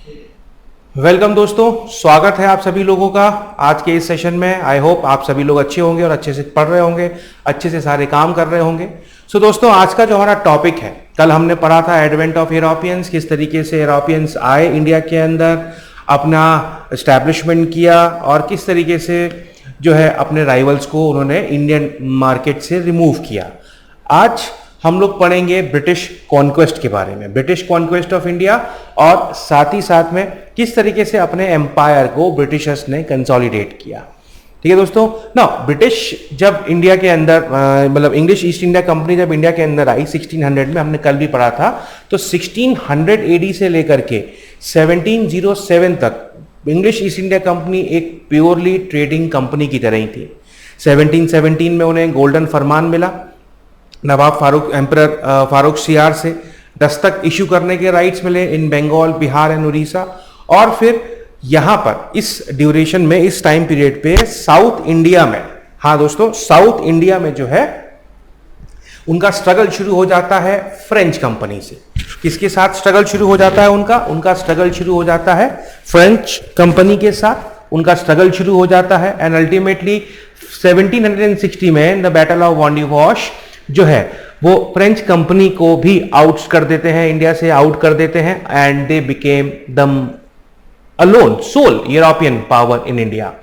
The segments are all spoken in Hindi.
वेलकम दोस्तों, स्वागत है आप सभी लोगों का आज के इस सेशन में। आई होप आप सभी लोग अच्छे होंगे और अच्छे से पढ़ रहे होंगे, अच्छे से सारे काम कर रहे होंगे। सो दोस्तों, आज का जो हमारा टॉपिक है, कल हमने पढ़ा था एडवेंट ऑफ यूरोपियंस, किस तरीके से यूरोपियंस आए इंडिया के अंदर, अपना एस्टैब्लिशमेंट किया और किस तरीके से जो है अपने राइवल्स को उन्होंने इंडियन मार्केट से रिमूव किया। आज हम लोग पढ़ेंगे ब्रिटिश कॉन्क्वेस्ट के बारे में, ब्रिटिश कॉन्क्वेस्ट ऑफ इंडिया, और साथ ही साथ में किस तरीके से अपने एम्पायर को ब्रिटिशर्स ने कंसोलिडेट किया। ठीक है दोस्तों। ना ब्रिटिश जब इंडिया के अंदर मतलब इंग्लिश ईस्ट इंडिया कंपनी जब इंडिया के अंदर आई 1600 में, हमने कल भी पढ़ा था, तो 1600 एडी से लेकर के 1707 तक इंग्लिश ईस्ट इंडिया कंपनी एक प्योरली ट्रेडिंग कंपनी की तरह ही थी। 1717 में उन्हें गोल्डन फरमान मिला नवाब फारूक एम्परर फारूक सियार से, दस्तक इशू करने के राइट्स मिले इन बंगाल, बिहार एंड उड़ीसा। और फिर यहां पर इस ड्यूरेशन में, इस टाइम पीरियड पे साउथ इंडिया में, हाँ दोस्तों, साउथ इंडिया में जो है उनका स्ट्रगल शुरू हो जाता है फ्रेंच कंपनी से। किसके साथ स्ट्रगल शुरू हो जाता है उनका स्ट्रगल शुरू हो जाता है फ्रेंच कंपनी के साथ, उनका स्ट्रगल शुरू हो जाता है। एंड अल्टीमेटली 1760 में द बैटल ऑफ वॉन्डीवॉश जो है वो फ्रेंच कंपनी को भी आउट कर देते हैं, इंडिया से आउट कर देते हैं, and they became the alone soul European power in India.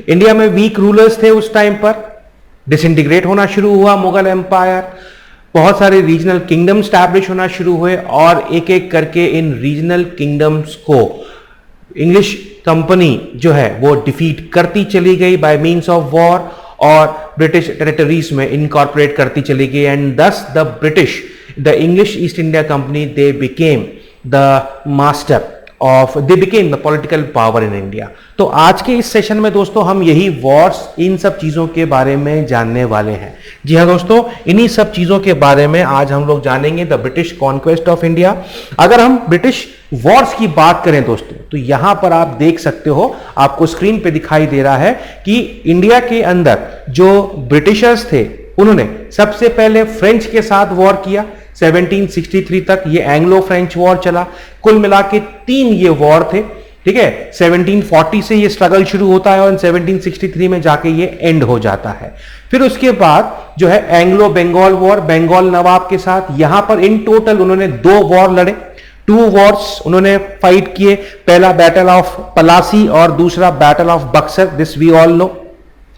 India में वीक रूलर्स थे उस टाइम पर, डिसइंटीग्रेट होना शुरू हुआ मुगल एम्पायर, बहुत सारे रीजनल किंगडम स्टैब्लिश होना शुरू हुए, और एक एक करके इन रीजनल किंगडम्स को इंग्लिश कंपनी जो है वो डिफीट करती चली गई बाय मींस ऑफ वॉर, और ब्रिटिश टेरिटरीज में इनकॉर्पोरेट करती चली गई। एंड दस the British, the English east India company, they became the master of, they became the political power in India. तो आज के इस सेशन में दोस्तों हम यही वॉर्स, इन सब चीजों के बारे में जानने वाले हैं। जी हाँ दोस्तों, इन्हीं सब चीजों के बारे में आज हम लोग जानेंगे, the British conquest of India. अगर हम ब्रिटिश वॉर्स की बात करें दोस्तों, तो यहां पर आप देख सकते हो, आपको स्क्रीन पे दिखाई दे रहा है कि इंडिया के अंदर जो ब्रिटिशर्स थे उन्होंने सबसे पहले फ्रेंच के साथ वॉर किया 1763 तक। ये एंग्लो फ्रेंच वॉर चला, कुल मिला के 3 ये वॉर थे। ठीक है, 1740 से ये स्ट्रगल शुरू होता है और 1763 में जाके ये एंड हो जाता है। फिर उसके बाद जो है एंग्लो बंगाल वॉर, बंगाल नवाब के साथ, यहां पर इन टोटल उन्होंने 2 वॉर लड़े, 2 वॉर्स उन्होंने फाइट किए। पहला बैटल ऑफ पलासी और दूसरा battle of Buxar, this we all know,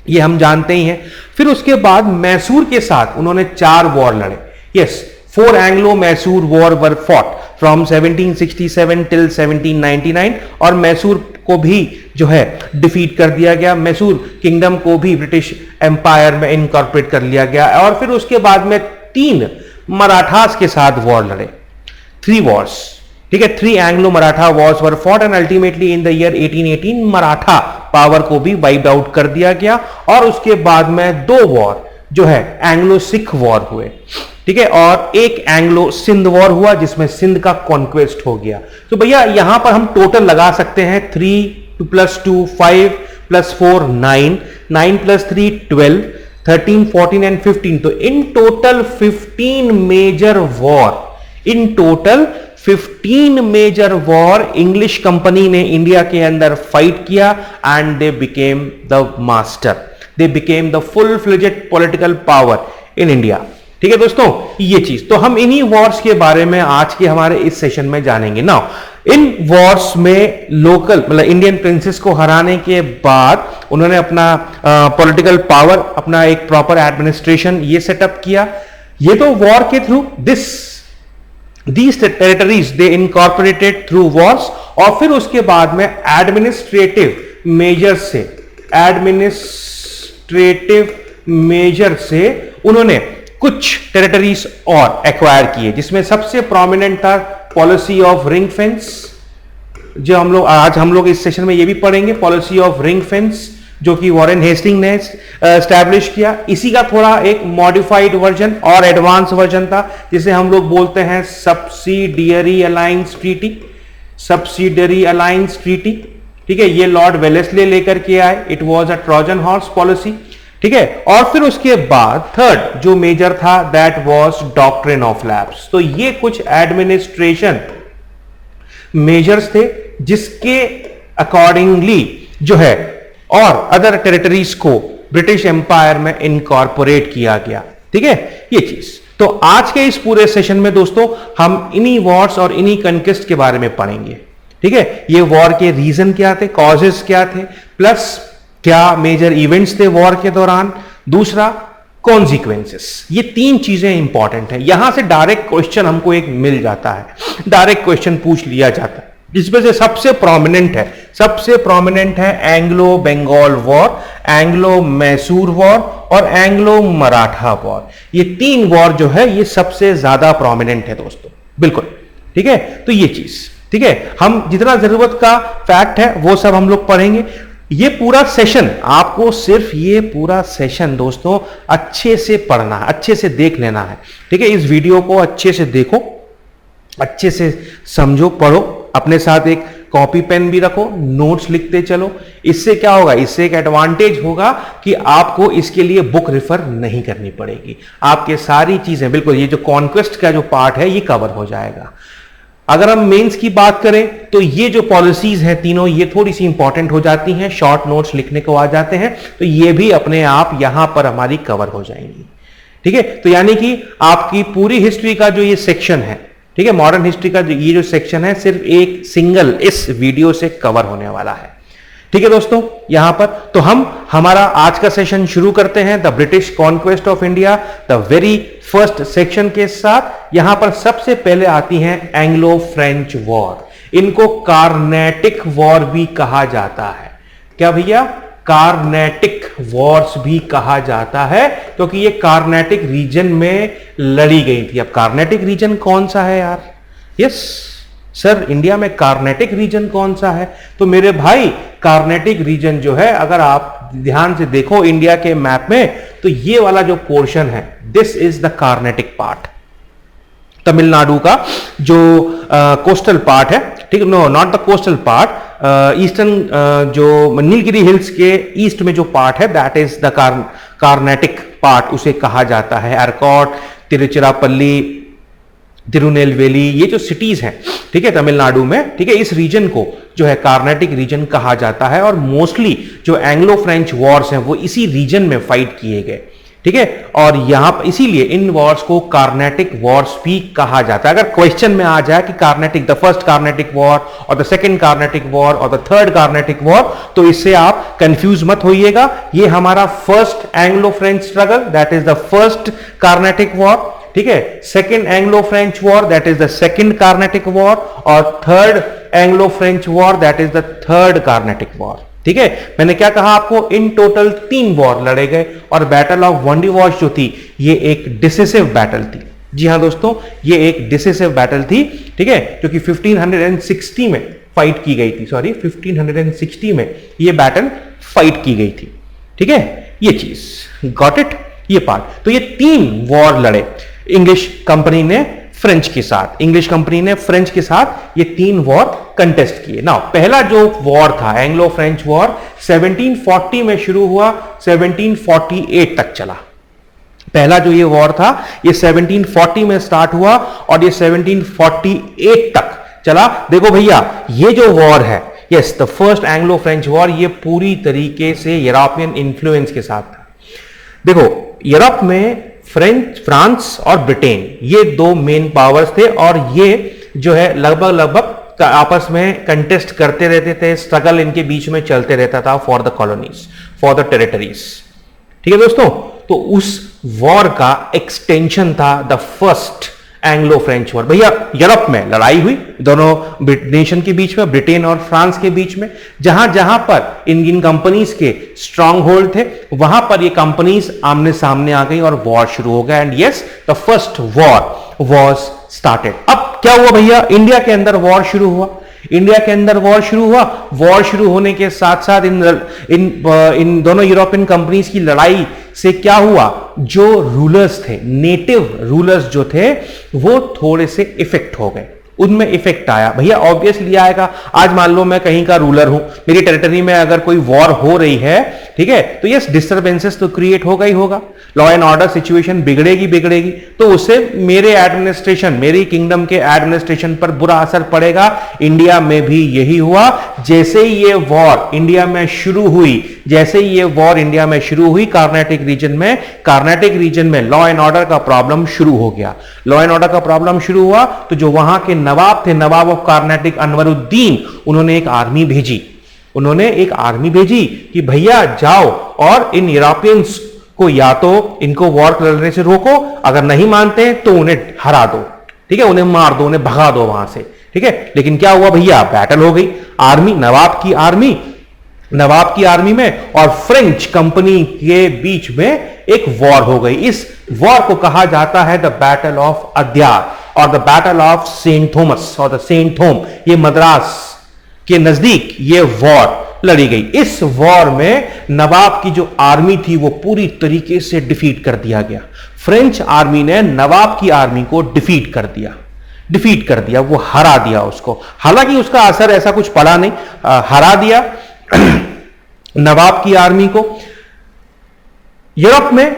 ये हम जानते ही हैं। फिर उसके बाद मैसूर के साथ उन्होंने 4 वॉर लड़े। Yes, 4 Anglo Mysore war were fought from 1767 till 1799, और मैसूर को भी जो है डिफीट कर दिया गया, मैसूर किंगडम को भी ब्रिटिश एम्पायर में इनकॉर्पोरेट कर लिया गया। और फिर उसके बाद में 3 मराठास के साथ वॉर लड़े, 3 वॉर्स। ठीक है, 3 Anglo Maratha Wars were fought, and ultimately in the year 1818 Maratha power को भी वाइप्ड आउट कर दिया गया। और उसके बाद में 2 वॉर जो है एंग्लो सिख वॉर हुए। ठीक है, और एक एंग्लो सिंध वॉर हुआ जिसमें सिंध का कॉन्क्वेस्ट हो गया। तो भैया यहां पर हम टोटल लगा सकते हैं 3 + 2 5 + 4 9, 9 + 3 12, 13 14 एंड 15। तो in total 15 major war, in total 15 major war English company ने इंडिया के अंदर फाइट किया, and they became the master, they became the full fledged political power in India. ठीक है दोस्तों, ये चीज तो हम इन्हीं वॉर्स के बारे में आज के हमारे इस सेशन में जानेंगे। नाउ इन वॉर्स में लोकल मतलब इंडियन प्रिंसेस को हराने के बाद उन्होंने अपना पॉलिटिकल पावर, अपना एक प्रॉपर एडमिनिस्ट्रेशन ये सेटअप किया। ये तो वॉर के through these territories they incorporated through wars, और फिर उसके बाद में एडमिनिस्ट्रेटिव मेजर से उन्होंने कुछ टेरिटरीज और एक्वायर किए, जिसमें सबसे प्रोमिनेंट था पॉलिसी ऑफ रिंग फेंस, जो हम लोग इस सेशन में ये भी पढ़ेंगे, पॉलिसी ऑफ रिंग फेंस, जो कि वॉरेन हेस्टिंग ने एस्टैब्लिश किया। इसी का थोड़ा एक मॉडिफाइड वर्जन और एडवांस वर्जन था, जिसे हम लोग बोलते हैं subsidiary alliance treaty, subsidiary alliance treaty. ठीक है, ये लॉर्ड वेलेस्ले लेकर के आए, it was a Trojan horse policy. ठीक है, और फिर उसके बाद थर्ड जो मेजर था that was doctrine of lapse. तो ये कुछ एडमिनिस्ट्रेशन मेजर्स थे जिसके अकॉर्डिंगली जो है और अदर टेरिटरीज को ब्रिटिश एम्पायर में इनकॉर्पोरेट किया गया। ठीक है, ये चीज। तो आज के इस पूरे सेशन में दोस्तों हम इन्हीं वॉर्स और इन्हीं कॉन्क्वेस्ट के बारे में पढ़ेंगे। ठीक है, ये वॉर के रीजन क्या थे, कॉजेस क्या थे, प्लस क्या मेजर इवेंट्स थे वॉर के दौरान, दूसरा कॉन्सिक्वेंसेस। ये तीन चीजें इंपॉर्टेंट है। यहां से डायरेक्ट क्वेश्चन हमको एक मिल जाता है, डायरेक्ट क्वेश्चन पूछ लिया जाता है, जिसमें से सबसे प्रोमिनेंट है Anglo Bengal war, Anglo Mysore war और एंग्लो मराठा वॉर। ये तीन वॉर जो है ये सबसे ज्यादा प्रोमिनेंट है दोस्तों, बिल्कुल। ठीक है, तो ये चीज, ठीक है, हम जितना जरूरत का फैक्ट है वो सब हम लोग पढ़ेंगे। ये पूरा सेशन आपको सिर्फ ये पूरा सेशन दोस्तों अच्छे से पढ़ना है, अच्छे से देख लेना है। ठीक है, इस वीडियो को अच्छे से देखो, अच्छे से समझो, पढ़ो, अपने साथ एक कॉपी पेन भी रखो, नोट्स लिखते चलो। इससे क्या होगा, इससे एक एडवांटेज होगा कि आपको इसके लिए बुक रिफर नहीं करनी पड़ेगी। आपके सारी चीजें बिल्कुल, ये जो कॉन्क्वेस्ट का जो पार्ट है ये कवर हो जाएगा। अगर हम मेंस की बात करें तो ये जो पॉलिसीज हैं तीनों, ये थोड़ी सी इंपॉर्टेंट हो जाती हैं, शॉर्ट नोट्स लिखने को आ जाते हैं, तो ये भी अपने आप यहां पर हमारी कवर हो जाएंगी। ठीक है, तो यानी कि आपकी पूरी हिस्ट्री का जो ये सेक्शन है, ठीक है, मॉडर्न हिस्ट्री का ये जो सेक्शन है, सिर्फ एक सिंगल इस वीडियो से कवर होने वाला है। ठीक है दोस्तों, यहां पर तो हम हमारा आज का सेशन शुरू करते हैं, the British conquest of India, the very first section के साथ। यहां पर सबसे पहले आती है एंग्लो फ्रेंच वॉर। इनको कार्नेटिक वॉर भी कहा जाता है। क्या भैया, कार्नेटिक वॉर्स भी कहा जाता है, क्योंकि ये कार्नेटिक रीजन में लड़ी गई थी। अब कार्नेटिक रीजन कौन सा है यार? यस सर, इंडिया में कार्नेटिक रीजन कौन सा है? तो मेरे भाई, कार्नेटिक रीजन जो है, अगर आप ध्यान से देखो इंडिया के मैप में, तो ये वाला जो पोर्शन है, this is the Carnatic part. Tamil Nadu का जो कोस्टल पार्ट है, ठीक, no not the coastal part, eastern जो नीलगिरी हिल्स के ईस्ट में जो पार्ट है, that is the Carnatic part, उसे कहा जाता है। अरकॉट, तिरुचिरापल्ली, तिरुनेलवेली, ये जो सिटीज हैं, ठीक है, तमिलनाडु में, ठीक है, इस रीजन को जो है कार्नेटिक रीजन कहा जाता है। और मोस्टली जो एंग्लो फ्रेंच वॉर्स हैं वो इसी रीजन में फाइट किए गए। ठीक है, और यहां पर इसीलिए इन वॉर्स को कार्नेटिक वॉर्स भी कहा जाता है। अगर क्वेश्चन में आ जाए कि Carnatic, the first Carnatic war और द सेकंड कार्नेटिक वॉर और द थर्ड कार्नेटिक वॉर, तो इससे आप कंफ्यूज मत होइएगा। ये हमारा first Anglo French struggle, that is the first Carnatic war. ठीक है, second Anglo French war, that is the second Carnatic war, और third Anglo French war, that is the third Carnatic war. ठीक है, मैंने क्या कहा आपको, इन टोटल 3 वॉर लड़े गए, और बैटल ऑफ वंडीवॉश जो थी ये एक डिसिसिव बैटल थी। जी हां दोस्तों, ये एक डिसिसिव बैटल थी। ठीक है, जो कि 1560 में फाइट की गई थी, सॉरी 1560 में ये बैटल फाइट की गई थी। ठीक है, ये चीज गॉट इट, ये पार्ट। तो ये 3 वॉर लड़े इंग्लिश कंपनी ने फ्रेंच के साथ, इंग्लिश कंपनी ने फ्रेंच के साथ ये 3 वॉर कंटेस्ट किए। नाउ पहला जो वॉर था एंग्लो फ्रेंच वॉर 1740 में शुरू हुआ, 1748 तक चला। पहला जो ये वॉर था ये 1740 में स्टार्ट हुआ और ये 1748 तक चला। देखो भैया, ये जो वॉर है, yes, the first Anglo French war, ये पूरी तरीके से यूरोपियन इन्फ्लुएंस के साथ था। देखो, यूरोप में फ्रांस और ब्रिटेन, ये 2 मेन पावर्स थे, और ये जो है लगभग आपस में कंटेस्ट करते रहते थे, स्ट्रगल इनके बीच में चलते रहता था for the colonies, for the territories. ठीक है दोस्तों, तो उस वॉर का एक्सटेंशन था the first Anglo French war. भैया, यूरोप में लड़ाई हुई दोनों नेशन के बीच में, ब्रिटेन और फ्रांस के बीच में, जहां जहां पर इन कंपनीज के स्ट्रांग होल्ड थे, वहां पर ये कंपनीज आमने सामने आ गई और वॉर शुरू हो गया। And yes, the first war was started. अब क्या हुआ भैया, इंडिया के अंदर वॉर शुरू हुआ। इंडिया के अंदर वॉर शुरू हुआ। वॉर शुरू होने के साथ साथ इन दोनों यूरोपियन कंपनीज की लड़ाई से क्या हुआ, जो रूलर्स थे, नेटिव रूलर्स जो थे, वो थोड़े से इफेक्ट हो गए। उनमें इफेक्ट आया। भैया ऑब्वियसली आएगा। आज मान लो मैं कहीं का रूलर हूं, मेरी टेरिटरी में अगर कोई वॉर हो रही है, ठीक है, तो यस डिस्टर्बेंसेस तो क्रिएट होगा ही होगा, लॉ एंड ऑर्डर सिचुएशन बिगड़ेगी, तो उससे मेरे एडमिनिस्ट्रेशन, मेरी किंगडम के एडमिनिस्ट्रेशन पर बुरा असर पड़ेगा। इंडिया में भी यही हुआ। जैसे ही ये वॉर इंडिया में शुरू हुई, कार्नाटिक रीजन में लॉ एंड ऑर्डर का प्रॉब्लम शुरू हो गया। लॉ एंड ऑर्डर का प्रॉब्लम शुरू हुआ तो जो वहां के नवाब थे, नवाब ऑफ कार्नाटिक अनवरुद्दीन, उन्होंने एक आर्मी भेजी कि भैया जाओ और इन यूरोपियंस को या तो इनको वॉर लड़ने से रोको, अगर नहीं मानते तो उन्हें हरा दो, ठीक है, उन्हें मार दो, उन्हें भगा दो वहां से, ठीक है। लेकिन क्या हुआ भैया, बैटल हो गई। नवाब की आर्मी में और फ्रेंच कंपनी के बीच में एक वॉर हो गई। इस वॉर को कहा जाता है द बैटल ऑफ अद्यार और the battle of saint Thomas और द सेंट थोम। ये मद्रास के नजदीक ये वॉर लड़ी गई। इस वॉर में नवाब की जो आर्मी थी वो पूरी तरीके से डिफीट कर दिया गया। फ्रेंच आर्मी ने नवाब की आर्मी को डिफीट कर दिया, वो हरा दिया उसको। हालांकि उसका असर ऐसा कुछ पड़ा नहीं, हरा दिया नवाब की आर्मी को। यूरोप में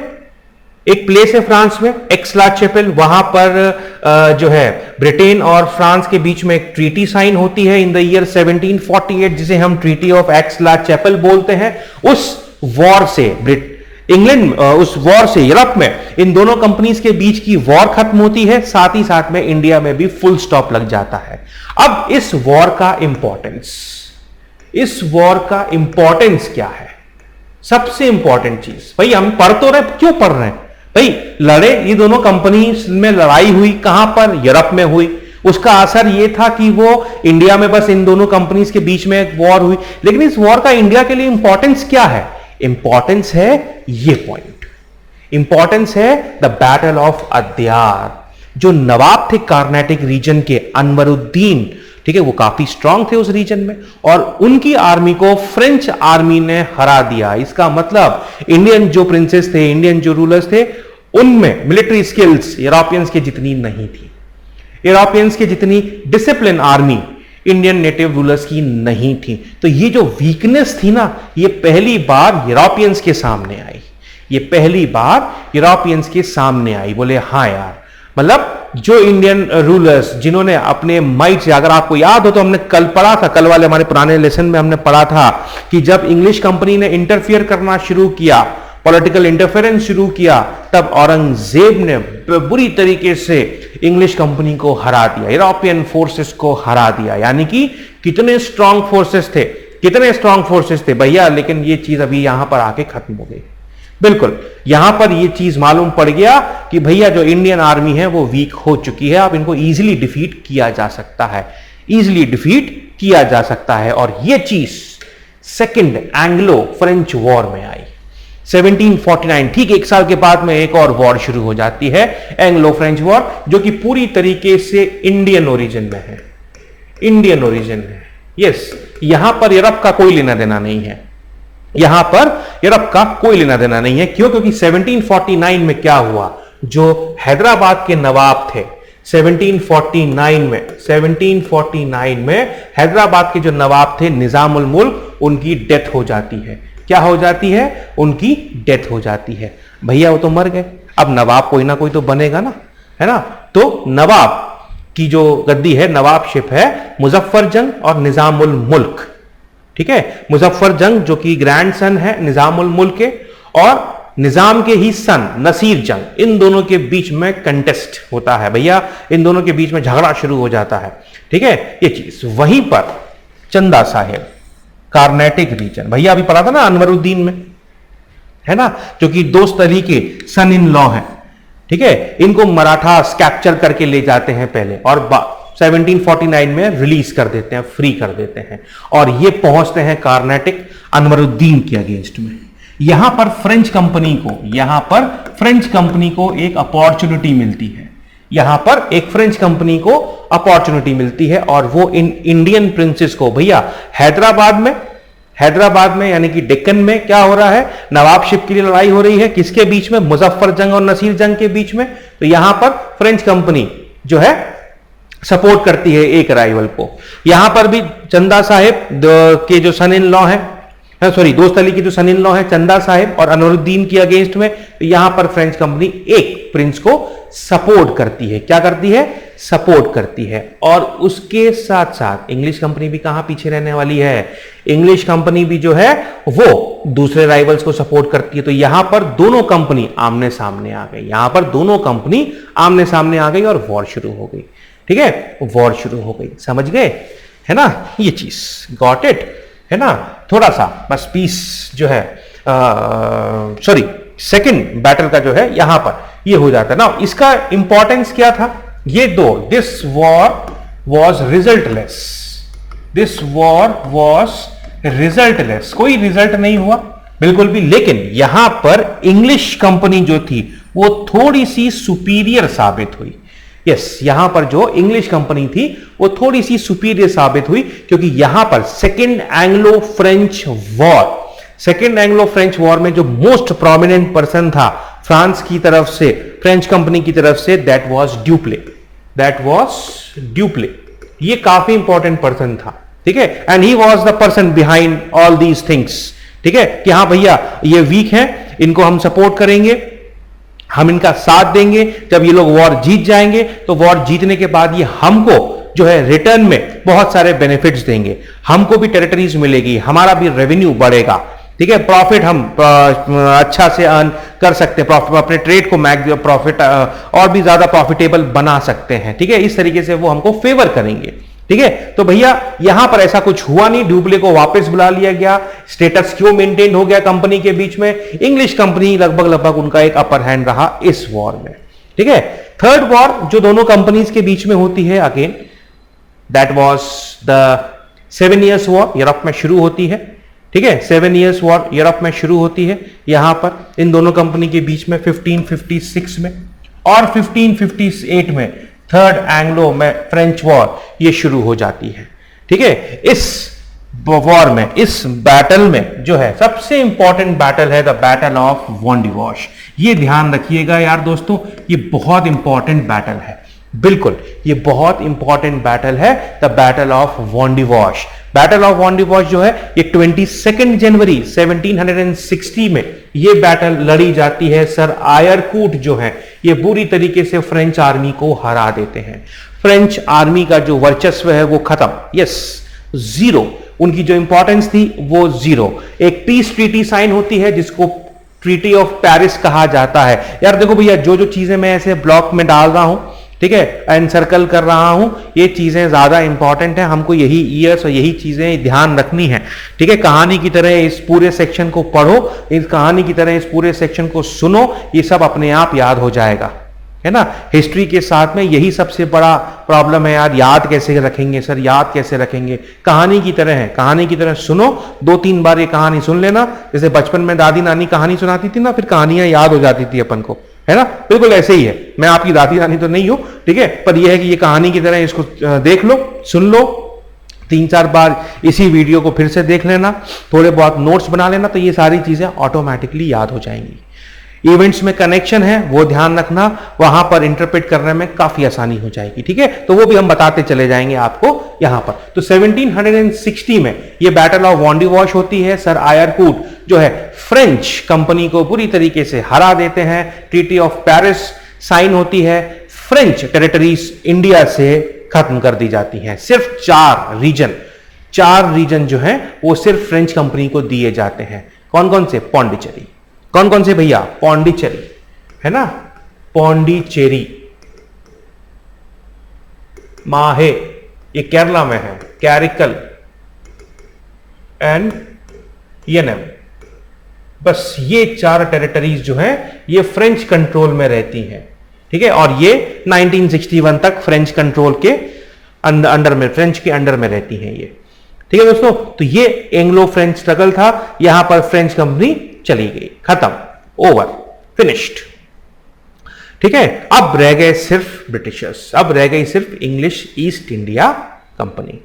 एक प्लेस है फ्रांस में, एक्स-ला-चैपेल, वहां पर जो है ब्रिटेन और फ्रांस के बीच में एक ट्रीटी साइन होती है इन द ईयर 1748, जिसे हम ट्रीटी ऑफ एक्स-ला-चैपेल बोलते हैं। उस वॉर से यूरोप में इन दोनों कंपनीज के बीच की वॉर खत्म होती है, साथ ही साथ में इंडिया में भी फुल स्टॉप लग जाता है। अब इस वॉर का इंपॉर्टेंस क्या है? सबसे इंपॉर्टेंट चीज, भाई हम पढ़ तो रहे, क्यों पढ़ रहे हैं भाई? लड़े ये दोनों कंपनीज में, लड़ाई हुई कहां पर? यूरोप में हुई। उसका असर यह था कि वो इंडिया में बस इन दोनों कंपनीज के बीच में एक वॉर हुई। लेकिन इस वॉर का इंडिया के लिए इंपॉर्टेंस क्या है? इंपॉर्टेंस है ये पॉइंट, इंपॉर्टेंस है द बैटल ऑफ अद्यार। जो नवाब थे कार्नाटिक रीजन के, अनवरुद्दीन, ठीक है, वो काफी स्ट्रांग थे उस रीजन में और उनकी आर्मी को फ्रेंच आर्मी ने हरा दिया। इसका मतलब इंडियन जो प्रिंसेस थे, इंडियन जो रूलर्स थे, उनमें मिलिट्री स्किल्स यूरोपियंस के जितनी नहीं थी। यूरोपियंस की जितनी discipline army Indian native rulers की नहीं थी। तो ये जो वीकनेस थी ना, ये पहली बार यूरोपियंस के सामने आई। बोले हाँ यार, मतलब जो इंडियन रूलर्स जिन्होंने अपने माइट से, अगर आपको याद हो तो हमने कल पढ़ा था, कल वाले हमारे पुराने लेसन में हमने पढ़ा था कि जब इंग्लिश कंपनी ने इंटरफियर करना शुरू किया, पॉलिटिकल इंटरफेरेंस शुरू किया, तब औरंगजेब ने बुरी तरीके से इंग्लिश कंपनी को हरा दिया, यूरोपियन फोर्सेस को हरा दिया। यानी कि कितने स्ट्रांग फोर्सेस थे भैया। लेकिन ये चीज अभी यहां पर आके खत्म हो गई। बिल्कुल यहां पर यह चीज मालूम पड़ गया कि भैया जो इंडियन आर्मी है वो वीक हो चुकी है। अब इनको इजीली डिफीट किया जा सकता है, और यह चीज सेकंड एंग्लो फ्रेंच वॉर में आई 1749। ठीक एक साल के बाद में एक और वॉर शुरू हो जाती है, एंग्लो फ्रेंच वॉर, जो कि पूरी तरीके से इंडियन ओरिजिन में है। यस, यहां पर यूरोप का कोई लेना देना नहीं है। क्यों? क्योंकि 1749 में क्या हुआ, जो हैदराबाद के नवाब थे 1749 में हैदराबाद के जो नवाब थे निजामुल मुल्क, उनकी डेथ हो जाती है। क्या हो जाती है? उनकी डेथ हो जाती है। भैया वो तो मर गए, अब नवाब कोई ना कोई तो बनेगा ना, है ना? तो नवाब की जो गद्दी है, नवाबशिप है मुजफ्फर जंग और निजामुल मुल्क। ठीक है, मुजफ्फर जंग जो कि ग्रैंडसन है निजामुल मुल्क के, और निजाम के ही सन नसीर जंग, इन दोनों के बीच में कंटेस्ट होता है भैया, इन दोनों के बीच में झगड़ा शुरू हो जाता है। ठीक है, ये चीज वहीं पर चंदा साहेब कार्नेटिक रीजन, भैया अभी पढ़ा था ना अनवरुद्दीन में, है ना, जो कि दोस्त अली के सन इन लॉ है। ठीक है, इनको मराठास कैप्चर करके ले जाते हैं पहले, और 1749 में रिलीज कर देते हैं, फ्री कर देते हैं, और ये पहुंचते हैं कार्नेटिक अनवरुद्दीन के अगेंस्ट में। यहां पर फ्रेंच कंपनी को एक अपॉर्चुनिटी मिलती है, और वो इन इंडियन प्रिंसेस को, भैया हैदराबाद में यानी कि डेक्कन में क्या हो रहा है, नवाबशिप के लिए लड़ाई हो रही है, किसके बीच में? मुजफ्फर जंग और नसीर जंग के बीच में। तो यहां पर फ्रेंच कंपनी जो है सपोर्ट करती है एक राइवल को। यहां पर भी चंदा साहेब के जो सन इन लॉ है, सॉरी दोस्त अली की जो सन इन लॉ है चंदा साहेब और अनवरुद्दीन की अगेंस्ट में, तो यहां पर फ्रेंच कंपनी एक प्रिंस को सपोर्ट करती है। क्या करती है? सपोर्ट करती है। और उसके साथ साथ इंग्लिश कंपनी भी कहां पीछे रहने वाली है? इंग्लिश कंपनी भी जो है वो दूसरे राइवल्स को सपोर्ट करती है। तो यहां पर दोनों कंपनी आमने सामने आ गई, यहां पर दोनों कंपनी आमने सामने आ गई और वॉर शुरू हो गई। ठीक है, वॉर शुरू हो गई। समझ गए है ना ये चीज? गॉट इट है ना? थोड़ा सा बस पीस जो है सॉरी सेकंड बैटल का जो है यहां पर ये हो जाता है ना। इसका इंपॉर्टेंस क्या था? ये दो, this war was resultless, this war was resultless, कोई रिजल्ट नहीं हुआ बिल्कुल भी। लेकिन यहां पर इंग्लिश कंपनी जो थी वो थोड़ी सी सुपीरियर साबित हुई। यस, यहां पर जो इंग्लिश कंपनी थी वो थोड़ी सी सुपीरियर साबित हुई, क्योंकि यहां पर second Anglo French war, second Anglo French war में जो मोस्ट प्रोमिनेंट पर्सन था फ्रांस की तरफ से, फ्रेंच कंपनी की तरफ से, that was duplex, that was duplex. ये काफी इंपॉर्टेंट पर्सन था। ठीक है, and he was the person behind all these things. ठीक है, कि हाँ भैया ये वीक हैं, इनको हम सपोर्ट करेंगे, हम इनका साथ देंगे। जब ये लोग वॉर जीत जाएंगे तो वॉर जीतने के बाद ये हमको जो है रिटर्न में बहुत सारे बेनिफिट्स देंगे, हमको भी टेरिटरीज मिलेगी, हमारा भी रेवेन्यू बढ़ेगा। ठीक है, प्रॉफिट हम अच्छा से अर्न कर सकते हैं, अपने ट्रेड को प्रॉफिट और भी ज्यादा प्रॉफिटेबल बना सकते हैं। ठीक है, इस तरीके से वो हमको फेवर करेंगे। ठीक है, तो भैया यहां पर ऐसा कुछ हुआ नहीं, ड्यूप्ले को वापस बुला लिया गया, स्टेटस क्यों मेंटेन हो गया कंपनी के बीच में। इंग्लिश कंपनी लगभग उनका एक अपर हैंड रहा इस वॉर में। ठीक है, थर्ड वॉर जो दोनों कंपनीज के बीच में होती है again, that was the 7 years war, Europe में शुरू होती है। ठीक है, 7 इयर्स वॉर यूरोप में शुरू होती है यहां पर इन दोनों कंपनी के बीच में 1556 में, और 1558 में थर्ड एंग्लो में फ्रेंच वॉर ये शुरू हो जाती है। ठीक है, इस वॉर में, इस बैटल में जो है सबसे इंपॉर्टेंट बैटल है द बैटल ऑफ वॉन्डिवॉश। ये ध्यान रखिएगा यार दोस्तों, ये बहुत इंपॉर्टेंट बैटल है, बिल्कुल ये बहुत इंपॉर्टेंट बैटल है the battle of Wandiwash. Battle of Wandiwash जो है ये 22 जनवरी 1760 में ये बैटल लड़ी जाती है। सर आयरकूट जो है ये बुरी तरीके से फ्रेंच आर्मी को हरा देते हैं। फ्रेंच आर्मी का जो वर्चस्व है वो खत्म, यस जीरो, उनकी जो इंपॉर्टेंस थी वो जीरो। एक पीस ट्रीटी साइन होती है जिसको ट्रीटी ऑफ पेरिस कहा जाता है। यार देखो भैया, जो जो चीजें मैं ऐसे ब्लॉक में डाल रहा हूं, ठीक है, एनसर्कल कर रहा हूं, ये चीजें ज्यादा इंपॉर्टेंट है, हमको यही ईयर्स और यही चीजें ध्यान रखनी है। ठीक है, कहानी की तरह इस पूरे सेक्शन को पढ़ो, इस कहानी की तरह इस पूरे सेक्शन को सुनो, ये सब अपने आप याद हो जाएगा, है ना। हिस्ट्री के साथ में यही सबसे बड़ा प्रॉब्लम है यार, याद कैसे रखेंगे सर, याद कैसे रखेंगे। कहानी की तरह है, कहानी की तरह सुनो, 2-3 बार ये कहानी सुन लेना। जैसे बचपन में दादी नानी कहानी सुनाती थी ना, फिर कहानियां याद हो जाती थी अपन को, है ना, बिल्कुल ऐसे ही है। मैं आपकी दादी नानी तो नहीं हूं, ठीक है, पर यह है कि ये कहानी की तरह इसको देख लो, सुन लो, 3-4 बार इसी वीडियो को फिर से देख लेना, थोड़े बहुत नोट्स बना लेना, तो ये सारी चीजें ऑटोमेटिकली याद हो जाएंगी। इवेंट्स में कनेक्शन है वो ध्यान रखना, वहां पर इंटरप्रेट करने में काफी आसानी हो जाएगी। ठीक है, तो वो भी हम बताते चले जाएंगे आपको यहां पर। तो 1760 में ये बैटल ऑफ वॉन्डिवॉश होती है। सर आयरकूट जो है फ्रेंच कंपनी को पूरी तरीके से हरा देते हैं। ट्रीटी ऑफ पेरिस साइन होती है, फ्रेंच टेरिटरीज इंडिया से खत्म कर दी जाती हैं। सिर्फ 4 रीजन जो है वो सिर्फ फ्रेंच कंपनी को दिए जाते हैं। कौन कौन से? पौंडीचेरी। कौन कौन से भैया? पौंडीचेरी, है ना, पौंडीचेरी, माहे ये केरला में है, कैरिकल एंड येनम। बस ये 4 टेरिटरीज जो हैं ये फ्रेंच कंट्रोल में रहती हैं। ठीक है, और ये 1961 तक फ्रेंच कंट्रोल के अंडर में, फ्रेंच के अंडर में रहती हैं ये। ठीक है दोस्तों, तो ये एंग्लो फ्रेंच स्ट्रगल था। यहां पर फ्रेंच कंपनी चली गई, खत्म, ओवर, फिनिश्ड। ठीक है, अब रह गए सिर्फ ब्रिटिशर्स, अब रह गई सिर्फ English east India company.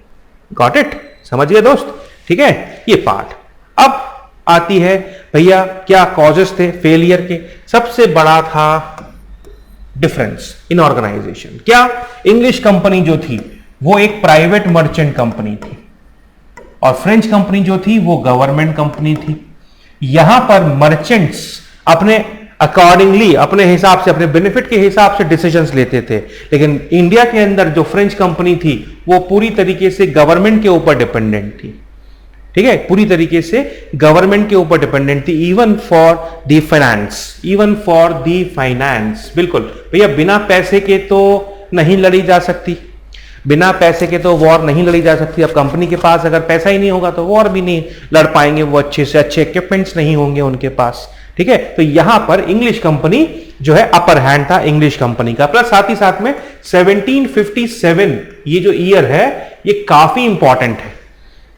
Got it? समझ गए दोस्त? ठीक है, ये पार्ट। अब आती है भैया क्या कॉजेस थे फेलियर के। सबसे बड़ा था डिफरेंस इन ऑर्गेनाइजेशन। क्या? इंग्लिश कंपनी जो थी वो एक प्राइवेट मर्चेंट कंपनी थी और फ्रेंच कंपनी जो थी वो गवर्नमेंट कंपनी थी। यहां पर मर्चेंट्स अपने अकॉर्डिंगली, अपने हिसाब से, अपने बेनिफिट के हिसाब से डिसीजंस लेते थे, लेकिन इंडिया के अंदर जो फ्रेंच कंपनी थी वो पूरी तरीके से गवर्नमेंट के ऊपर डिपेंडेंट थी। ठीक है, पूरी तरीके से गवर्नमेंट के ऊपर डिपेंडेंट थी, even for the finance, even for the finance. बिल्कुल भैया, बिना पैसे के तो नहीं लड़ी जा सकती, बिना पैसे के तो वॉर नहीं लड़ी जा सकती। अब कंपनी के पास अगर पैसा ही नहीं होगा तो वॉर भी नहीं लड़ पाएंगे, वो अच्छे से अच्छे इक्विपमेंट्स नहीं होंगे उनके पास। ठीक है, तो यहां पर इंग्लिश कंपनी जो है अपर हैंड था इंग्लिश कंपनी का। प्लस साथ ही साथ में 1757 ये जो ईयर है ये काफी इंपॉर्टेंट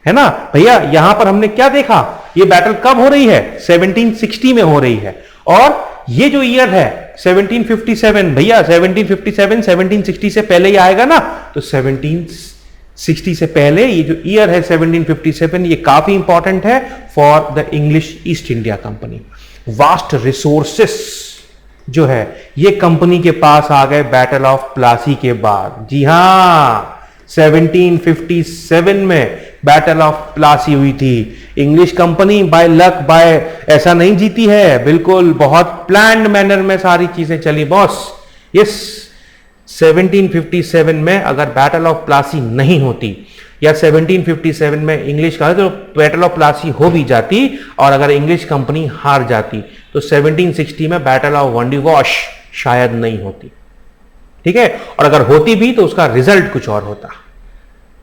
है ना भैया। यहां पर हमने क्या देखा, ये बैटल कब हो रही है? 1760 में हो रही है। और ये जो ईयर है 1757 भैया, 1757 1760 से पहले ही आएगा ना, तो 1760 से पहले ये जो ईयर है 1757 ये काफी इंपॉर्टेंट है for the English east India company. Vast resources जो है ये कंपनी के पास आ गए बैटल ऑफ प्लासी के बाद। जी हां, 1757 में बैटल ऑफ प्लासी हुई थी। English company by luck, by ऐसा नहीं जीती है, बिल्कुल बहुत प्लान्ड मैनर में सारी चीजें चली बॉस। यस, 1757 में अगर बैटल ऑफ प्लासी नहीं होती या 1757 में इंग्लिश का तो बैटल ऑफ प्लासी हो भी जाती और अगर इंग्लिश कंपनी हार जाती तो 1760 में बैटल ऑफ वंडीवॉश शायद नहीं होती। ठीक है, और अगर होती भी तो उसका रिजल्ट कुछ और होता।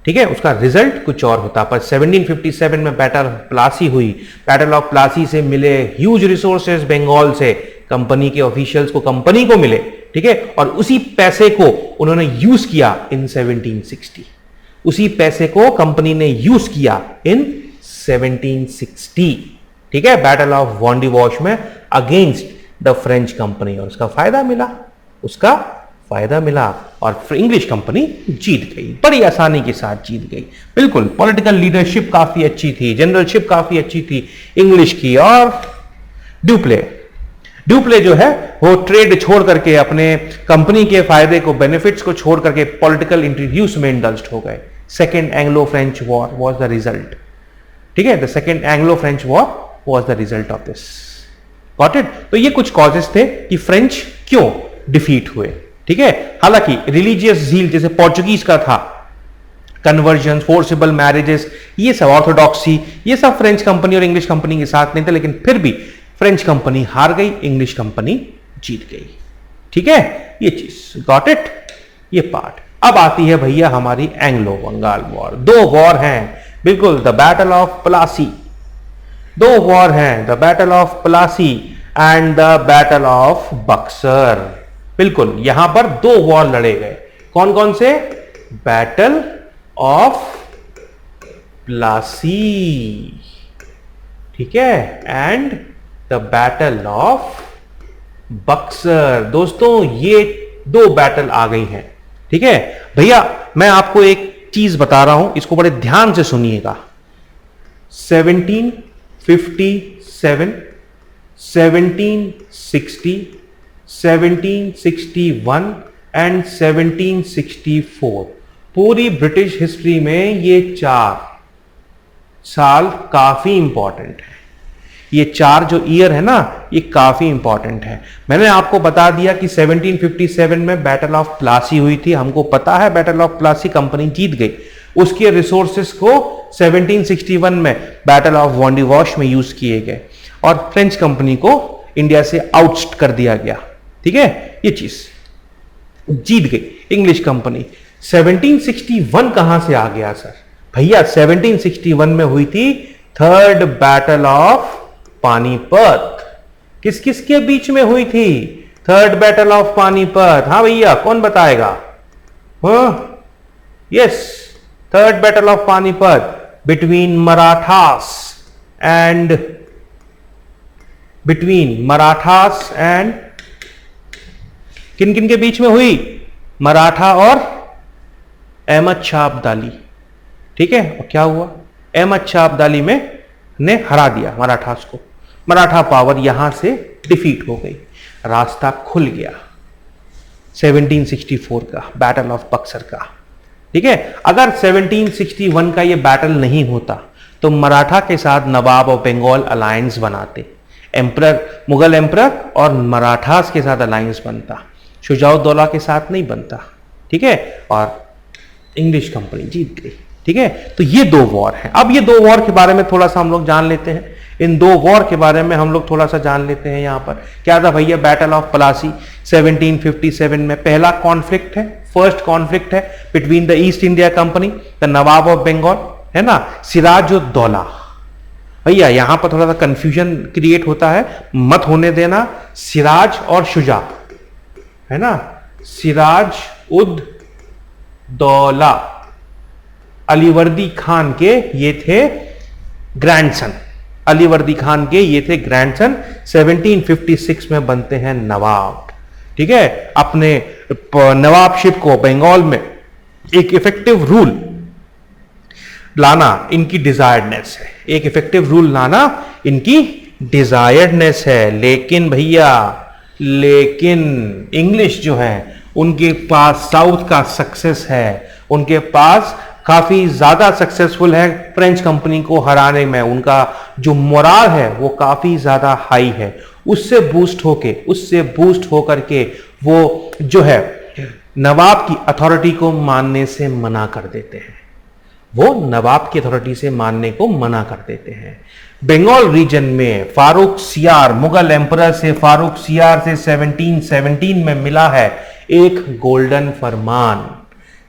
ठीक है, उसका रिजल्ट कुछ और होता। पर 1757 में बैटल ऑफ प्लासी हुई। बैटल ऑफ प्लासी से मिले ह्यूज रिसोर्सेज बंगाल से, कंपनी के ऑफिशियल्स को, कंपनी को मिले। ठीक है, और उसी पैसे को उन्होंने यूज किया इन 1760, उसी पैसे को कंपनी ने यूज किया इन 1760। ठीक है, बैटल ऑफ वॉन्डीवॉश में अगेंस्ट द फ्रेंच कंपनी, और उसका फायदा मिला, उसका फायदा मिला और इंग्लिश कंपनी जीत गई, बड़ी आसानी के साथ जीत गई। बिल्कुल, पॉलिटिकल लीडरशिप काफी अच्छी थी, जनरलशिप काफी अच्छी थी इंग्लिश की। और ड्यूप्ले जो है वो ट्रेड छोड़ करके, अपने कंपनी के फायदे को, बेनिफिट्स को छोड़ करके पॉलिटिकल इंटरव्यूज में इंडल्ज्ड हो गए। Second Anglo French war was the result. ठीक है, the second Anglo French war was the result of this. Got it? तो ये कुछ कॉजेस थे कि फ्रेंच क्यों डिफीट हुए। ठीक है, हालांकि रिलीजियस झील जैसे पोर्चुगीज का था, कन्वर्जन, फोर्सिबल मैरिजेस, ये सब ऑर्थोडॉक्सी, ये सब फ्रेंच कंपनी और इंग्लिश कंपनी के साथ नहीं थे, लेकिन फिर भी फ्रेंच कंपनी हार गई, इंग्लिश कंपनी जीत गई। ठीक है, ये चीज गॉट इट, ये पार्ट। अब आती है भैया हमारी एंग्लो बंगाल वॉर। दो वॉर हैं, बिल्कुल, द बैटल ऑफ प्लासी। दो वॉर हैं, the battle of Plassey and the battle of Buxar. बिल्कुल, यहां पर दो वॉर लड़े गए। कौन कौन से? बैटल ऑफ प्लासी, ठीक है, and the battle of Buxar. दोस्तों, ये दो बैटल आ गई हैं। ठीक है भैया, मैं आपको एक चीज बता रहा हूं, इसको बड़े ध्यान से सुनिएगा। 1757, 1760, 1761 एंड 1764, पूरी ब्रिटिश हिस्ट्री में ये 4 साल काफी इंपॉर्टेंट है। ये 4 जो ईयर है ना, ये काफी इंपॉर्टेंट है। मैंने आपको बता दिया कि 1757 में बैटल ऑफ प्लासी हुई थी, हमको पता है बैटल ऑफ प्लासी कंपनी जीत गई। उसके रिसोर्सेस को 1761 में बैटल ऑफ वॉन्डीवॉश में यूज किए गए और फ्रेंच कंपनी को इंडिया से आउटस्ट कर दिया गया। ठीक है, ये चीज जीत गई इंग्लिश कंपनी। 1761 कहां से आ गया सर? भैया 1761 में हुई थी थर्ड बैटल ऑफ पानीपत। किस किस के बीच में हुई थी थर्ड बैटल ऑफ पानीपत? हाँ भैया, कौन बताएगा? Yes, third battle of Panipat between Marathas and किन किन के बीच में हुई? मराठा और अहमद शाह अब्दाली। ठीक है, और क्या हुआ? अहमद शाह अब्दाली ने हरा दिया मराठास को। मराठा पावर यहां से डिफीट हो गई, रास्ता खुल गया। 1764 का बैटल ऑफ बक्सर का। ठीक है, अगर 1761 का ये बैटल नहीं होता तो मराठा के साथ नवाब ऑफ बंगाल अलायंस बनाते, एम्परर, मुगल एम्परर और मराठास के साथ अलायंस बनता, शुजाउद्दौला के साथ नहीं बनता। ठीक है, और इंग्लिश कंपनी जीत गई। ठीक है, तो ये दो वॉर हैं। अब ये दो वॉर के बारे में थोड़ा सा हम लोग जान लेते हैं। इन दो वॉर के बारे में हम लोग थोड़ा सा जान लेते हैं। यहां पर क्या था भैया, बैटल ऑफ प्लासी 1757 में पहला कॉन्फ्लिक्ट है, फर्स्ट कॉन्फ्लिक्ट है between the East India company, the nawab of Bengal, है ना, सिराजुद्दौला। भैया यहां पर थोड़ा सा कंफ्यूजन क्रिएट होता है, मत होने देना। सिराज और शुजा, है ना, सिराज उद दौला अलीवर्दी खान के ये थे ग्रैंडसन, अलीवर्दी खान के ये थे ग्रैंडसन। 1756 में बनते हैं नवाब। ठीक है, अपने नवाबशिप को बंगाल में एक इफेक्टिव रूल लाना इनकी डिजायर्डनेस है, एक इफेक्टिव रूल लाना इनकी डिजायर्डनेस है। लेकिन भैया, लेकिन इंग्लिश जो है उनके पास साउथ का सक्सेस है, उनके पास काफी ज्यादा सक्सेसफुल है फ्रेंच कंपनी को हराने में। उनका जो मोराल है वो काफी ज्यादा हाई है। उससे बूस्ट होकर के वो जो है नवाब की अथॉरिटी को मानने से मना कर देते हैं, वो नवाब की अथॉरिटी से मानने को मना कर देते हैं। बंगाल रीजन में फारूक सियार, मुगल एम्परर से फारूक सियार से 1717 में मिला है एक गोल्डन फरमान।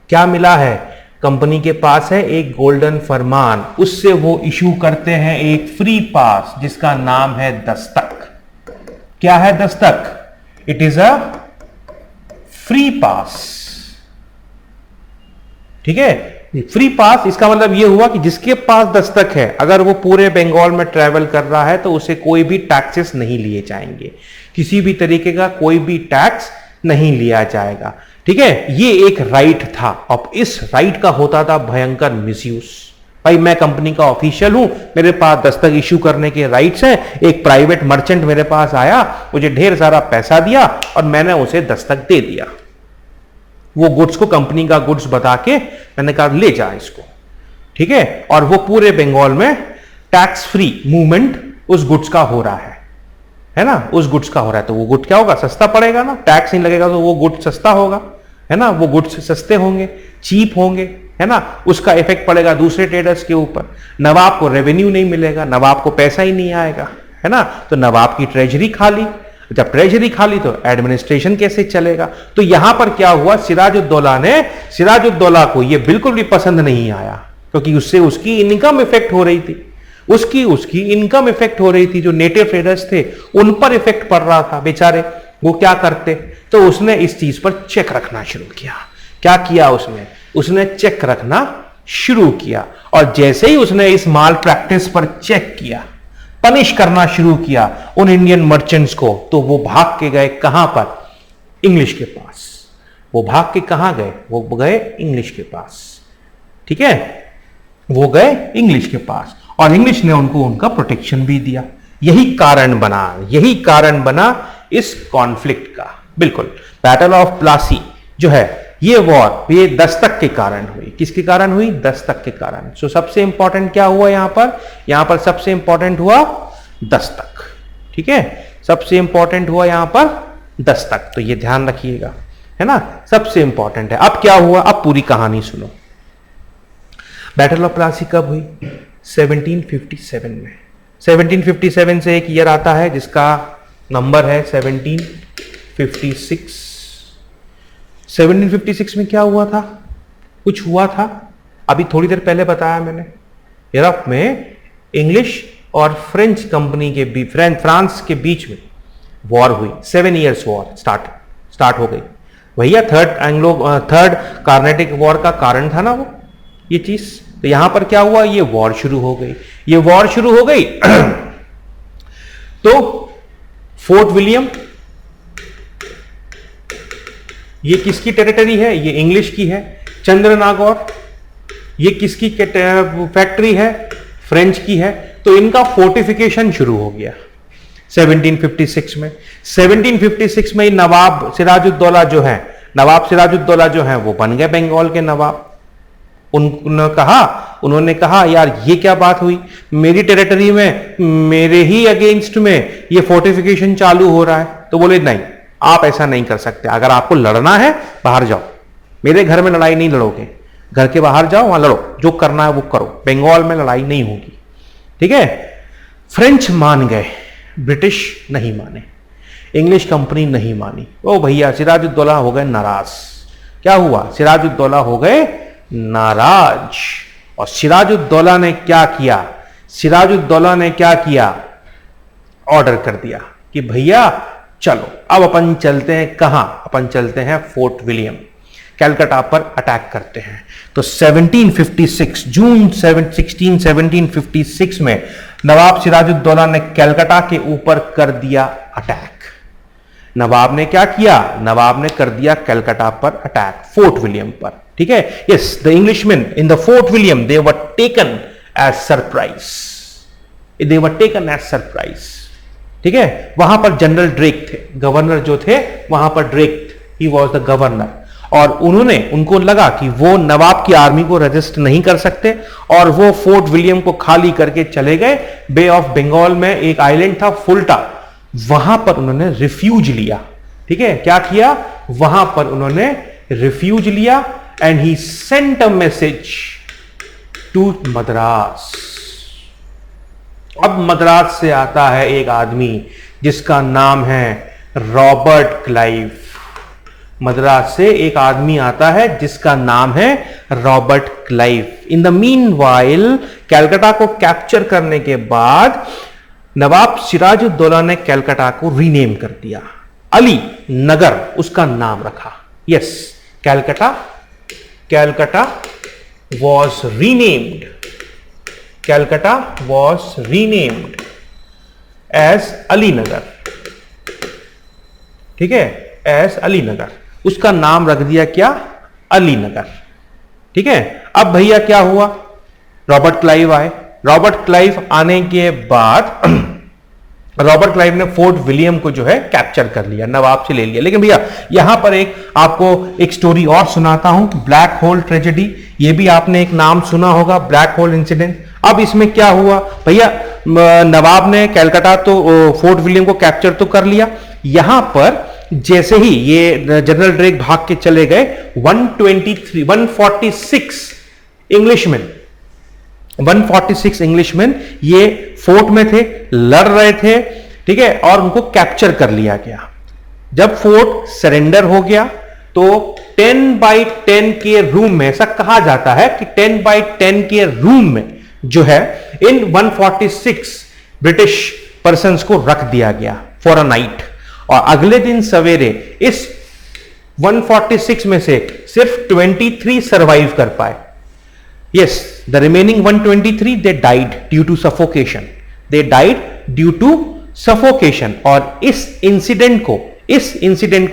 क्या मिला है? कंपनी के पास है एक गोल्डन फरमान, उससे वो इशू करते हैं एक फ्री पास जिसका नाम है दस्तक। क्या है Dastak? It is a free pass. ठीक है, फ्री पास इसका मतलब यह हुआ कि जिसके पास दस्तक है, अगर वो पूरे बंगाल में ट्रैवल कर रहा है तो उसे कोई भी टैक्सेस नहीं लिए जाएंगे, किसी भी तरीके का कोई भी टैक्स नहीं लिया जाएगा। ठीक है, ये एक राइट था। अब इस राइट का होता था भयंकर मिसयूज। भाई मैं कंपनी का ऑफिशियल हूं, मेरे पास दस्तक इश्यू करने के राइट्स हैं। एक प्राइवेट मर्चेंट मेरे पास आया, मुझे ढेर सारा पैसा दिया और मैंने उसे दस्तक दे दिया। वो गुड्स को कंपनी का गुड्स बता के मैंने कहा ले जा इसको। ठीक है, और वो पूरे बंगाल में टैक्स फ्री मूवमेंट उस गुड्स का हो रहा है ना, उस गुड्स का हो रहा है। तो वो गुड क्या होगा? सस्ता पड़ेगा ना, टैक्स नहीं लगेगा तो वो गुड सस्ता होगा, है ना, वो गुड्स सस्ते होंगे, चीप होंगे, है ना। उसका इफेक्ट पड़ेगा दूसरे ट्रेडर्स के ऊपर। नवाब को रेवेन्यू नहीं मिलेगा, नवाब को पैसा ही नहीं आएगा, है ना। तो नवाब की ट्रेजरी खाली, जब ट्रेजरी खाली तो एडमिनिस्ट्रेशन कैसे चलेगा? तो यहां पर क्या हुआ, सिराजुद्दौला को यह बिल्कुल भी पसंद नहीं आया, क्योंकि उससे उसकी इनकम इफेक्ट हो रही थी, उसकी इनकम इफेक्ट हो रही थी। जो नेटिव ट्रेडर्स थे उन पर इफेक्ट पड़ रहा था, बेचारे वो क्या करते? तो उसने इस चीज पर चेक रखना शुरू किया। क्या किया उसने चेक रखना शुरू किया, और जैसे ही उसने इस माल प्रैक्टिस पर चेक किया, पनिश करना शुरू किया उन इंडियन मर्चेंट्स को, तो वो भाग के गए कहां पर? इंग्लिश के पास। वो भाग के कहां गए? वो गए इंग्लिश के पास। ठीक है, वो गए इंग्लिश के पास और इंग्लिश ने उनको उनका प्रोटेक्शन भी दिया। यही कारण बना इस कॉन्फ्लिक्ट का। बिल्कुल, बैटल ऑफ प्लासी जो है ये वॉर, ये दस्तक के कारण हुई। किसके कारण हुई? दस्तक के कारण। सो सबसे इंपॉर्टेंट क्या हुआ यहां पर सबसे इंपॉर्टेंट हुआ दस्तक। ठीक है, सबसे इंपॉर्टेंट हुआ यहां पर दस्तक, तो ये ध्यान रखिएगा, है ना, सबसे इंपॉर्टेंट है। अब क्या हुआ? अब पूरी कहानी सुनो। बैटल ऑफ प्लासी कब हुई? 1757 में। 1757 से एक ईयर आता है जिसका नंबर है 1756। 1756 में क्या हुआ था? कुछ हुआ था, अभी थोड़ी देर पहले बताया मैंने। यूरोप में इंग्लिश और फ्रेंच कंपनी के बीच, फ्रांस के बीच में वॉर हुई। 7 इयर्स वॉर स्टार्ट हो गई भैया। थर्ड कार्नेटिक वॉर का कारण था ना वो ये चीज। तो यहां पर क्या हुआ? ये वॉर शुरू हो गई। तो फोर्ट विलियम ये किसकी टेरिटरी है? ये इंग्लिश की है। चंद्रनागौर ये किसकी फैक्ट्री है? फ्रेंच की है। तो इनका फोर्टिफिकेशन शुरू हो गया 1756 में। 1756 में नवाब सिराजुद्दौला जो है नवाब सिराजुद्दौला जो हैं वो बन गए बंगाल के नवाब। उन्होंने कहा यार ये क्या बात हुई, मेरी टेरिटरी में मेरे ही अगेंस्ट में ये फोर्टिफिकेशन चालू हो रहा है। तो बोले नहीं, आप ऐसा नहीं कर सकते, अगर आपको लड़ना है बाहर जाओ, मेरे घर में लड़ाई नहीं लड़ोगे, घर के बाहर जाओ, वहां लड़ो, जो करना है वो करो, बंगाल में लड़ाई नहीं होगी। ठीक है, फ्रेंच मान गए, ब्रिटिश नहीं माने, इंग्लिश कंपनी नहीं मानी। ओ भैया सिराजुद्दौला हो गए नाराज। क्या हुआ, सिराजुद्दौला हो गए नाराज। और सिराजुद्दौला ने क्या किया, सिराजुद्दौला ने क्या किया, ऑर्डर कर दिया कि भैया चलो अब अपन चलते हैं कहां, अपन चलते हैं फोर्ट विलियम, कलकत्ता पर अटैक करते हैं। तो 1756 जून 1756 में नवाब सिराजुद्दौला ने कलकत्ता के ऊपर कर दिया अटैक। नवाब ने क्या किया, नवाब ने कर दिया कलकत्ता पर अटैक, फोर्ट विलियम पर। ठीक है, yes, the Englishman in the Fort William they were taken as surprise, they were taken as surprise. ठीक है, वहां पर जनरल ड्रेक थे, गवर्नर जो थे वहां पर Drake, he was the governor. और उनको लगा कि वो नवाब की आर्मी को रेजिस्ट नहीं कर सकते और वो फोर्ट विलियम को खाली करके चले गए। बे ऑफ बंगाल में एक आइलैंड था फुल्टा, वहां पर उन्होंने रिफ्यूज लिया। ठीक है, क्या किया, वहां पर उन्होंने रिफ्यूज लिया and he sent a message to Madras. अब मद्रास से आता है एक आदमी जिसका नाम है रॉबर्ट क्लाइव। मद्रास से एक आदमी आता है जिसका नाम है Robert Clive. In the mean while Calcutta को कैप्चर करने के बाद नवाब सिराजुद्दौला ने कलकत्ता को रीनेम कर दिया, अली नगर उसका नाम रखा। Yes, Calcutta was renamed, Calcutta was renamed as Alinagar. ठीक है, एज अलीनगर, उसका नाम रख दिया क्या, अलीनगर। ठीक है, अब भैया क्या हुआ, रॉबर्ट क्लाइव आए। रॉबर्ट क्लाइव आने के बाद रॉबर्ट क्लाइव ने फोर्ट विलियम को जो है कैप्चर कर लिया, नवाब से ले लिया। लेकिन भैया यहां पर आपको एक स्टोरी और सुनाता हूं, ब्लैक होल ट्रेजेडी। ये भी आपने एक नाम सुना होगा, ब्लैक होल इंसिडेंट। अब इसमें क्या हुआ भैया, नवाब ने कलकत्ता तो फोर्ट विलियम को कैप्चर तो कर लिया, यहां पर जैसे ही ये जनरल ड्रेक भाग के चले गए 146 इंग्लिशमैन ये फोर्ट में थे, लड़ रहे थे। ठीक है, और उनको कैप्चर कर लिया गया। जब फोर्ट सरेंडर हो गया तो 10x10 के रूम में, ऐसा कहा जाता है कि 10x10 के रूम में जो है इन 146 ब्रिटिश पर्सन्स को रख दिया गया फॉर अ नाइट। और अगले दिन सवेरे इस 146 में से सिर्फ 23 सरवाइव कर पाए। Yes, the remaining 123 they died due to suffocation, they died due to suffocation. और इस इंसिडेंट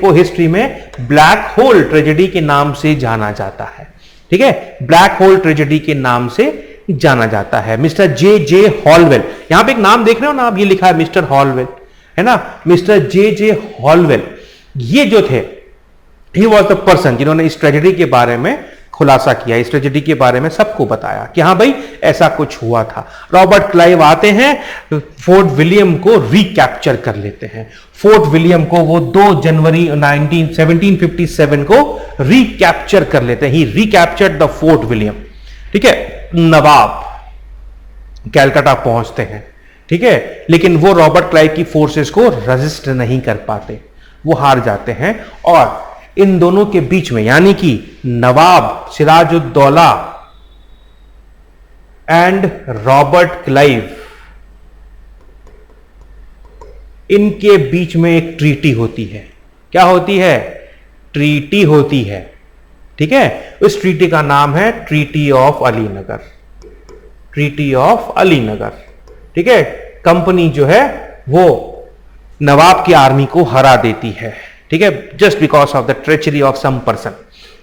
को हिस्ट्री में ब्लैक होल ट्रेजेडी के नाम से जाना जाता है। ठीक है, ब्लैक होल ट्रेजेडी के नाम से जाना जाता है। मिस्टर जे हॉलवेल, यहां पे एक नाम देख रहे हो ना आप, ये लिखा है मिस्टर हॉलवेल, है ना, मिस्टर जे हॉलवेल। ये जो थे, ही वॉज द पर्सन जिन्होंने इस ट्रेजेडी के बारे में खुलासा किया, इस ट्रेजेडी के बारे में सबको बताया कि हाँ भाई ऐसा कुछ हुआ था। रॉबर्ट क्लाइव आते हैं, फोर्ट विलियम को रिकैप्चर कर लेते हैं। फोर्ट विलियम को वो 2 जनवरी 1757 को रिकैप्चर कर लेते हैं। ही रिकैप्चर्ड द फोर्ट विलियम। ठीक है, नवाब कलकत्ता पहुंचते हैं। ठीक है, लेकिन वो रॉबर्ट क्लाइव की फोर्सेस को रेजिस्ट नहीं कर पाते, वो हार जाते हैं। और इन दोनों के बीच में, यानी कि नवाब सिराजुद्दौला एंड रॉबर्ट क्लाइव, इनके बीच में एक ट्रीटी होती है। क्या होती है, ट्रीटी होती है। ठीक है, उस ट्रीटी का नाम है treaty of Alinagar, treaty of Alinagar. ठीक है, कंपनी जो है वो नवाब की आर्मी को हरा देती है। ठीक है, just because of the treachery of some person.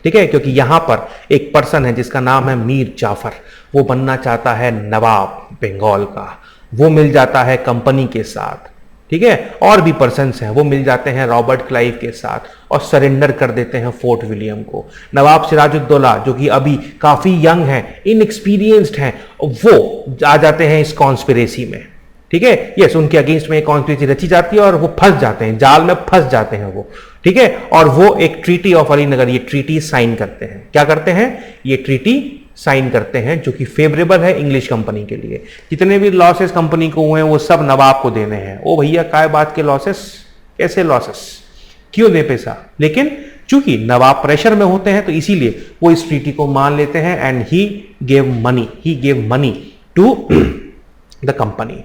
ठीक है, क्योंकि यहां पर एक पर्सन है जिसका नाम है मीर जाफर, वो बनना चाहता है नवाब बंगाल का, वो मिल जाता है कंपनी के साथ। ठीक है, और भी पर्सन्स हैं, वो मिल जाते हैं रॉबर्ट क्लाइव के साथ और सरेंडर कर देते हैं फोर्ट विलियम को। नवाब सिराजुद्दौला जो कि अभी काफी यंग हैं, इनएक्सपीरियंस्ड हैं, वो आ जाते हैं इस कॉन्स्पिरेसी में। ठीक है, यस, उनके अगेंस्ट में कॉन्स्पिरेसी रची जाती है और वो फंस जाते हैं, जाल में फंस जाते हैं वो। ठीक है, और वो एक ट्रीटी ऑफ अलीनगर, ये ट्रीटी साइन करते हैं। क्या करते हैं? ये ट्रीटी साइन करते हैं जो कि फेवरेबल है इंग्लिश कंपनी के लिए। जितने भी लॉसेस कंपनी को हुए हैं वो सब नवाब को देने हैं। ओ भैया, काय बात के लॉसेस? कैसे लॉसेस? क्यों दे पैसा? लेकिन चूंकि नवाब प्रेशर में होते हैं तो इसीलिए वो इस ट्रीटी को मान लेते हैं and he gave money to the company.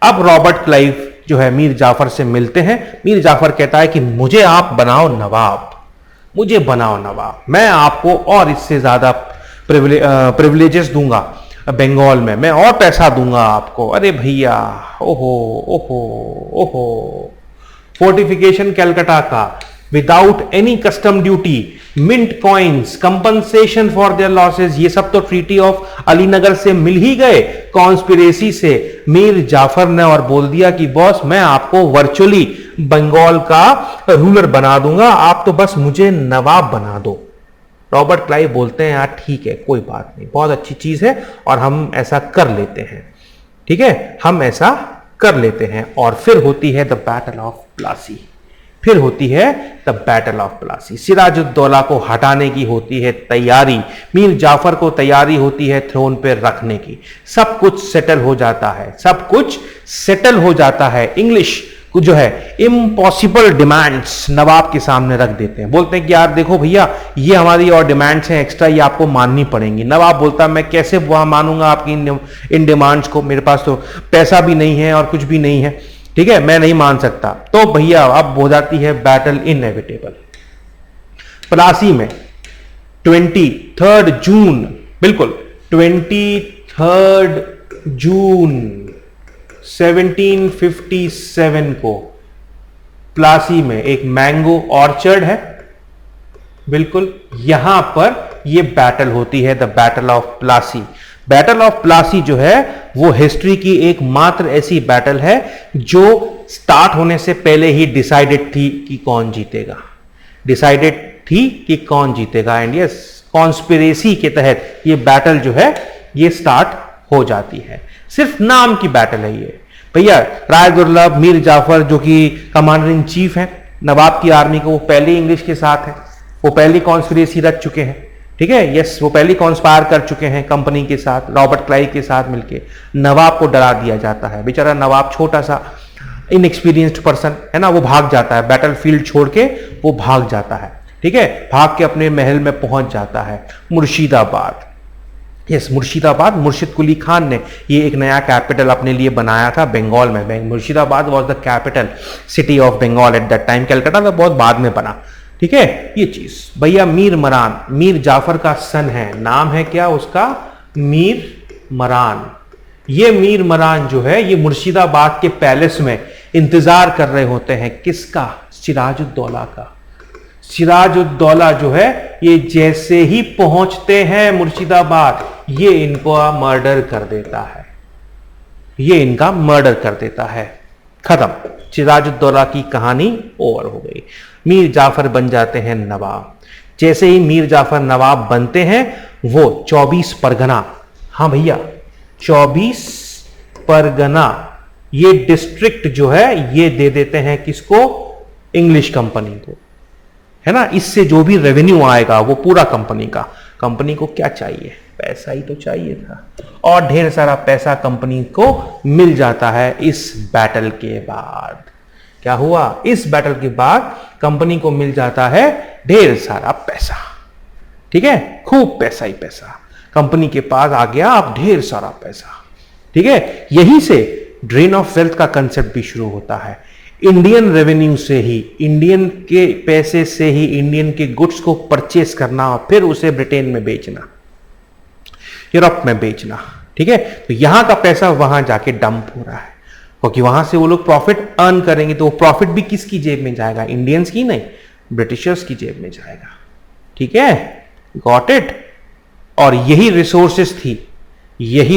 अब रॉबर्ट क्लाइव जो है मीर जाफर से मिलते हैं। मीर जाफर कहता है कि मुझे आप बनाओ नवाब, मुझे बनाओ नवाब, मैं आपको और इससे ज्यादा प्रिविलेजेस दूंगा बंगाल में, मैं और पैसा दूंगा आपको। अरे भैया, ओहो ओहो ओहो, फोर्टिफिकेशन कलकत्ता का without any custom duty, mint coins, compensation for their losses, ये सब तो ट्रीटी ऑफ अलीनगर से मिल ही गए। कॉन्स्पिरेसी से मीर जाफर ने और बोल दिया कि बॉस, मैं आपको वर्चुअली बंगाल का रूलर बना दूंगा, आप तो बस मुझे नवाब बना दो। रॉबर्ट क्लाइव बोलते हैं यार ठीक है, कोई बात नहीं, बहुत अच्छी चीज है और हम ऐसा कर लेते हैं। ठीक है, हम ऐसा कर लेते हैं। और फिर होती है द बैटल ऑफ प्लासी। फिर होती है the battle of Plassey. Sirajuddaulah को हटाने की होती है तैयारी, मीर जाफर को तैयारी होती है थ्रोन पे रखने की। सब कुछ सेटल हो जाता है, सब कुछ सेटल हो जाता है। इंग्लिश जो है इम्पॉसिबल डिमांड्स नवाब के सामने रख देते हैं। बोलते हैं कि यार देखो भैया, ये हमारी और डिमांड्स हैं एक्स्ट्रा, ये आपको माननी पड़ेंगी। नवाब बोलता मैं कैसे वहां मानूंगा आपकी इन डिमांड्स को, मेरे पास तो पैसा भी नहीं है और कुछ भी नहीं है। ठीक है, मैं नहीं मान सकता। तो भैया अब हो जाती है बैटल इनएविटेबल। प्लासी में 23 जून, बिल्कुल 23 जून 1757 को प्लासी में एक मैंगो ऑर्चर्ड है, बिल्कुल यहां पर यह बैटल होती है, the battle of Plassey. Battle of Plassey जो है वो हिस्ट्री की एकमात्र ऐसी बैटल है जो स्टार्ट होने से पहले ही डिसाइडेड थी कि कौन जीतेगा, डिसाइडेड थी कि कौन जीतेगा। एंड यस, कॉन्स्पिरेसी के तहत ये बैटल जो है ये स्टार्ट हो जाती है। सिर्फ नाम की बैटल है ये भैया। राय दुर्लभ, मीर जाफर जो कि कमांडर इन चीफ हैं नवाब की आर्मी को, वो पहले इंग्लिश के साथ है, वो पहली कॉन्स्पिरेसी रच चुके हैं। ठीक है, यस, वो पहली कॉन्स्पायर कर चुके हैं कंपनी के साथ, रॉबर्ट क्लाइव के साथ मिलके। नवाब को डरा दिया जाता है। बेचारा नवाब छोटा सा इनएक्सपीरियंस्ड पर्सन है ना, वो भाग जाता है, बैटल फील्ड छोड़ के वो भाग जाता है। ठीक है, भाग के अपने महल में पहुंच जाता है मुर्शिदाबाद। यस, मुर्शिदाबाद, मुर्शिद कुली खान ने ये एक नया कैपिटल अपने लिए बनाया था बंगाल में। Murshidabad was the capital city of Bengal at that time. Calcutta तो बहुत बाद में बना। ठीक है, ये चीज भैया। मीर मरान मीर जाफर का सन है, नाम है क्या उसका? मीर मरान। ये मीर मरान जो है ये मुर्शिदाबाद के पैलेस में इंतजार कर रहे होते हैं, किसका? सिराजुद्दौला का। सिराजुद्दौला जो है ये जैसे ही पहुंचते हैं मुर्शिदाबाद, ये इनको मर्डर कर देता है, ये इनका मर्डर कर देता है। खत्म, सिराजुद्दौला की कहानी ओवर हो गई। मीर जाफर बन जाते हैं नवाब। जैसे ही मीर जाफर नवाब बनते हैं वो 24 परगना, हाँ भैया 24 परगना, ये डिस्ट्रिक्ट जो है ये दे देते हैं किसको? इंग्लिश कंपनी को, है ना। इससे जो भी रेवेन्यू आएगा वो पूरा कंपनी का। कंपनी को क्या चाहिए? पैसा ही तो चाहिए था, और ढेर सारा पैसा कंपनी को मिल जाता है इस बैटल के बाद। क्या हुआ? इस बैटल के बाद कंपनी को मिल जाता है ढेर सारा पैसा। ठीक है, खूब पैसा ही पैसा कंपनी के पास आ गया, अब ढेर सारा पैसा। ठीक है, यहीं से ड्रेन ऑफ वेल्थ का कंसेप्ट भी शुरू होता है। इंडियन रेवेन्यू से ही, इंडियन के पैसे से ही इंडियन के गुड्स को परचेस करना और फिर उसे ब्रिटेन में बेचना, यूरोप में बेचना। ठीक है, तो यहां का पैसा वहां जाके डंप हो रहा है, क्योंकि वहां से वो लोग प्रॉफिट अर्न करेंगे। तो वो प्रॉफिट भी किसकी जेब में जाएगा? इंडियंस की नहीं, ब्रिटिशर्स की जेब में जाएगा। ठीक है, गॉट इट। और यही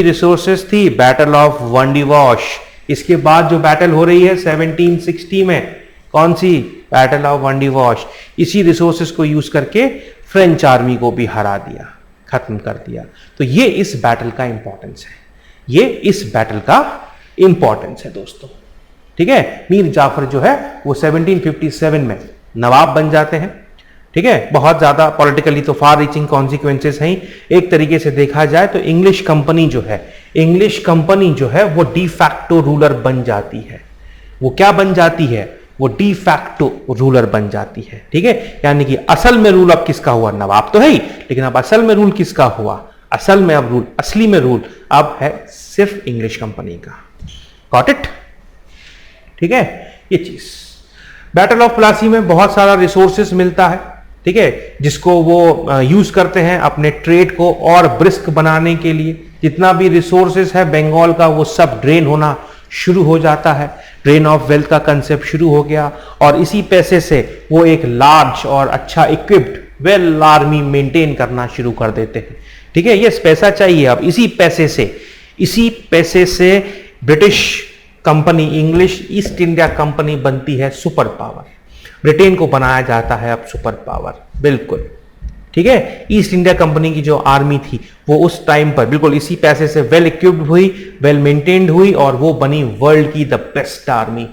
रिसोर्सेस थी बैटल ऑफ वंडीवॉश इसके बाद जो बैटल हो रही है 1760 में, कौन सी? Battle of वंडीवॉश। इसी रिसोर्सेस को यूज करके फ्रेंच आर्मी को भी हरा दिया, खत्म कर दिया। तो ये इस बैटल का इंपॉर्टेंस है, ये इस बैटल का इंपॉर्टेंस है दोस्तों। ठीक है, मीर जाफर जो है वो 1757 में नवाब बन जाते हैं। ठीक है, बहुत ज्यादा पॉलिटिकली तो फार रीचिंग कॉन्सिक्वेंसेस हैं। एक तरीके से देखा जाए तो इंग्लिश कंपनी जो है वो डी फैक्टो रूलर बन जाती है। वो क्या बन जाती है? वो डी फैक्टो रूलर बन जाती है। ठीक है, यानी कि असल में रूल अब किसका हुआ? नवाब तो है ही, लेकिन अब असल में रूल किसका हुआ? असल में अब रूल, असली में रूल अब है सिर्फ इंग्लिश कंपनी का। Got it? ठीक है, ये चीज बैटल ऑफ प्लासी में बहुत सारा रिसोर्सेस मिलता है। ठीक है, जिसको वो यूज करते हैं अपने ट्रेड को और ब्रिस्क बनाने के लिए। जितना भी रिसोर्सेस है बंगाल का वो सब ड्रेन होना शुरू हो जाता है। ड्रेन ऑफ वेल्थ का कंसेप्ट शुरू हो गया और इसी पैसे से वो एक लार्ज और अच्छा इक्विप्ड वेल आर्मी मेंटेन करना शुरू कर देते हैं। ठीक है, ये पैसा चाहिए। अब इसी पैसे से British company, English east India company बनती है सुपर पावर। ब्रिटेन को बनाया जाता है अब सुपर पावर, बिल्कुल। ठीक है, ईस्ट इंडिया कंपनी की जो आर्मी थी वो उस टाइम पर बिल्कुल इसी पैसे से वेल इक्विप्ड हुई, वेल मेंटेन्ड हुई और वो बनी वर्ल्ड की द बेस्ट आर्मी।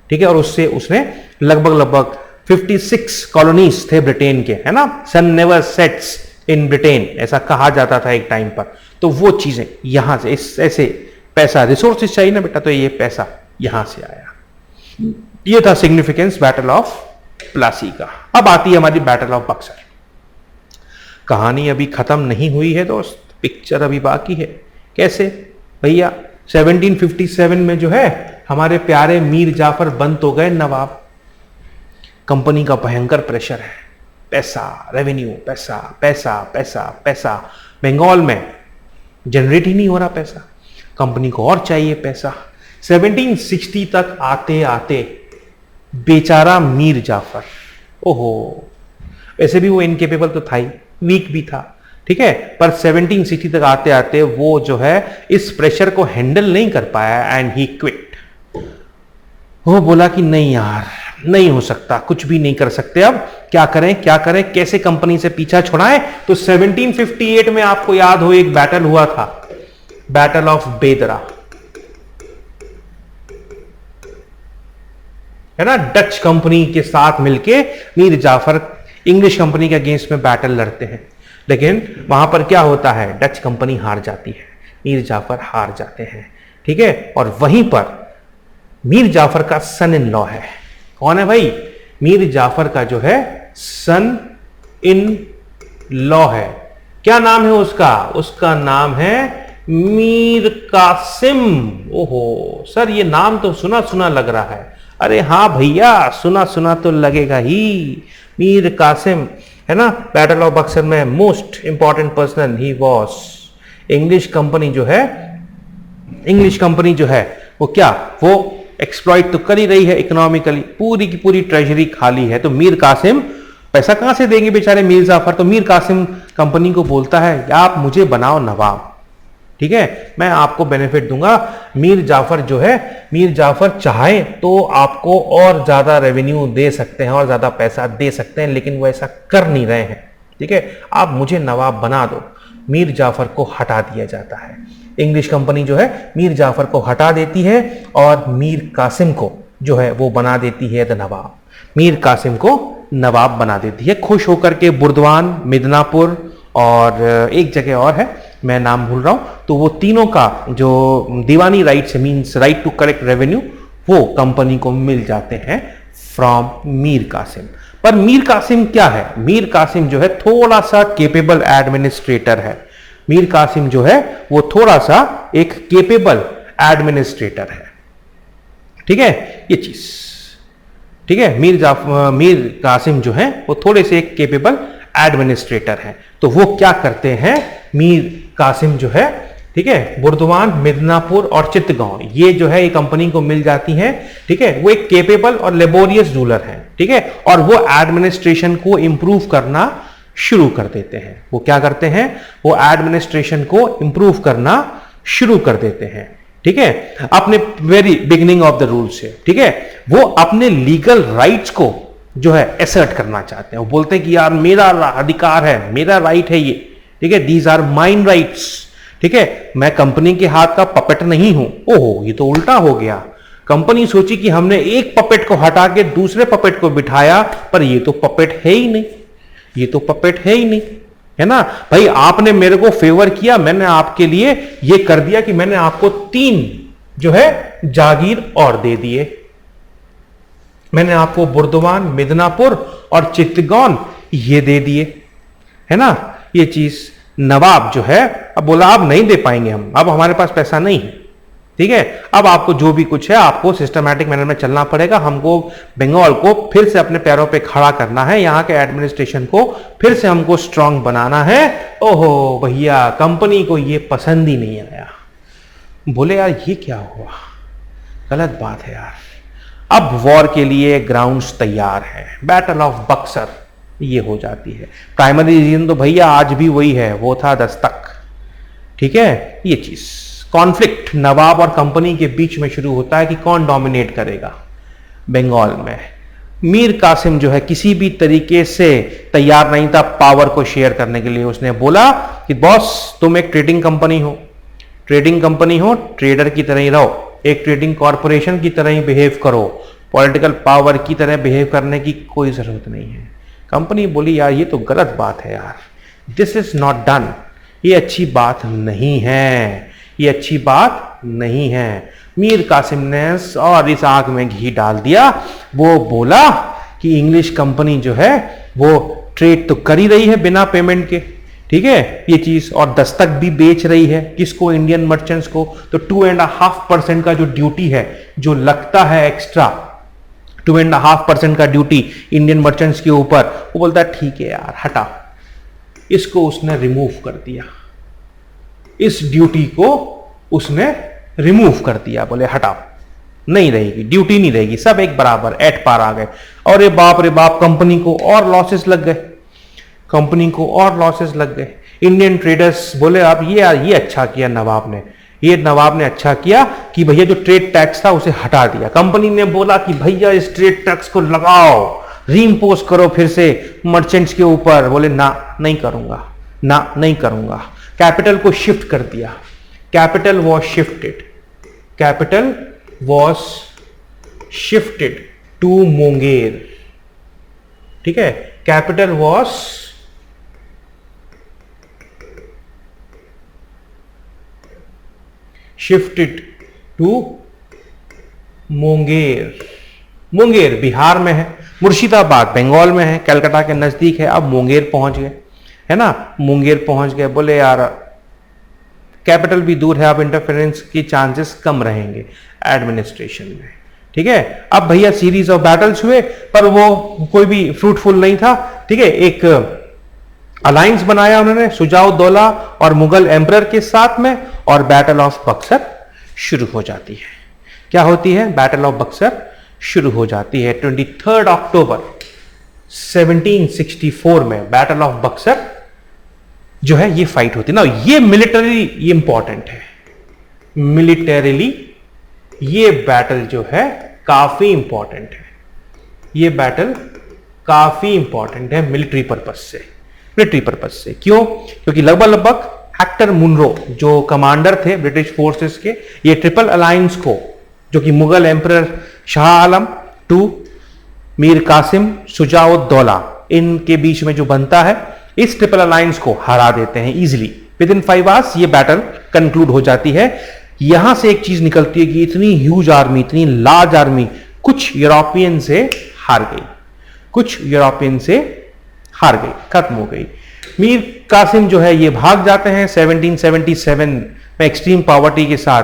ठीक है, और उससे उसने लगभग 56 कॉलोनीज थे ब्रिटेन के, है ना। Sun never sets in Britain, ऐसा कहा जाता था एक टाइम पर। तो वो चीजें यहां से, इस ऐसे पैसा, रिसोर्सेज चाहिए ना बेटा, तो ये पैसा यहां से आया। ये था सिग्निफिकेंस बैटल ऑफ प्लासी का। अब आती है हमारी बैटल ऑफ बक्सर। कहानी अभी खत्म नहीं हुई है दोस्त, पिक्चर अभी बाकी है। कैसे भैया? 1757 में जो है हमारे प्यारे मीर जाफर बन तो गए नवाब। कंपनी का भयंकर प्रेशर है, पैसा, रेवेन्यू, पैसा पैसा पैसा पैसा। बंगाल में जनरेट ही नहीं हो रहा पैसा, कंपनी को और चाहिए पैसा। 1760 तक आते आते बेचारा मीर जाफर, ओहो, वैसे भी वो इनकेपेबल तो था ही, वीक भी था। ठीक है, पर 1760 तक आते आते वो जो है इस प्रेशर को हैंडल नहीं कर पाया एंड ही क्विट। वो बोला कि नहीं यार, नहीं हो सकता, कुछ भी नहीं कर सकते, अब क्या करें क्या करें, कैसे कंपनी से पीछा छुड़ाएं। तो 1758 में आपको याद हो एक बैटल हुआ था, बैटल ऑफ बेदरा, है ना। डच कंपनी के साथ मिलके मीर जाफर इंग्लिश कंपनी के अगेंस्ट में बैटल लड़ते हैं, लेकिन वहां पर क्या होता है? डच कंपनी हार जाती है, मीर जाफर हार जाते हैं। ठीक है, और वहीं पर मीर जाफर का सन इन लॉ है। कौन है भाई? मीर जाफर का जो है सन इन लॉ है। क्या नाम है उसका? उसका नाम है मीर कासिम। ओहो सर, ये नाम तो सुना सुना लग रहा है। अरे हाँ भैया, सुना सुना तो लगेगा ही। मीर कासिम, है ना। बैटल ऑफ बक्सर में most important person he was. English company जो है वो क्या, वो एक्सप्लॉइट तो कर ही रही है इकोनॉमिकली, पूरी की पूरी ट्रेजरी खाली है। तो मीर कासिम पैसा कहां से देंगे बेचारे मीर जाफर? तो मीर कासिम कंपनी को बोलता है आप मुझे बनाओ नवाब, ठीक है, मैं आपको बेनिफिट दूंगा। मीर जाफर जो है, मीर जाफर चाहे तो आपको और ज्यादा रेवेन्यू दे सकते हैं और ज्यादा पैसा दे सकते हैं, लेकिन वो ऐसा कर नहीं रहे हैं। ठीक है, आप मुझे नवाब बना दो। मीर जाफर को हटा दिया जाता है। इंग्लिश कंपनी जो है मीर जाफर को हटा देती है और मीर कासिम को जो है वो बना देती है द नवाब। मीर कासिम को नवाब बना देती है, खुश होकर के। बुर्दवान, मिदनापुर और एक जगह और है, मैं नाम भूल रहा हूं। तो वो तीनों का जो दीवानी rights, means right to collect revenue, वो कंपनी को मिल जाते हैं फ्रॉम मीर कासिम। पर मीर कासिम क्या है? मीर कासिम जो है थोड़ा सा केपेबल एडमिनिस्ट्रेटर है। मीर कासिम जो है वो थोड़ा सा एक केपेबल एडमिनिस्ट्रेटर है। ठीक है, ये चीज ठीक है। मीर कासिम जो है वो थोड़े से एक केपेबल एडमिनिस्ट्रेटर है। तो वो क्या करते हैं? मीर कासिम जो है, ठीक है, बुर्दवान, मिदनापुर और चित्तगांव, ये जो है ये कंपनी को मिल जाती हैं। ठीक है, वो एक केपेबल और लेबोरियस रूलर है। ठीक है, और वो एडमिनिस्ट्रेशन को इंप्रूव करना शुरू कर देते हैं। वो क्या करते हैं? वो एडमिनिस्ट्रेशन को इंप्रूव करना शुरू कर देते हैं। ठीक है, अपने very beginning of the rule से, ठीक है, वो अपने लीगल राइट्स को जो है एसर्ट करना चाहते हैं। वो बोलते हैं कि यार मेरा अधिकार है, मेरा राइट है ये, ठीक है, दीज आर माइन राइट्स, ठीक है, मैं कंपनी के हाथ का पपेट नहीं हूं। ओहो, ये तो उल्टा हो गया। कंपनी सोची कि हमने एक पपेट को हटा के दूसरे पपेट को बिठाया, पर ये तो पपेट है ही नहीं, ये तो पपेट है ही नहीं, है ना भाई। आपने मेरे को फेवर किया, मैंने आपके लिए ये कर दिया कि मैंने आपको 3 जो है जागीर और दे दिए। मैंने आपको बुर्दवान, मिदनापुर और चित्तगौन ये दे दिए, है ना। ये चीज नवाब जो है अब बोला अब नहीं दे पाएंगे हम, अब हमारे पास पैसा नहीं है, ठीक है, अब आपको जो भी कुछ है आपको सिस्टमैटिक मैनर में चलना पड़ेगा। हमको बंगाल को फिर से अपने पैरों पे खड़ा करना है, यहाँ के एडमिनिस्ट्रेशन को फिर से हमको स्ट्रांग बनाना है। ओहो भैया, कंपनी को ये पसंद ही नहीं आया। बोले यार ये क्या हुआ, गलत बात है यार। अब वॉर के लिए ग्राउंड्स तैयार है, बैटल ऑफ बक्सर ये हो जाती है। प्राइमरी रीजन तो भैया आज भी वही है, वो था दस्तक, ठीक है। ये चीज कॉन्फ्लिक्ट नवाब और कंपनी के बीच में शुरू होता है कि कौन डोमिनेट करेगा बंगाल में। मीर कासिम जो है किसी भी तरीके से तैयार नहीं था पावर को शेयर करने के लिए। उसने बोला कि बॉस तुम एक ट्रेडिंग कंपनी हो, ट्रेडिंग कंपनी हो, ट्रेडर की तरह ही रहो, एक ट्रेडिंग कॉरपोरेशन की तरह ही बिहेव करो, पॉलिटिकल पावर की तरह बिहेव करने की कोई जरूरत नहीं है। कंपनी बोली यार ये तो गलत बात है यार, दिस इज नॉट डन, ये अच्छी बात नहीं है, ये अच्छी बात नहीं है। मीर कासिम ने और इस आग में घी डाल दिया। वो बोला कि इंग्लिश कंपनी जो है वो ट्रेड तो कर ही रही है बिना पेमेंट के, ठीक है, ये चीज, और दस्तक भी बेच रही है किसको, इंडियन मर्चेंट्स को। तो 2.5% का जो ड्यूटी है जो लगता है एक्स्ट्रा, 2.5% का ड्यूटी इंडियन मर्चेंट्स के ऊपर, वो बोलता है ठीक है यार हटा। इसको उसने रिमूव कर दिया, इस ड्यूटी को उसने रिमूव कर दिया, बोले हटाओ, नहीं रहेगी ड्यूटी, नहीं रहेगी, सब एक बराबर एट पार आ गए। और ये बाप रे बाप, कंपनी को और लॉसेस लग गए, कंपनी को और लॉसेस लग गए। इंडियन ट्रेडर्स बोले अब ये अच्छा किया नवाब ने, ये नवाब ने अच्छा किया कि भैया जो ट्रेड टैक्स था उसे हटा दिया। कंपनी ने बोला कि भैया इस ट्रेड टैक्स को लगाओ, रीइंपोज करो फिर से मर्चेंट्स के ऊपर। बोले ना नहीं करूंगा, ना नहीं करूंगा। कैपिटल को शिफ्ट कर दिया, capital was shifted, capital was shifted to Munger, ठीक है, capital was shifted to Munger. Munger Bihar में है, मुर्शिदाबाद बंगाल में है, कलकत्ता के नजदीक है। अब मुंगेर पहुंच गए, है ना, मुंगेर पहुंच गए। बोले यार कैपिटल भी दूर है, अब इंटरफेरेंस की चांसेस कम रहेंगे एडमिनिस्ट्रेशन में, ठीक है। अब भैया सीरीज ऑफ बैटल्स हुए पर वो कोई भी फ्रूटफुल नहीं था, ठीक है। एक अलायंस बनाया उन्होंने सुजाउद्दौला और मुगल एम्परर के साथ में, और बैटल ऑफ बक्सर शुरू हो जाती है। क्या होती है, बैटल ऑफ बक्सर शुरू हो जाती है 23 अक्टूबर 1764 में। बैटल ऑफ बक्सर जो है ये फाइट होती है ना, ये मिलिटरी इंपॉर्टेंट है, मिलिटरीली ये बैटल जो है काफी इंपॉर्टेंट है, ये बैटल काफी इंपॉर्टेंट है मिलिट्री पर्पस से। मिलिट्री पर्पस से क्यों, क्योंकि लगभग हेक्टर मुनरो जो कमांडर थे ब्रिटिश फोर्सेस के, ये ट्रिपल अलायंस को, जो कि मुगल एम्परर शाह आलम टू मीर कासिम सुजाउद्दौला इनके बीच में जो बनता है, इस ट्रिपल अलायंस को हरा देते हैं इजीली। विद इन 5 आवर्स ये बैटल कंक्लूड हो जाती है। यहां से एक चीज निकलती है कि इतनी ह्यूज आर्मी, इतनी लार्ज आर्मी कुछ यूरोपियन से हार गई, कुछ यूरोपियन से हार गई, खत्म हो गई। मीर कासिम जो है ये भाग जाते हैं 1777 में, एक्सट्रीम पॉवर्टी के साथ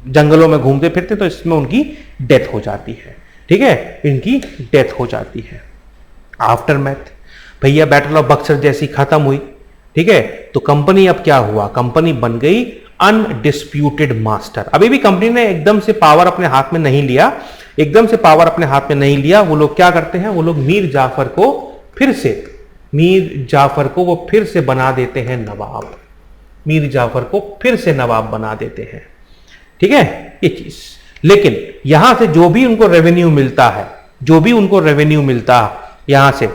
जंगलों में घूमते फिरते, तो इसमें उनकी डेथ हो जाती है, ठीक है, इनकी डेथ हो जाती है। आफ्टर मैथ भैया बैटल ऑफ बक्सर जैसी खत्म हुई, ठीक है, तो कंपनी अब क्या हुआ, कंपनी बन गई अनडिस्प्यूटेड मास्टर। अभी भी कंपनी ने एकदम से पावर अपने हाथ में नहीं लिया, एकदम से पावर अपने हाथ में नहीं लिया। वो लोग क्या करते हैं, वो लोग मीर जाफर को वो फिर से बना देते हैं नवाब, मीर जाफर को फिर से नवाब बना देते हैं, ठीक है ये चीज। लेकिन यहां से जो भी उनको रेवेन्यू मिलता है, जो भी उनको रेवेन्यू मिलता है यहां से,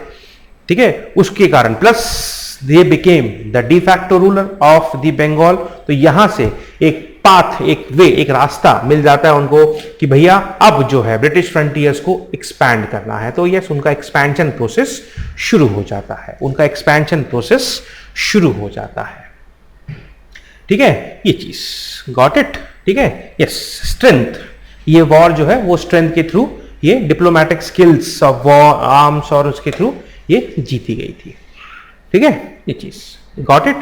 ठीक है, उसके कारण plus they became the de facto ruler of the Bengal. तो यहां से एक पाथ, एक वे, एक रास्ता मिल जाता है उनको कि भैया अब जो है ब्रिटिश फ्रंटियर्स को एक्सपैंड करना है। तो यस, उनका एक्सपेंशन प्रोसेस शुरू हो जाता है, उनका एक्सपेंशन प्रोसेस शुरू हो जाता है। ठीक है ये चीज, गॉट इट, ठीक है यस। स्ट्रेंथ, ये वॉर जो है वो स्ट्रेंथ के थ्रू, ये diplomatic skills of war, arms और उसके थ्रू ये जीती गई थी। ठीक है ये चीज, गॉट इट।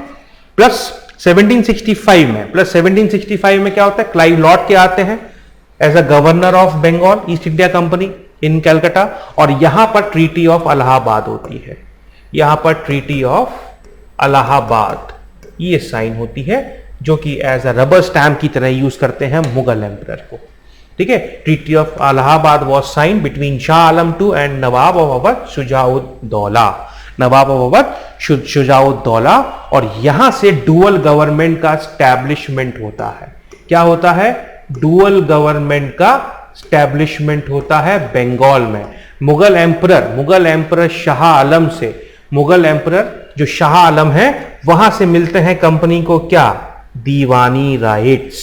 प्लस 1765 में, प्लस 1765 में क्या होता है, क्लाइव लौट के आते हैं as a governor of Bengal, East India company in Calcutta, और यहां पर ट्रीटी ऑफ इलाहाबाद होती है। यहां पर ट्रीटी ऑफ इलाहाबाद ये साइन होती है, जो कि एज अ रबर स्टैम्प की तरह यूज करते हैं मुगल एम्परर को। ठीक है, treaty of Allahabad was sign between Shah Alam II and nawab of Awadh Shujauddaulah, nawab of Awadh Shujauddaulah. और यहां से डुअल गवर्नमेंट का स्टैब्लिशमेंट होता है। क्या होता है, डुअल गवर्नमेंट का स्टैब्लिशमेंट होता है बंगाल में। मुगल एम्परर शाह आलम से, मुगल एम्परर जो शाह आलम है वहां से मिलते हैं कंपनी को क्या, दीवानी राइट्स।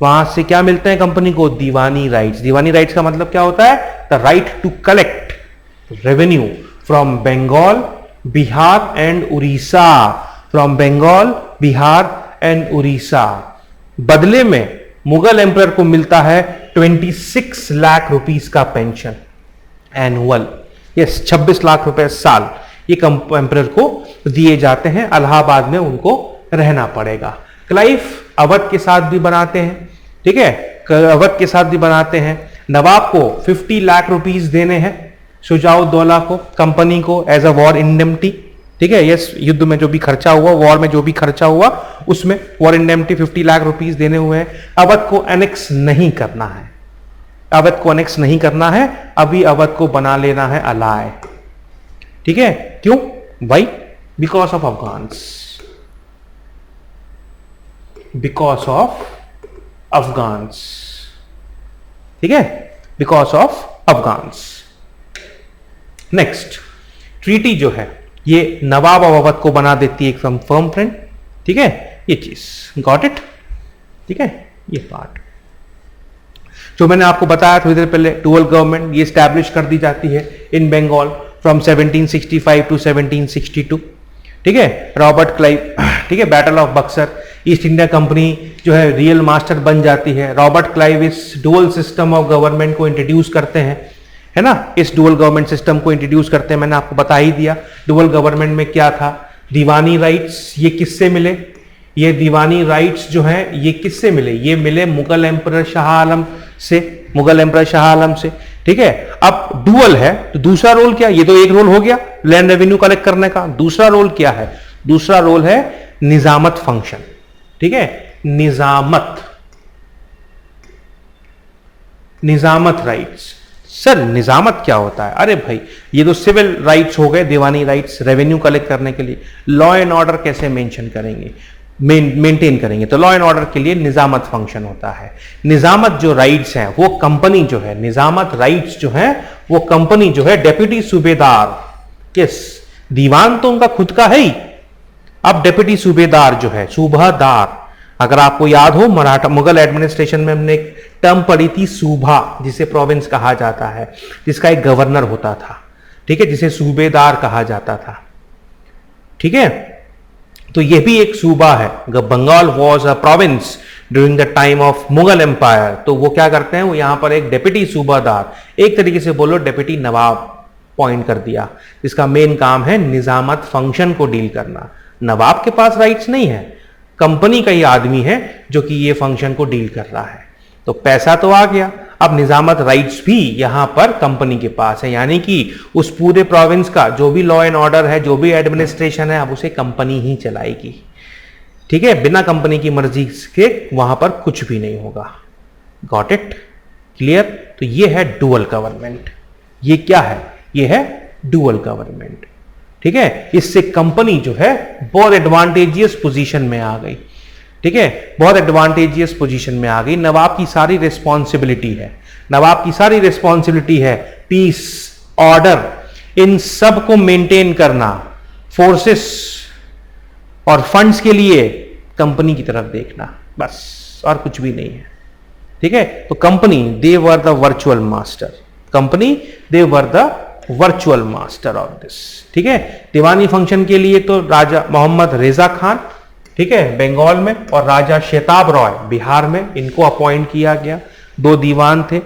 वहां से क्या मिलते हैं कंपनी को, दीवानी राइट्स। दीवानी राइट्स का मतलब क्या होता है, the right to collect revenue from Bengal, Bihar and Orissa, from Bengal, Bihar and Orissa. बदले में मुगल एम्परर को मिलता है 26 लाख रुपीस का पेंशन एनुअल, यस 26 लाख रुपए साल, ये एम्परर को दिए जाते हैं। इलाहाबाद में उनको रहना पड़ेगा। क्लाइव अवध के साथ भी बनाते हैं, ठीक है, अवध के साथ भी बनाते हैं। नवाब को 50 लाख रुपीस देने हैं शुजाउद्दौला को, कंपनी को एज अ वॉर इंडेमनिटी। ठीक है, यस, युद्ध में जो भी खर्चा हुआ, वॉर में जो भी खर्चा हुआ, उसमें वॉर इंडेमनिटी 50 लाख रुपीस देने हुए हैं। अवध को एनेक्स नहीं करना है, अवध को एनेक्स नहीं करना है, अभी अवध को बना लेना है अलाय। ठीक है, क्यों, why, because of Afghans, because of Afghans. ठीक है, because of Afghans. Next treaty जो है ये नवाब ऑफ अवध को बना देती है एक फर्म फ्रेंड। ठीक है ये चीज, गॉट इट। ठीक है, ये पार्ट जो मैंने आपको बताया थोड़ी देर पहले, डुअल गवर्नमेंट ये स्टैब्लिश कर दी जाती है इन बंगाल फ्रॉम 1765 टू 1762। ठीक है, रॉबर्ट क्लाइव, ठीक है, battle of Buxar, east India company जो है रियल मास्टर बन जाती है। रॉबर्ट क्लाइव इस डुअल सिस्टम ऑफ गवर्नमेंट को इंट्रोड्यूस करते हैं, है ना, इस डुअल गवर्नमेंट सिस्टम को इंट्रोड्यूस करते हैं। मैंने आपको बता ही दिया डुअल गवर्नमेंट में क्या था। दीवानी राइट्स ये किससे मिले, ये दीवानी राइट्स जो हैं ये किससे मिले, ये मिले मुगल एम्परर शाह आलम से, मुगल एम्परर शाह आलम से। ठीक है, अब डुअल है तो दूसरा रोल क्या, ये तो एक रोल हो गया लैंड रेवेन्यू कलेक्ट करने का, दूसरा रोल क्या है, दूसरा रोल है निजामत फंक्शन। ठीक है, निजामत राइट्स। सर निजामत क्या होता है, अरे भाई ये तो सिविल राइट्स हो गए, दीवानी राइट्स रेवेन्यू कलेक्ट करने के लिए। लॉ एंड ऑर्डर कैसे मेंशन करेंगे, मेंटेन करेंगे, तो लॉ एंड ऑर्डर के लिए निजामत फंक्शन होता है। निजामत जो राइट्स हैं वो कंपनी जो है, निजामत राइट्स जो है वो कंपनी जो है डेप्यूटी सूबेदार, यस, दीवान तो उनका खुद का है ही, अब डेप्यूटी सूबेदार जो है, सूबादार, अगर आपको याद हो मराठा मुगल एडमिनिस्ट्रेशन में हमने एक टर्म पढ़ी थी सूबा, जिसे प्रोविंस कहा जाता है, जिसका एक गवर्नर होता था। ठीक है, जिसे सूबेदार कहा जाता था। ठीक है, तो यह भी एक सूबा है। Bengal was a province during the time of Mughal empire. तो वो क्या करते हैं, वो यहां पर एक डेप्यूटी सूबादार, एक तरीके से बोलो डेप्यूटी नवाब पॉइंट कर दिया, जिसका मेन काम है निजामत फंक्शन को डील करना। नवाब के पास राइट्स नहीं है, कंपनी का ही आदमी है जो कि ये फंक्शन को डील कर रहा है। तो पैसा तो आ गया, अब निजामत राइट्स भी यहां पर कंपनी के पास है, यानी कि उस पूरे प्रोविंस का जो भी लॉ एंड ऑर्डर है, जो भी एडमिनिस्ट्रेशन है, अब उसे कंपनी ही चलाएगी। ठीक है, बिना कंपनी की मर्जी के वहां पर कुछ भी नहीं होगा। Got it, clear. तो ये है डुअल गवर्नमेंट। ये क्या है, ये है डुअल गवर्नमेंट। ठीक है, इससे कंपनी जो है बहुत एडवांटेजियस पोजीशन में आ गई। ठीक है, बहुत एडवांटेजियस पोजीशन में आ गई। नवाब की सारी रिस्पॉन्सिबिलिटी है, नवाब की सारी रिस्पॉन्सिबिलिटी है पीस, ऑर्डर, इन सब को मेंटेन करना, फोर्सेस और फंड्स के लिए कंपनी की तरफ देखना, बस और कुछ भी नहीं है। ठीक है, तो company they were the virtual master, company they were the virtual master of this. ठीक है, दीवानी फंक्शन के लिए तो राजा मोहम्मद रेजा खान, ठीक है, बंगाल में, और राजा शेताब रॉय बिहार में, इनको अपॉइंट किया गया। 2 दीवान थे।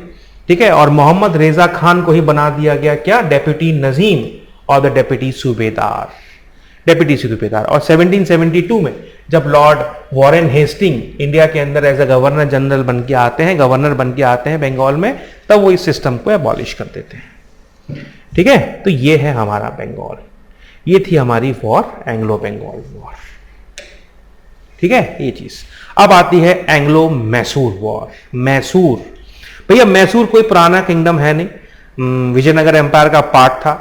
ठीक है, और मोहम्मद रेजा खान को ही बना दिया गया क्या, डेप्यूटी नजीम और द डेप्यूटी सूबेदार, डेप्यूटी सूबेदार। और 1772 में जब लॉर्ड वॉरेन हेस्टिंग इंडिया के अंदर एज अ गवर्नर जनरल बन के आते हैं, गवर्नर बन के आते हैं बंगाल में, तब वो इस सिस्टम को एबॉलिश कर देते हैं। ठीक है, तो ये है हमारा बंगाल, ये थी हमारी वॉर, एंग्लो बंगाल वॉर। ठीक है, ये चीज। अब आती है एंग्लो मैसूर वॉर। मैसूर, भैया मैसूर कोई पुराना किंगडम है नहीं, विजयनगर एम्पायर का पार्ट था।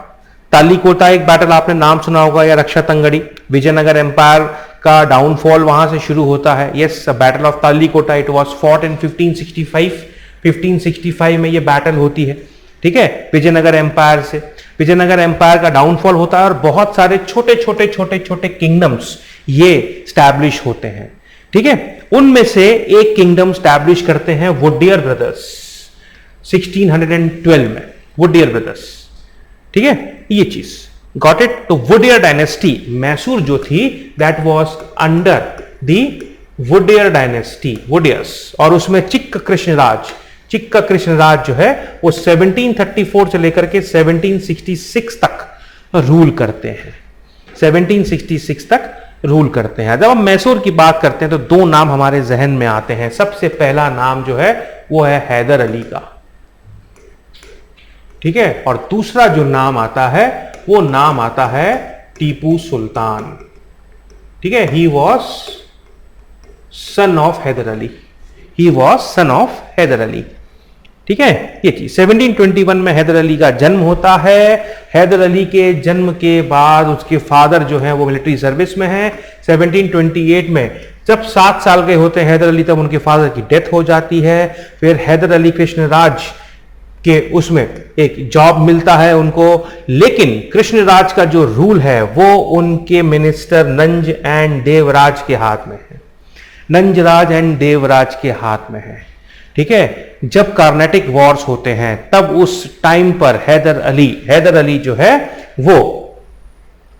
तालीकोटा एक बैटल आपने नाम सुना होगा, या रक्षा तंगड़ी, विजयनगर एम्पायर का डाउनफॉल वहां से शुरू होता है। Yes, battle of Talikota, it was fought in 1565। 1565 में ये बैटल होती है। ठीक है, विजयनगर एम्पायर से, विजयनगर एम्पायर का डाउनफॉल होता है और बहुत सारे छोटे छोटे छोटे छोटे किंगडम्स ये स्टैब्लिश होते हैं। ठीक है, उनमें से एक किंगडम स्टैब्लिश करते हैं वुडियर ब्रदर्स 1612 में, वुडियर ब्रदर्स। ठीक है, ये चीज गॉट इट। तो वुडियर डायनेस्टी, मैसूर जो थी that was under the Wodeyar dynasty, Wodeyars, और उसमें चिक्क कृष्णराज, चिक्का कृष्णराज जो है वो 1734 से लेकर के 1766 तक रूल करते हैं, 1766 तक रूल करते हैं। जब हम मैसूर की बात करते हैं तो 2 नाम हमारे जहन में आते हैं। सबसे पहला नाम जो है वो है हैदर अली का, ठीक है, और दूसरा जो नाम आता है वो नाम आता है टीपू सुल्तान। ठीक है, he was son of Hyder Ali, he was son of Hyder Ali. ठीक है, ये चीज 1721 में हैदर अली का जन्म होता है। हैदर अली के जन्म के बाद उसके फादर जो हैं वो मिलिट्री सर्विस में हैं। 1728 में जब 7 साल के होते हैं हैदर अली, तब उनके फादर की डेथ हो जाती है। फिर हैदर अली कृष्णराज के उसमें एक जॉब मिलता है उनको, लेकिन कृष्णराज का जो रूल है वो उनके मिनिस्टर नंज एंड देवराज के हाथ में है, नंजराज एंड देवराज के हाथ में है। ठीक है, जब कार्नेटिक वॉर्स होते हैं तब उस टाइम पर हैदर अली जो है वो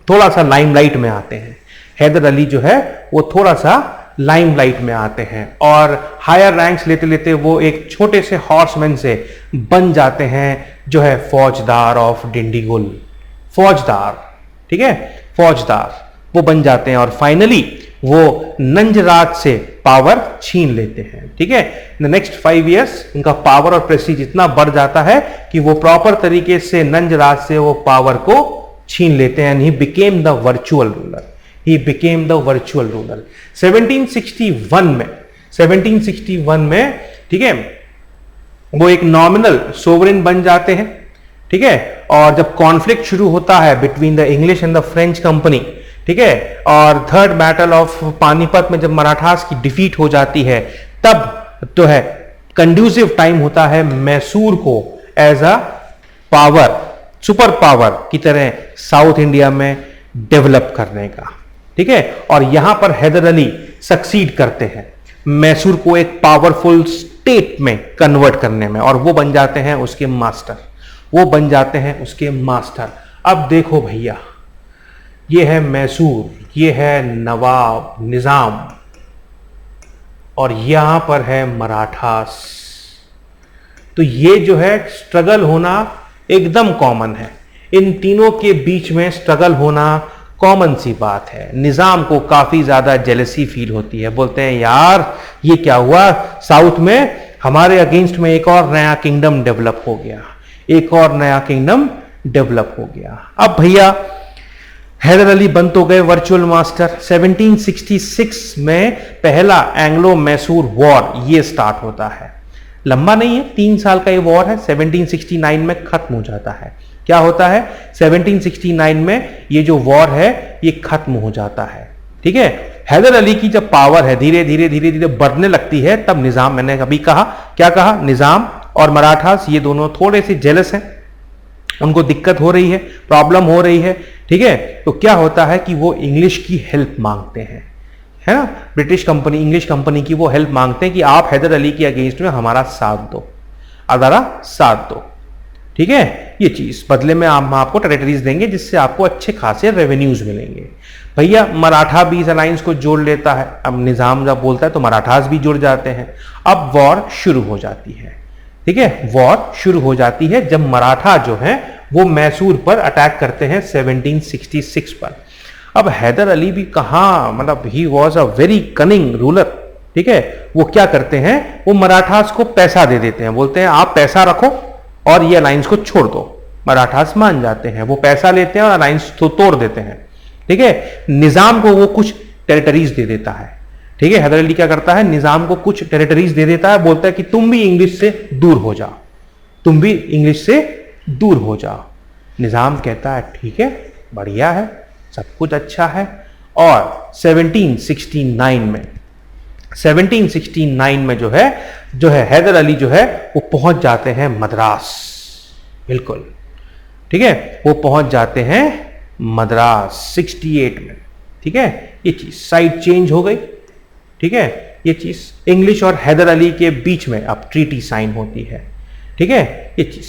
थोड़ा सा लाइमलाइट में आते हैं। हैदर अली जो है वो थोड़ा सा लाइमलाइट में आते हैं और हायर रैंक्स लेते लेते वो एक छोटे से हॉर्समैन से बन जाते हैं जो है फौजदार ऑफ डिंडीगुल, फौजदार। ठीक है, फौजदार वो बन जाते हैं और फाइनली वो नंजराज से पावर छीन लेते हैं। ठीक है, नेक्स्ट 5 इयर्स इनका पावर और प्रेस्टीज इतना बढ़ जाता है कि वो प्रॉपर तरीके से नंजराज से वो पावर को छीन लेते हैं। He became the virtual ruler, he became the virtual ruler. 1761 में ठीक है वो एक नॉमिनल सोवरेन बन जाते हैं। ठीक है, और जब कॉन्फ्लिक्ट शुरू होता है between the English and the French company, ठीक है, और थर्ड बैटल ऑफ पानीपत में जब मराठास की डिफीट हो जाती है, तब तो है कंड्यूसिव टाइम होता है मैसूर को as a power, super power की तरह साउथ इंडिया में डेवलप करने का। ठीक है, और यहां पर हैदर अली सक्सीड करते हैं मैसूर को एक पावरफुल स्टेट में कन्वर्ट करने में, और वो बन जाते हैं उसके मास्टर, वो बन जाते हैं उसके मास्टर। अब देखो भैया, ये है मैसूर, ये है नवाब निजाम, और यहां पर है मराठास। तो ये जो है स्ट्रगल होना एकदम कॉमन है, इन तीनों के बीच में स्ट्रगल होना कॉमन सी बात है। निजाम को काफी ज्यादा जेलसी फील होती है, बोलते हैं यार ये क्या हुआ, साउथ में हमारे अगेंस्ट में एक और नया किंगडम डेवलप हो गया, एक और नया किंगडम डेवलप हो गया। अब भैया हैदर अली बन तो गए वर्चुअल मास्टर। 1766 में पहला एंग्लो मैसूर वॉर ये स्टार्ट होता है, लंबा नहीं है, 3 साल का ये वॉर है। 1769 में खत्म हो जाता है। क्या होता है 1769 में ये जो वॉर है ये खत्म हो जाता है। ठीक है, हैदर अली की जब पावर है धीरे धीरे धीरे धीरे बढ़ने लगती है, तब निजाम, मैंने अभी कहा, क्या कहा, निजाम और मराठास ये दोनों थोड़े से जेलस हैं, उनको दिक्कत हो रही है, प्रॉब्लम हो रही है, ठीक है। तो क्या होता है कि वो इंग्लिश की हेल्प मांगते हैं, है ना, ब्रिटिश कंपनी, इंग्लिश कंपनी की वो हेल्प मांगते हैं कि आप हैदर अली के अगेंस्ट में हमारा साथ दो, हमारा साथ दो, ठीक है। ये चीज बदले में हम आपको टेरिटरीज देंगे जिससे आपको अच्छे खासे रेवेन्यूज मिलेंगे। भैया मराठा भी इस अलायंस को जोड़ लेता है, अब निजाम जब बोलता है तो मराठास भी जुड़ जाते हैं। अब वॉर शुरू हो जाती है, ठीक है, वॉर शुरू हो जाती है जब मराठा जो है वो मैसूर पर अटैक करते हैं 1766 पर। अब हैदर अली भी कहां, मतलब he was a very cunning ruler, ठीक है। वो क्या करते हैं, वो मराठास को पैसा दे देते हैं, बोलते हैं आप पैसा रखो और ये अलायंस को छोड़ दो। मराठास मान जाते हैं, वो पैसा लेते हैं और अलायंस तो तोड़ देते हैं, ठीक है। निजाम को वो कुछ टेरिटरीज दे देता है, ठीक है। हैदर अली क्या करता है, निजाम को कुछ टेरिटरीज दे देता है, बोलता है कि तुम भी इंग्लिश से दूर हो जाओ, तुम भी इंग्लिश से दूर हो जाओ। निजाम कहता है ठीक है, बढ़िया है, सब कुछ अच्छा है। और 1769 में जो है हैदर अली जो है वो पहुंच जाते हैं मद्रास, बिल्कुल, ठीक है, वो पहुंच जाते हैं मद्रास 68 में, ठीक है। ये चीज साइड चेंज हो गई, ठीक है। ये चीज इंग्लिश और हैदर अली के बीच में अब ट्रीटी साइन होती है, ठीक है। ये चीज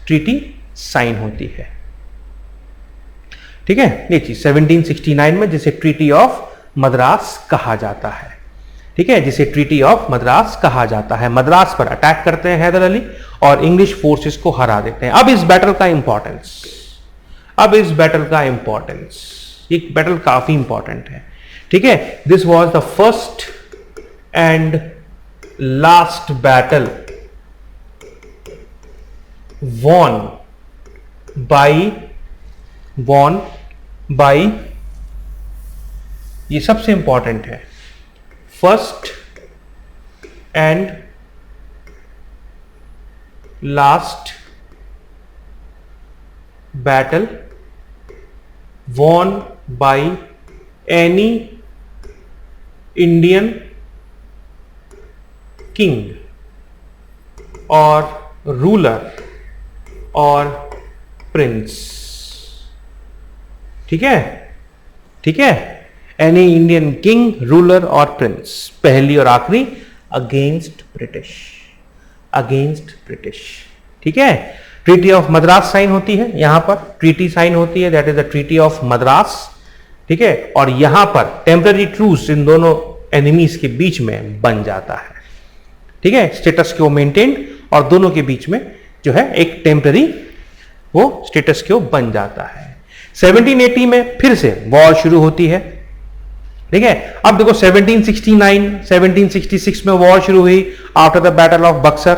ट्रीटी साइन होती है, ठीक है। ये चीज 1769 में जिसे ट्रीटी ऑफ मद्रास कहा जाता है, ठीक है, जिसे ट्रीटी ऑफ मद्रास कहा जाता है। मद्रास पर अटैक करते हैं हैदर अली और इंग्लिश फोर्सेस को हरा देते हैं। अब इस बैटल का इंपॉर्टेंस, ये बैटल काफी इंपॉर्टेंट है, ठीक है। This was the first and last battle won by, ये सबसे इंपॉर्टेंट है, first and last battle won by any Indian king और रूलर और प्रिंस, ठीक है, ठीक है। एनी इंडियन किंग, रूलर और प्रिंस, पहली और आखिरी अगेंस्ट ब्रिटिश, ठीक है। ट्रीटी ऑफ मद्रास साइन होती है, यहां पर ट्रीटी साइन होती है, that is the treaty of Madras, ठीक है। और यहां पर टेम्पररी ट्रूस इन दोनों एनिमीज के बीच में बन जाता है, ठीक है। स्टेटस क्यो मेंटेन्ड और दोनों के बीच में जो है एक टेम्पररी वो स्टेटस क्यो बन जाता है। 1780 में फिर से वॉर शुरू होती है, ठीक है। अब देखो 1766 में वॉर शुरू हुई after the battle of Buxar,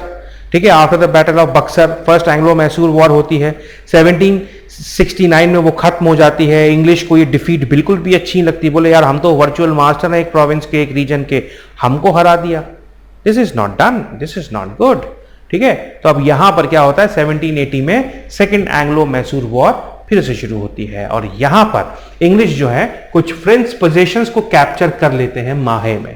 ठीक है। After the battle of Buxar first Anglo Mysore war होती है। 1769 में वो खत्म हो जाती है। इंग्लिश को ये डिफीट बिल्कुल भी अच्छी नहीं लगती, बोले यार हम तो वर्चुअल मास्टर हैं एक प्रोविंस के, एक रीजन के, हमको हरा दिया, this is not done, this is not good, ठीक है। तो अब यहां पर क्या होता है, 1780 में सेकेंड एंग्लो मैसूर वॉर फिर से शुरू होती है और यहां पर इंग्लिश जो है कुछ फ्रेंच पोजेशंस को कैप्चर कर लेते हैं माहे में।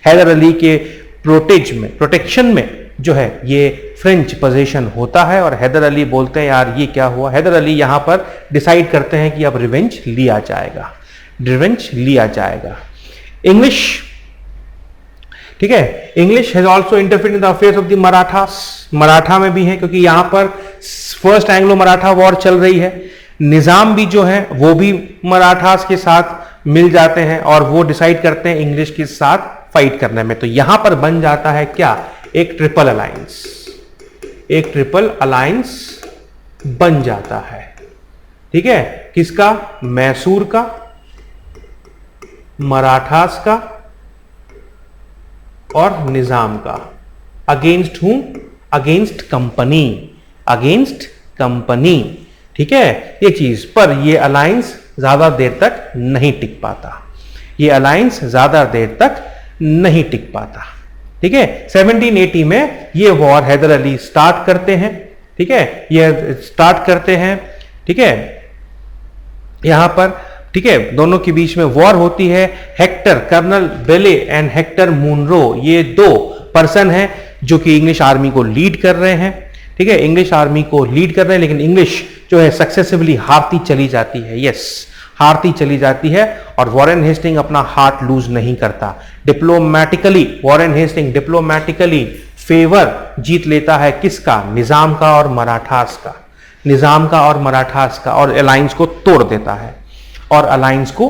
हैदर अली के प्रोटेक्शन में जो है ये फ्रेंच पोजीशन होता है और हैदर अली बोलते हैं यार ये क्या हुआ। हैदर अली यहां पर डिसाइड करते हैं कि अब रिवेंज लिया जाएगा। इंग्लिश, ठीक है, English has also interfered in the affairs of the Marathas, Maratha में भी है क्योंकि यहां पर फर्स्ट एंग्लो मराठा वॉर चल रही है। निजाम भी जो है वो भी मराठास के साथ मिल जाते हैं और वो डिसाइड करते हैं इंग्लिश के साथ फाइट करने में। तो यहां पर बन जाता है क्या, एक ट्रिपल अलायंस बन जाता है, ठीक है। किसका, मैसूर का, मराठास का और निजाम का। अगेंस्ट हूं, अगेंस्ट कंपनी, ठीक है। ये चीज पर ये अलायंस ज्यादा देर तक नहीं टिक पाता, ठीक है। 1780 में ये वॉर हैदर अली स्टार्ट करते हैं, ठीक है, ठीक है। यहां पर ठीक है, दोनों के बीच में वॉर होती है। हेक्टर, कर्नल बेले एंड हेक्टर मुनरो, ये दो पर्सन हैं जो कि इंग्लिश आर्मी को लीड कर रहे हैं। ठीक है, इंग्लिश आर्मी को लीड कर रहे हैं, लेकिन इंग्लिश जो है सक्सेसिवली हारती चली जाती है। यस, हारती चली जाती है और वॉरेन हेस्टिंग अपना हार्ट लूज नहीं करता। डिप्लोमैटिकली वॉरेन हेस्टिंग डिप्लोमैटिकली फेवर जीत लेता है किसका? निजाम का और मराठास का, निजाम का और मराठास का, और अलायंस को तोड़ देता है, और अलायंस को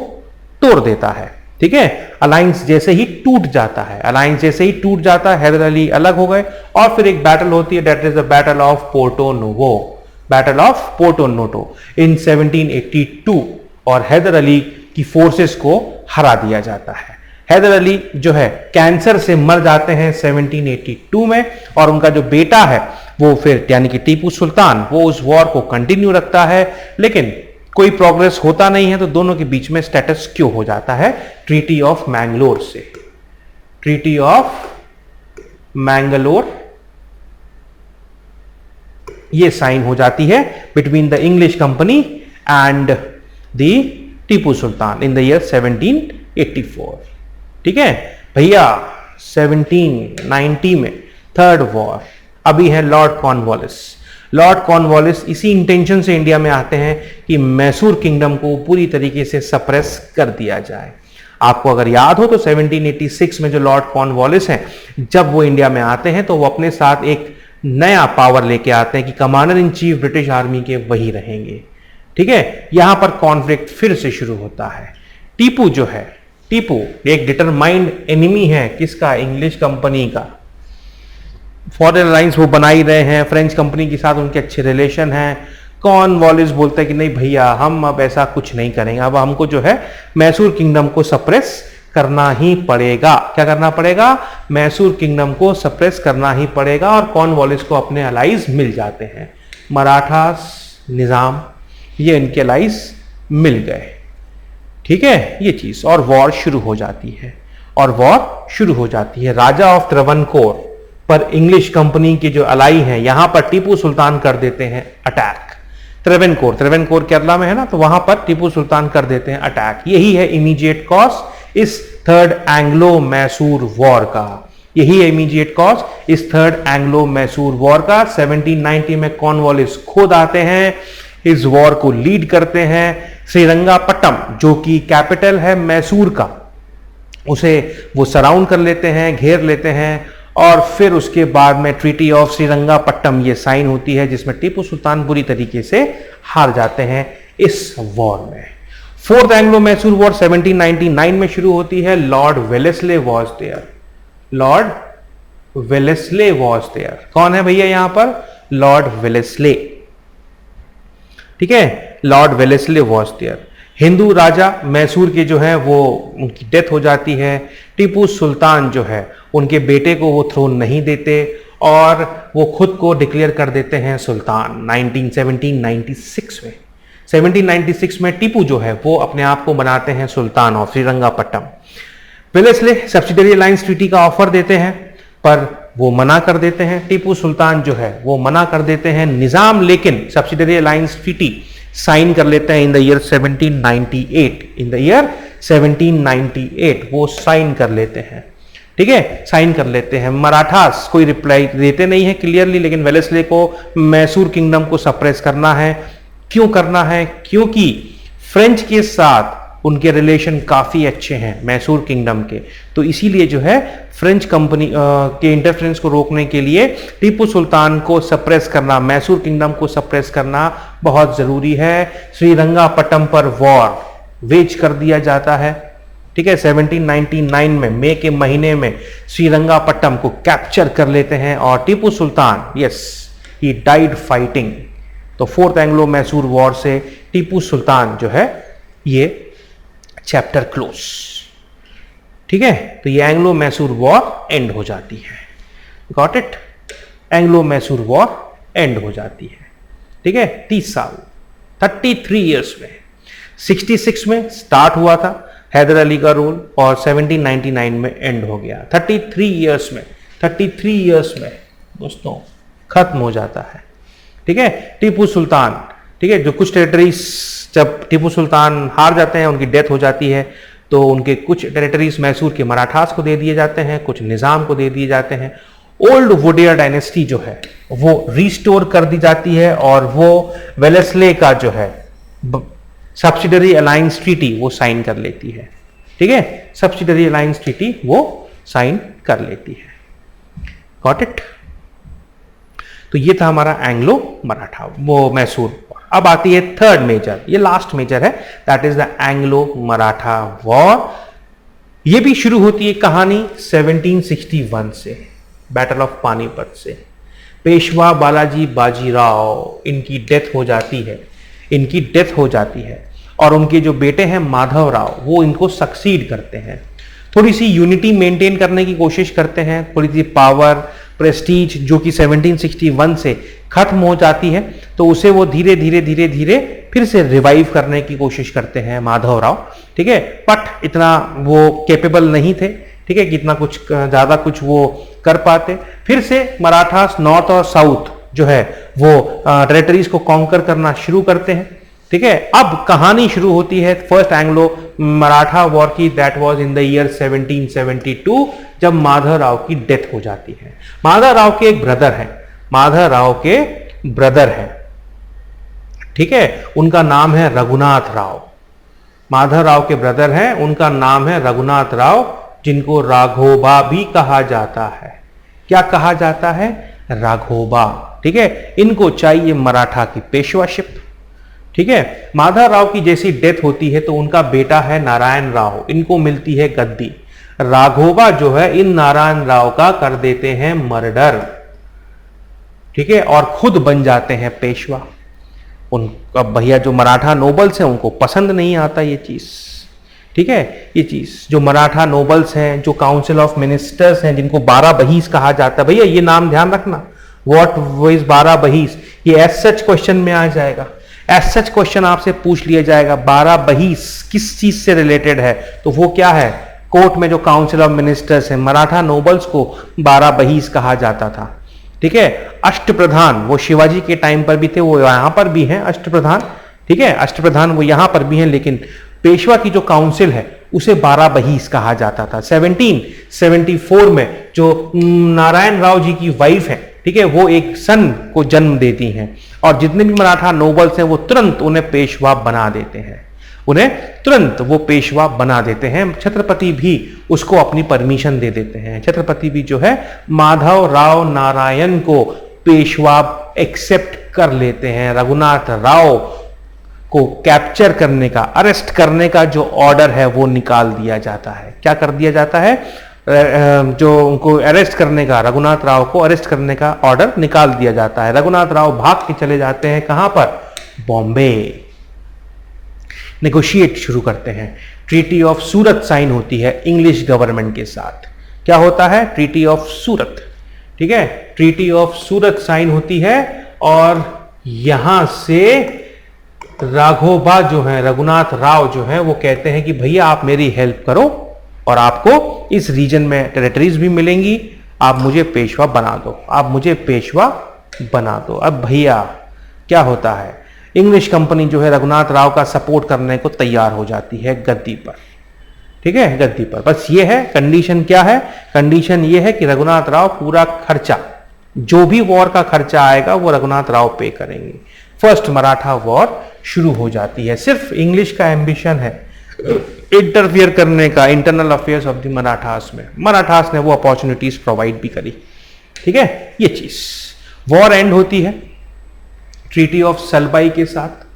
तोड़ देता है। ठीक है, अलायंस जैसे ही टूट जाता है, अलायंस जैसे ही टूट जाता है, हैदर अली अलग हो गए और फिर एक बैटल होती है, that is the battle of Porto Novo, battle of Porto Noto in 1782, और हैदर अली की फोर्सेस को हरा दिया जाता है। हैदर अली जो है कैंसर से मर जाते हैं 1782 में, और उनका जो बेटा है वो फिर यानी कि टीपू सुल्तान, वो उस वॉर को कंटिन्यू रखता है, लेकिन कोई प्रोग्रेस होता नहीं है, तो दोनों के बीच में स्टेटस क्यों हो जाता है? ट्रीटी ऑफ मैंगलोर से, ट्रीटी ऑफ मैंगलोर ये साइन हो जाती है between the English company and the Tipu Sultan in the year 1784। ठीक है भैया, 1790 में थर्ड वॉर। अभी है लॉर्ड कॉर्नवालिस। लॉर्ड कॉर्नवालिस इसी इंटेंशन से इंडिया में आते हैं कि मैसूर किंगडम को पूरी तरीके से सप्रेस कर दिया जाए। आपको अगर याद हो तो 1786 में जो लॉर्ड कॉर्नवालिस हैं, जब वो इंडिया में आते हैं तो वो अपने साथ एक नया पावर लेके आते हैं कि commander in chief British army के वही रहेंगे। ठीक है, यहां पर कॉन्फ्लिक्ट फिर से शुरू होता है। टीपू जो है, टीपू एक डिटरमाइंड एनिमी है किसका? इंग्लिश कंपनी का। फॉरेन अलायंस वो बना ही रहे हैं, फ्रेंच कंपनी के साथ उनके अच्छे रिलेशन हैं। कॉर्नवालिस बोलते हैं कि नहीं भैया, हम अब ऐसा कुछ नहीं करेंगे, अब हमको जो है मैसूर किंगडम को सप्रेस करना ही पड़ेगा। क्या करना पड़ेगा? मैसूर किंगडम को सप्रेस करना ही पड़ेगा, और कॉर्नवालिस को अपने अलाइज मिल जाते हैं। मराठास, निजाम, ये इनके अलाइज मिल गए। ठीक है, ये चीज, और वॉर शुरू हो जाती है, और वॉर शुरू हो जाती है। राजा ऑफ त्रवणकोर पर इंग्लिश कंपनी के जो अलाई हैं, यहां पर टीपू सुल्तान कर देते हैं अटैक। त्रवणकोर, त्रवणकोर केरला में है ना, तो वहां पर टीपू सुल्तान कर देते हैं अटैक। यही है इमीडिएट कॉज इस थर्ड एंग्लो मैसूर वॉर का, यही है इमीडिएट कॉज इस थर्ड एंग्लो मैसूर वॉर का। 1790 में कॉर्नवालिस खुद आते हैं, इस वॉर को लीड करते हैं। श्रीरंगापट्टम जो कि कैपिटल है मैसूर का, उसे वो सराउंड कर लेते हैं, घेर लेते हैं, और फिर उसके बाद में ट्रीटी ऑफ श्रीरंगापट्टम ये साइन होती है, जिसमें टीपू सुल्तान बुरी तरीके से हार जाते हैं इस वॉर में। फोर्थ एंग्लो मैसूर वॉर 1799 में शुरू होती है। Lord Wellesley was there, Lord Wellesley was there. कौन है भैया यहां पर? Lord Wellesley. ठीक है, Lord Wellesley was there. Hindu राजा मैसूर के जो है वो उनकी डेथ हो जाती है। टीपू सुल्तान जो है उनके बेटे को वो थ्रोन नहीं देते, और वो खुद को डिक्लेयर कर देते हैं सुल्तान 1796 में। 1796 में टीपू जो है वो अपने आप को बनाते हैं sultan of Srirangapatnam. Wellesley subsidiary alliance treaty का ऑफर देते हैं, पर वो मना कर देते हैं। टीपू सुल्तान जो है वो मना कर देते हैं। निजाम लेकिन सब्सिडरी अलायंस ट्रीटी साइन कर लेते हैं in the year 1798, in the year 1798 वो साइन कर लेते हैं। ठीक है, साइन कर लेते हैं। मराठास कोई रिप्लाई देते नहीं है क्लियरली, लेकिन वेलेस्ले को मैसूर किंगडम को सप्रेस करना है। क्यों करना है? क्योंकि फ्रेंच के साथ उनके रिलेशन काफी अच्छे हैं मैसूर किंगडम के, तो इसीलिए जो है फ्रेंच कंपनी के इंटरफेरेंस को रोकने के लिए टीपू सुल्तान को सप्रेस करना, मैसूर किंगडम को सप्रेस करना बहुत जरूरी है। श्रीरंगापट्टम पर वॉर वेज कर दिया जाता है। ठीक है, 1799 में मई के महीने में श्रीरंगापट्टम को कैप्चर कर लेते हैं, और Tipu Sultan yes he died fighting. तो फोर्थ एंग्लो मैसूर वॉर से टीपू सुल्तान जो है ये चैप्टर क्लोज। ठीक है, तो ये एंग्लो मैसूर वॉर एंड हो जाती है। Got it? Anglo Mysore war and हो जाती है। ठीक है, 30 साल 33 इयर्स में 66 में स्टार्ट हुआ था हैदर अली का रूल, और 1799 में एंड हो गया। 33 इयर्स में दोस्तों खत्म हो जाता है। ठीक है, टीपू सुल्तान, ठीक है, जो कुछ टेरिटरीज जब टिपू सुल्तान हार जाते हैं, उनकी डेथ हो जाती है, तो उनके कुछ टेरिटरीज मैसूर के मराठास को दे दिए जाते हैं, कुछ निजाम को दे दिए जाते हैं। ओल्ड वुडियर डायनेस्टी जो है वो रिस्टोर कर दी जाती है और वो वेलेस्ले का जो है सब्सिडरी अलायंस ट्रीटी वो साइन कर लेती है। ठीक है, सब्सिडरी अलायंस ट्रीटी वो साइन कर लेती है। Got it? तो ये था हमारा एंग्लो मराठा वो मैसूर। अब आती है थर्ड मेजर, ये लास्ट मेजर है, that is the Anglo Maratha war. ये भी शुरू होती है कहानी 1761 से, बैटल ऑफ पानीपत से। पेशवा बालाजी बाजीराव, इनकी डेथ हो जाती है, इनकी डेथ हो जाती है और उनके जो बेटे हैं माधव राव वो इनको सक्सीड करते हैं। थोड़ी सी यूनिटी मेंटेन करने की कोशिश करते हैं, थोड़ी सी पावर प्रेस्टीज जो कि 1761 से खत्म हो जाती है, तो उसे वो धीरे धीरे धीरे धीरे फिर से रिवाइव करने की कोशिश करते हैं माधव राव। ठीक है, बट इतना वो कैपेबल नहीं थे, ठीक है, कि इतना कुछ ज्यादा कुछ वो कर पाते। फिर से मराठास नॉर्थ और साउथ जो है वो टेरिटरीज को कॉन्कर करना शुरू करते हैं। ठीक है, अब कहानी शुरू होती है फर्स्ट एंग्लो मराठा वॉर की, that was in the year 1772, जब माधव राव की डेथ हो जाती है। माधव राव के एक ब्रदर है, माधव राव के ब्रदर है, ठीक है, उनका नाम है रघुनाथ राव। माधव राव के ब्रदर हैं, उनका नाम है रघुनाथ राव, जिनको राघोबा भी कहा जाता है। क्या कहा जाता है? राघोबा। ठीक है, इनको चाहिए मराठा की पेशवाशिप। ठीक है, माधव राव की जैसी डेथ होती है तो उनका बेटा है नारायण राव, इनको मिलती है गद्दी। राघोबा जो है इन नारायण राव का कर देते हैं मर्डर। ठीक है, और खुद बन जाते हैं पेशवा। उनका भैया जो मराठा नोबल्स हैं उनको पसंद नहीं आता ये चीज। ठीक है, ये चीज जो मराठा नोबल्स हैं, जो काउंसिल ऑफ मिनिस्टर्स हैं, जिनको 12 बहीस कहा जाता है, भैया ये नाम ध्यान रखना, व्हाट इज 12 बहीस, ये एज सच क्वेश्चन में आ जाएगा। एज सच क्वेश्चन आपसे पूछ लिया जाएगा 12 बहीस किस चीज से रिलेटेड है, तो वो क्या है? कोर्ट में जो काउंसिल ऑफ मिनिस्टर्स है, मराठा नोबल्स को 12 बहीस कहा जाता था। ठीक है, अष्टप्रधान वो शिवाजी के टाइम पर भी थे, वो यहां पर भी हैं अष्टप्रधान। ठीक है, अष्टप्रधान वो यहां पर भी हैं, लेकिन पेशवा की जो काउंसिल है उसे 12 बहीस कहा जाता था। 1774 में जो नारायण राव जी की वाइफ है, ठीक है, वो एक सन को जन्म देती हैं और जितने भी मराठा नोबल्स हैं वो तुरंत उन्हें पेशवा बना देते हैं, उन्हें तुरंत वो पेशवा बना देते हैं। छत्रपति भी उसको अपनी परमिशन दे देते हैं। छत्रपति भी जो है माधव राव नारायण को पेशवा एक्सेप्ट कर लेते हैं। रघुनाथ राव को कैप्चर करने का, अरेस्ट करने का जो ऑर्डर है वो निकाल दिया जाता है। क्या कर दिया जाता है? जो उनको अरेस्ट करने का, रघुनाथ राव को अरेस्ट करने का ऑर्डर निकाल दिया जाता है। रघुनाथ राव भाग के चले जाते हैं कहां पर? बॉम्बे। नेगोशिएट शुरू करते हैं। ट्रीटी ऑफ सूरत साइन होती है इंग्लिश गवर्नमेंट के साथ। क्या होता है? ट्रीटी ऑफ सूरत। ठीक है, ट्रीटी ऑफ सूरत साइन होती है और यहां से राघोबा जो है, रघुनाथ राव जो है, वो कहते हैं कि भैया आप मेरी हेल्प करो और आपको इस रीजन में टेरिटरीज भी मिलेंगी, आप मुझे पेशवा बना दो, आप मुझे पेशवा बना दो। अब भैया क्या होता है? इंग्लिश कंपनी जो है रघुनाथ राव का सपोर्ट करने को तैयार हो जाती है गद्दी पर। ठीक है, गद्दी पर। बस ये है कंडीशन। क्या है कंडीशन? ये है कि रघुनाथ राव पूरा खर्चा, जो भी वॉर का खर्चा आएगा वो रघुनाथ राव पे करेंगे। फर्स्ट मराठा वॉर शुरू हो जाती है। सिर्फ इंग्लिश का एम्बिशन है इंटरफियर करने का internal affairs of the Marathas में। मराठास ने वो अपॉर्चुनिटीज प्रोवाइड भी करी। ठीक है, ये चीज। वॉर एंड होती है ट्रीटी ऑफ सलबाई के साथ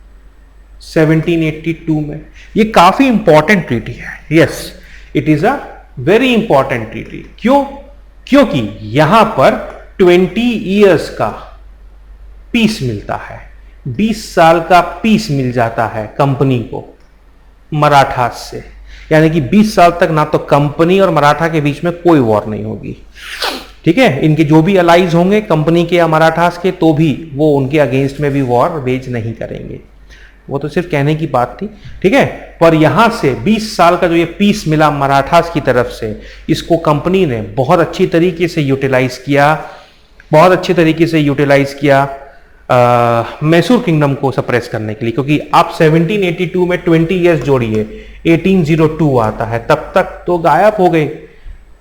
1782 में। ये काफी इंपॉर्टेंट ट्रीटी है। Yes, it is a very important treaty. क्यों? क्योंकि यहां पर 20 ईयर्स का पीस मिलता है, 20 साल का पीस मिल जाता है कंपनी को मराठास से। यानी कि 20 साल तक ना तो कंपनी और मराठा के बीच में कोई वॉर नहीं होगी। ठीक है, इनके जो भी अलाइज होंगे कंपनी के या मराठास के, तो भी वो उनके अगेंस्ट में भी वॉर वेज नहीं करेंगे। वो तो सिर्फ कहने की बात थी। ठीक है, पर यहां से 20 साल का जो ये पीस मिला मराठास की तरफ से, इसको कंपनी ने बहुत अच्छी तरीके से यूटिलाइज किया, बहुत अच्छे तरीके से यूटिलाइज किया। मैसूर किंगडम को सप्रेस करने के लिए, क्योंकि आप 1782 में 20 इयर्स जोड़िए, 1802 आता है, तब तक तो गायब हो गए,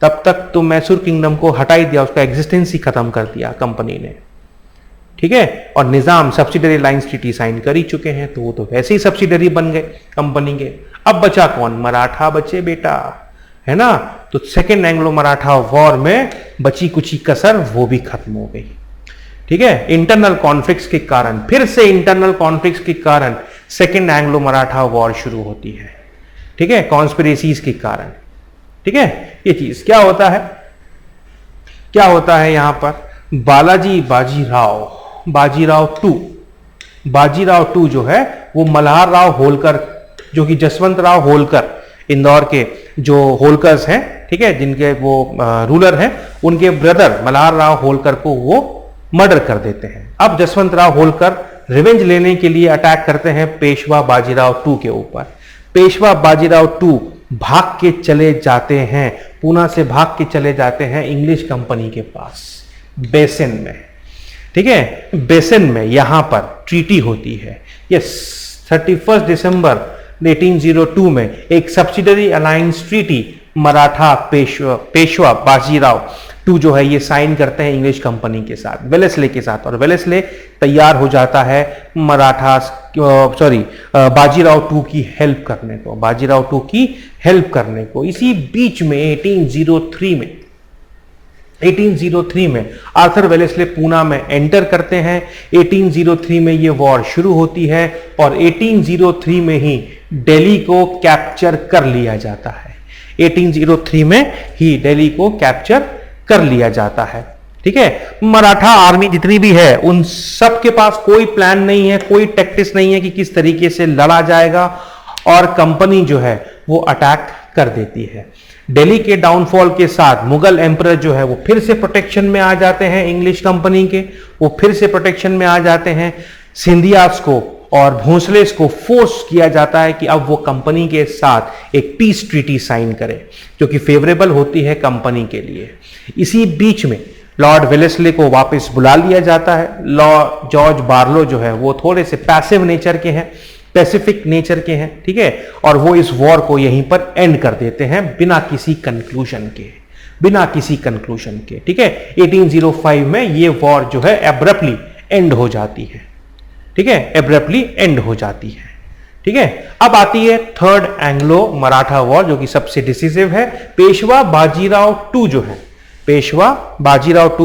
तब तक तो मैसूर किंगडम को हटा ही दिया, उसका एग्जिस्टेंस ही खत्म कर दिया कंपनी ने, ठीक है। और निजाम सब्सिडरी लाइंस ट्रीटी साइन कर ही चुके हैं, तो वो तो वैसे ही सब्सिडरी बन गए कंपनी के। अब बचा कौन? मराठा बचे बेटा, है ना। तो सेकेंड एंग्लो मराठा वॉर में बची कुची कसर वो भी खत्म हो गई, ठीक है। इंटरनल कॉन्फ्लिक्ट्स के कारण, फिर से इंटरनल कॉन्फ्लिक्ट्स के कारण सेकेंड एंग्लो मराठा वॉर शुरू होती है, ठीक है, कॉन्स्पिरेसीज के कारण, ठीक है। ये चीज क्या होता है, क्या होता है यहां पर? बालाजी बाजीराव टू जो है वो मल्हार राव होलकर, जो कि जसवंत राव होलकर, इंदौर के जो होलकर्स हैं, ठीक है, जिनके वो रूलर हैं, उनके ब्रदर मल्हार राव होलकर को वो मर्डर कर देते हैं। अब जसवंत राव होलकर रिवेंज लेने के लिए अटैक करते हैं पेशवा बाजीराव टू के ऊपर। पेशवा बाजीराव टू भाग के चले जाते हैं, पूना से भाग के चले जाते हैं इंग्लिश कंपनी के पास, बेसिन में, ठीक है। बेसिन में यहां पर ट्रीटी होती है। यस, 31 दिसंबर 1802 में एक subsidiary alliance treaty Maratha Peshwa Bajirao two जो है ये साइन करते हैं इंग्लिश कंपनी के साथ, वेलेस्ले के साथ, और वेलेस्ले तैयार हो जाता है बाजीराव टू की हेल्प करने को, बाजीराव टू की हेल्प करने को। इसी बीच में 1803 में आर्थर वेलेस्ले पूना में एंटर करते हैं। 1803 में ये वॉर शुरू होती है और 1803 में ही दिल्ली को कैप्चर कर लिया जाता है। 1803 में ही दिल्ली को कैप्चर कर लिया जाता है, ठीक है। मराठा आर्मी जितनी भी है उन सब के पास कोई प्लान नहीं है, कोई टैक्टिक्स नहीं है कि किस तरीके से लड़ा जाएगा, और कंपनी जो है वो अटैक कर देती है। दिल्ली के डाउनफॉल के साथ मुगल एम्परर जो है वो फिर से प्रोटेक्शन में आ जाते हैं इंग्लिश कंपनी के, वो फिर से प्रोटेक्शन में आ जाते हैं। सिंधियास को और भोंसले को फोर्स किया जाता है कि अब वो कंपनी के साथ एक पीस ट्रीटी साइन करे, जो कि फेवरेबल होती है कंपनी के लिए। इसी बीच में लॉर्ड वेलेस्ले को वापस बुला लिया जाता है। लॉर्ड जॉर्ज बार्लो जो है वो थोड़े से पैसिव नेचर के हैं, पैसिफिक नेचर के हैं, ठीक है, और वो इस वॉर को यहीं पर एंड कर देते हैं बिना किसी कंक्लूजन के, ठीक है। 1805 में ये वॉर जो है एब्रप्टली एंड हो जाती है, ठीक है, एब्रप्टली एंड हो जाती है, ठीक है। अब आती है थर्ड एंग्लो मराठा वॉर, जो कि सबसे डिसिसिव है। पेशवा बाजीराव टू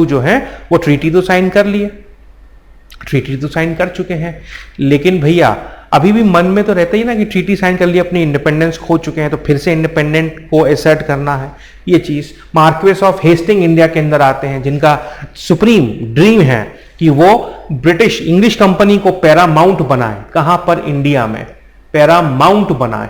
जो है वो ट्रीटी तो साइन कर लिए, ट्रीटी तो साइन कर चुके हैं, लेकिन भैया अभी भी मन में तो रहता ही ना कि ट्रीटी साइन कर लिए, अपनी इंडिपेंडेंस खो चुके हैं, तो फिर से इंडिपेंडेंट को एसर्ट करना है। ये चीज मार्क्वेस ऑफ हेस्टिंग इंडिया के अंदर आते हैं, जिनका सुप्रीम ड्रीम है कि वो ब्रिटिश इंग्लिश कंपनी को पैरामाउंट बनाए। कहां पर? इंडिया में पैरामाउंट बनाए,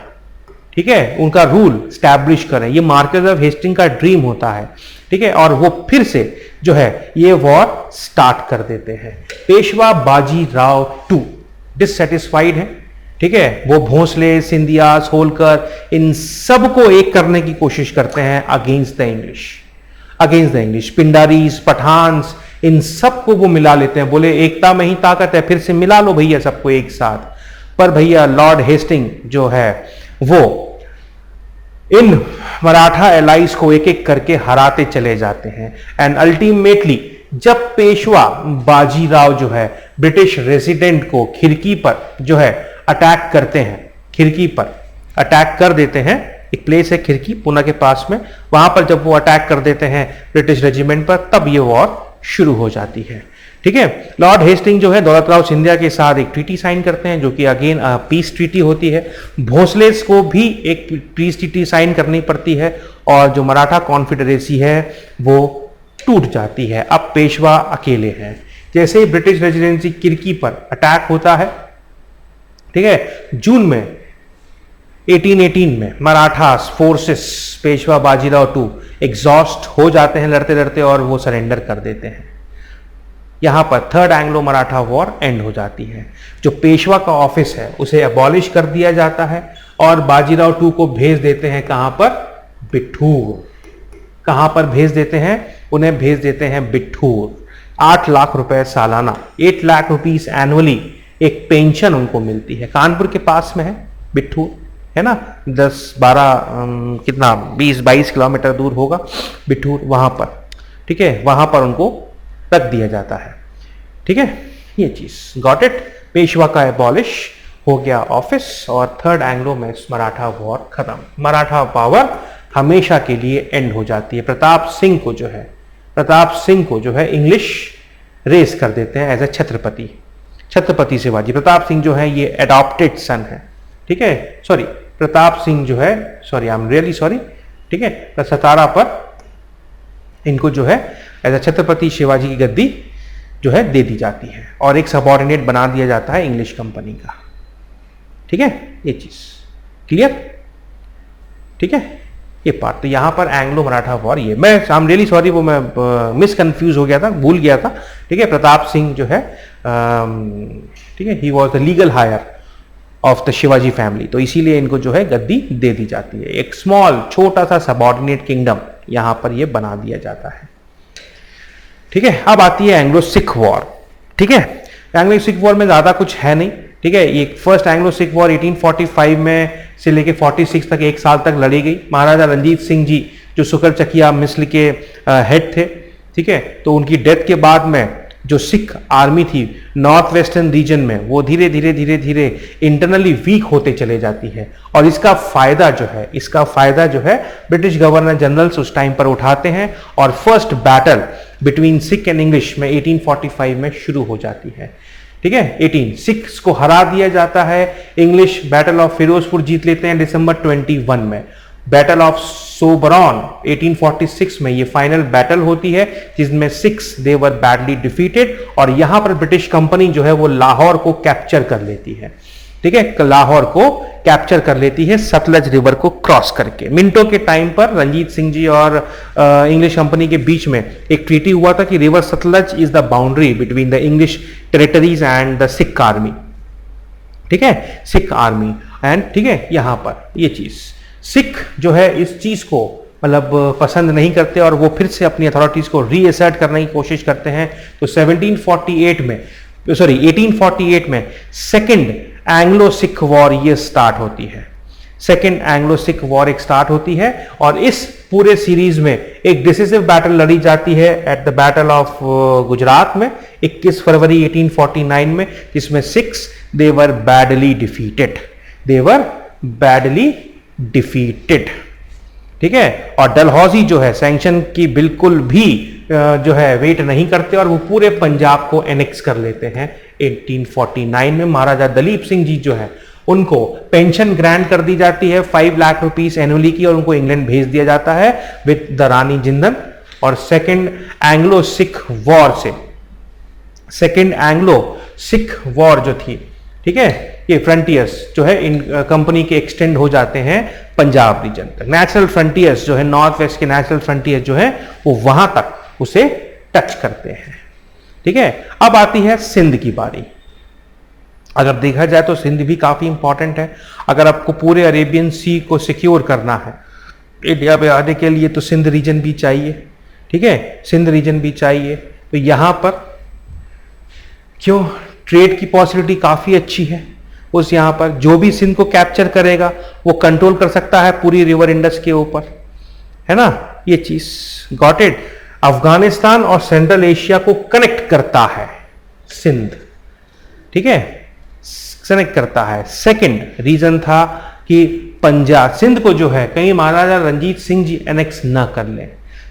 ठीक है, उनका रूल स्टैब्लिश करें। ये मार्क्वेस ऑफ हेस्टिंग का ड्रीम होता है, ठीक है, और वो फिर से जो है ये वॉर स्टार्ट कर देते हैं। पेशवा बाजीराव टू डिससेटिस्फाइड है, ठीक है, वो भोंसले, सिंधियास, होलकर, इन सबको एक करने की कोशिश करते हैं अगेंस्ट द इंग्लिश। पिंडारीज, पठान्स, इन सबको वो मिला लेते हैं, बोले एकता में ही ताकत है, फिर से मिला लो भैया सबको एक साथ। पर भैया लॉर्ड हेस्टिंग जो है वो इन मराठा एलाइज को एक एक करके हराते चले जाते हैं। एंड अल्टीमेटली जब पेशवा बाजीराव जो है ब्रिटिश रेसिडेंट को खिड़की पर जो है अटैक करते हैं, खिड़की पर अटैक कर देते हैं, एक प्लेस है खिड़की पूना के पास में, वहां पर जब वो अटैक कर देते हैं ब्रिटिश रेजिमेंट पर, तब ये वॉर शुरू हो जाती है, ठीक है। लॉर्ड हेस्टिंग जो है दौलत राव सिंधिया के साथ एक ट्रीटी साइन करते हैं, जो कि अगेन पीस ट्रीटी होती है। भोंसले को भी एक पीस ट्रीटी साइन करनी पड़ती है, और जो मराठा कॉन्फेडरेसी है वो टूट जाती है। अब पेशवा अकेले हैं। जैसे ही ब्रिटिश रेजिडेंसी खिड़की पर अटैक होता है, ठीक है, जून में 1818 में Maratha forces Peshwa Bajirao two exhaust हो जाते हैं लड़ते लड़ते, और वो सरेंडर कर देते हैं। यहां पर third Anglo Maratha war and हो जाती है। जो पेशवा का ऑफिस है उसे अबॉलिश कर दिया जाता है, और बाजीराव टू को भेज देते हैं कहां पर? बिठूर। कहां पर भेज देते हैं? उन्हें भेज देते हैं बिठूर, 8 लाख रुपए सालाना, 8 लाख रुपीस एनुअली एक पेंशन उनको मिलती है। कानपुर के पास में है बिठूर, है ना, 10-12 कितना 20-22 किलोमीटर दूर होगा बिठूर, वहां पर, ठीक है, वहां पर उनको रख दिया जाता है, ठीक है, ये चीज गॉट इट। पेशवा का एबॉलिश हो गया ऑफिस, और थर्ड एंग्लो मराठा वॉर खत्म, मराठा पावर हमेशा के लिए एंड हो जाती है। प्रताप सिंह को जो है इंग्लिश रेस कर देते हैं एज ए छत्रपति शिवाजी। प्रताप सिंह जो है ये एडॉप्टेड सन है, ठीक है, सॉरी प्रताप सिंह जो है, sorry I am really sorry, ठीक है, तो सतारा पर इनको जो है एज ए छत्रपति शिवाजी की गद्दी जो है दे दी जाती है, और एक सबऑर्डिनेट बना दिया जाता है इंग्लिश कंपनी का, ठीक है, ये चीज क्लियर, ठीक है, ये पार्ट। तो यहां पर एंग्लो मराठा वॉर, ये मैं आई एम रियली सॉरी, वो मैं मिस कंफ्यूज हो गया था, भूल गया था, ठीक है। प्रताप सिंह जो है, ठीक है, he was the legal higher of the Shivaji family, तो इसीलिए इनको जो है गद्दी दे दी जाती है। एक स्मॉल छोटा सा सबऑर्डिनेट किंगडम यहां पर ये बना दिया जाता है, ठीक है। अब आती है एंग्लो सिख वॉर, ठीक है। एंग्लो सिख वॉर में ज्यादा कुछ है नहीं, ठीक है। ये फर्स्ट एंग्लो सिख वॉर 1845 में से लेके 46 तक, 1 साल तक लड़ी गई। महाराजा रंजीत सिंह जी जो सुकर चकिया मिस्ल के हेड थे, ठीक है, तो उनकी डेथ के बाद में जो सिख आर्मी थी नॉर्थ वेस्टर्न रीजन में, वो धीरे धीरे इंटरनली वीक होते चले जाती है, और इसका फायदा जो है ब्रिटिश गवर्नर जनरल्स उस टाइम पर उठाते हैं, और first battle between Sikh and English में 1845 में शुरू हो जाती है, ठीक है। 18 को हरा दिया जाता है, इंग्लिश बैटल ऑफ फिरोजपुर जीत लेते हैं दिसंबर 21 में। बैटल ऑफ सोबरॉन 1846 में ये फाइनल बैटल होती है, जिसमें सिक्स दे वर बैडली डिफीटेड, और यहां पर ब्रिटिश कंपनी जो है वो लाहौर को कैप्चर कर लेती है, ठीक है, लाहौर को कैप्चर कर लेती है सतलज रिवर को क्रॉस करके। मिनटों के टाइम पर रंजीत सिंह जी और इंग्लिश कंपनी के बीच में एक ट्रीटी हुआ था कि river Sutlej is the boundary between the English territories and the Sikh army, ठीक है, सिख आर्मी एंड, ठीक है, यहां पर ये चीज सिख जो है इस चीज को मतलब पसंद नहीं करते, और वो फिर से अपनी अथॉरिटीज को रीअसर्ट करने की कोशिश करते हैं। तो 1848 में सेकेंड एंग्लो सिख वॉर ये स्टार्ट होती है। सेकेंड एंग्लो सिख वॉर एक स्टार्ट होती है, और इस पूरे सीरीज में एक डिसिसिव बैटल लड़ी जाती है at the battle of Gujarat में 21 फरवरी 1849 में, जिसमें सिख्स दे वर बैडली डिफीटेड, ठीक है। और डलहौजी जो है सैंक्शन की बिल्कुल भी जो है वेट नहीं करते, और वो पूरे पंजाब को एनेक्स कर लेते हैं 1849 में। महाराजा दलीप सिंह जी जो है उनको पेंशन ग्रांट कर दी जाती है 5 लाख रुपीस एनुअली की, और उनको इंग्लैंड भेज दिया जाता है विद द रानी जिंदन। और सेकेंड एंग्लो सिख वॉर जो थी, ठीक है, ये फ्रंटियर्स जो है इन कंपनी के एक्सटेंड हो जाते हैं पंजाब रीजन तक। नेचुरल फ्रंटियर्स जो है नॉर्थ वेस्ट के नेचुरल फ्रंटियर्स जो है वो वहां तक उसे टच करते हैं, ठीक है। अब आती है सिंध की बारी। अगर देखा जाए तो सिंध भी काफी इंपॉर्टेंट है। अगर आपको पूरे अरेबियन सी को सिक्योर करना है इंडिया पे आने के लिए, तो सिंध रीजन भी चाहिए, ठीक है, सिंध रीजन भी चाहिए। तो यहां पर क्यों ट्रेड की पॉसिबिलिटी काफी अच्छी है, उस यहां पर जो भी सिंध को कैप्चर करेगा वो कंट्रोल कर सकता है पूरी रिवर इंडस के ऊपर, है ना, ये चीज गॉट इट। अफगानिस्तान और सेंट्रल एशिया को कनेक्ट करता है सिंध, ठीक है, कनेक्ट करता है। सेकंड रीजन था कि पंजाब सिंध को जो है कहीं महाराजा रंजीत सिंह जी एनेक्स ना कर ले।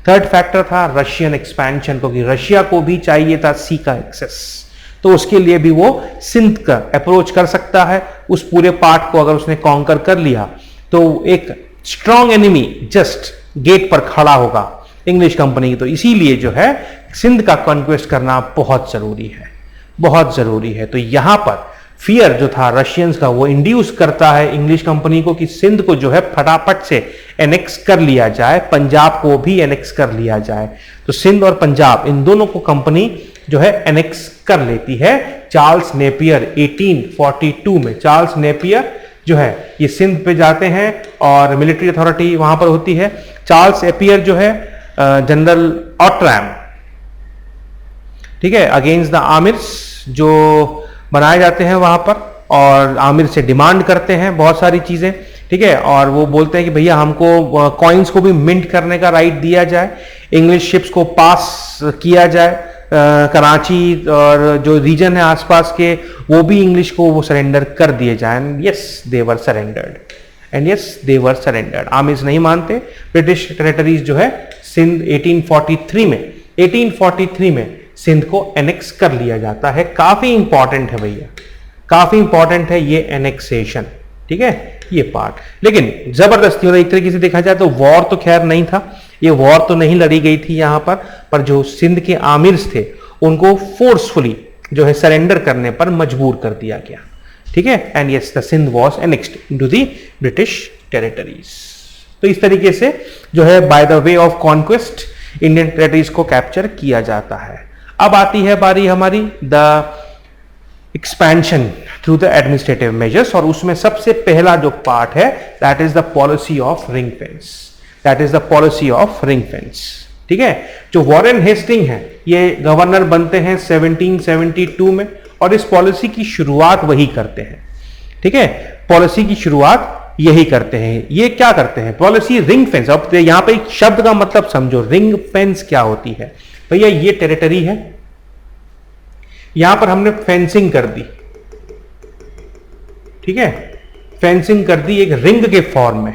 थर्ड फैक्टर था रशियन एक्सपेंशन, क्योंकि रशिया को भी चाहिए था सी का एक्सेस, तो उसके लिए भी वो सिंध का अप्रोच कर सकता है। उस पूरे पार्ट को अगर उसने कॉन्कर कर लिया तो एक स्ट्रॉन्ग एनिमी जस्ट गेट पर खड़ा होगा इंग्लिश कंपनी की। तो इसीलिए जो है सिंध का कॉन्क्वेस्ट करना बहुत जरूरी है। तो यहां पर फियर जो था रशियंस का वो इंड्यूस करता है इंग्लिश कंपनी को कि सिंध को जो है फटाफट से एनेक्स कर लिया जाए, पंजाब को भी एनेक्स कर लिया जाए। तो सिंध और पंजाब इन दोनों को कंपनी जो है एनेक्स कर लेती है। चार्ल्स नेपियर 1842 में चार्ल्स नेपियर जो है ये सिंध पे जाते हैं और मिलिट्री अथॉरिटी वहां पर होती है। चार्ल्स नेपियर जो है जनरल ऑट्रैम ठीक है, अगेंस्ट द आमिर्स जो बनाए जाते हैं वहां पर, और आमिर से डिमांड करते हैं बहुत सारी चीजें, ठीक है, और वो बोलते हैं कि भैया हमको कॉइन्स को भी मिंट करने का राइट दिया जाए, इंग्लिश शिप्स को पास किया जाए, कराची और जो रीजन है आसपास के वो भी इंग्लिश को वो सरेंडर कर दिए जाए। Yes they were surrendered, and yes they were surrendered. Amirs नहीं मानते, ब्रिटिश टेरिटरीज जो है सिंध 1843 में सिंध को एनेक्स कर लिया जाता है। काफी इंपॉर्टेंट है भैया, काफी इंपॉर्टेंट है ये एनेक्सेशन, ठीक है, ये पार्ट। लेकिन जबरदस्ती, और एक तरीके से देखा जाए तो वॉर तो खैर नहीं था, ये वॉर तो नहीं लड़ी गई थी यहां पर जो सिंध के आमिर्स थे उनको फोर्सफुली जो है सरेंडर करने पर मजबूर कर दिया गया, ठीक है, and yes the Sindh was annexed into the British territories. तो इस तरीके से जो है by the way of conquest Indian territories को कैप्चर किया जाता है। अब आती है बारी हमारी the expansion through the administrative measures, और उसमें सबसे पहला जो पार्ट है that is the policy of ring fence, that is the policy of ring fence, ठीक है। जो वॉरेन हेस्टिंग है ये गवर्नर बनते हैं 1772 में, और इस पॉलिसी की शुरुआत वही करते हैं, ठीक है, पॉलिसी की शुरुआत यही करते हैं। ये क्या करते हैं, पॉलिसी रिंग फेंस। अब यहां पे एक शब्द का मतलब समझो, रिंग फेंस क्या होती है भैया, ये टेरिटरी है, यहां पर हमने फेंसिंग कर दी, ठीक है, फेंसिंग कर दी एक रिंग के फॉर्म में,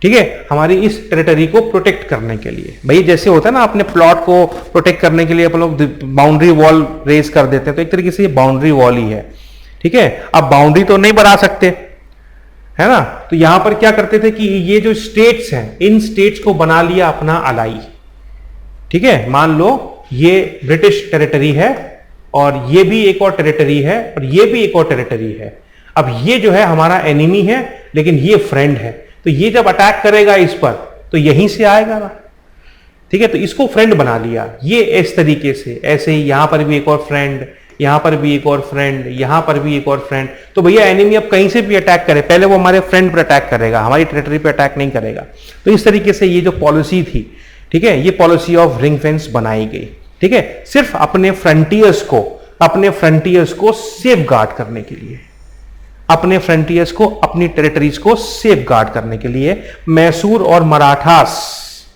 ठीक है, हमारी इस टेरिटरी को प्रोटेक्ट करने के लिए। भाई जैसे होता है ना, अपने प्लॉट को प्रोटेक्ट करने के लिए अपन लोग बाउंड्री वॉल रेज कर देते हैं, तो एक तरीके से ये बाउंड्री वॉल ही है, ठीक है। अब बाउंड्री तो नहीं बना सकते, है ना, तो यहां पर क्या करते थे कि ये जो स्टेट्स हैं इन स्टेट्स को बना लिया अपना अलाई, ठीक है। मान लो ये ब्रिटिश टेरिटरी है और ये भी एक और टेरिटरी है और ये भी एक और टेरिटरी है। अब ये जो है हमारा एनिमी है लेकिन ये फ्रेंड है, तो ये जब अटैक करेगा इस पर तो यहीं से आएगा ना, ठीक है, तो इसको फ्रेंड बना लिया ये इस तरीके से। ऐसे ही यहां पर भी एक और फ्रेंड, यहां पर भी एक और फ्रेंड, यहां पर भी एक और फ्रेंड। तो भैया एनिमी अब कहीं से भी अटैक करे, पहले वो हमारे फ्रेंड पर अटैक करेगा, हमारी टेरिटरी पर अटैक नहीं करेगा। तो इस तरीके से ये जो पॉलिसी थी, ठीक है, ये पॉलिसी ऑफ रिंग फेंस बनाई गई, ठीक है, सिर्फ अपने फ्रंटियर्स को सेफ गार्ड करने के लिए, अपने फ्रंटियर्स को, अपनी टेरिटरीज को सेफ गार्ड करने के लिए। मैसूर और मराठास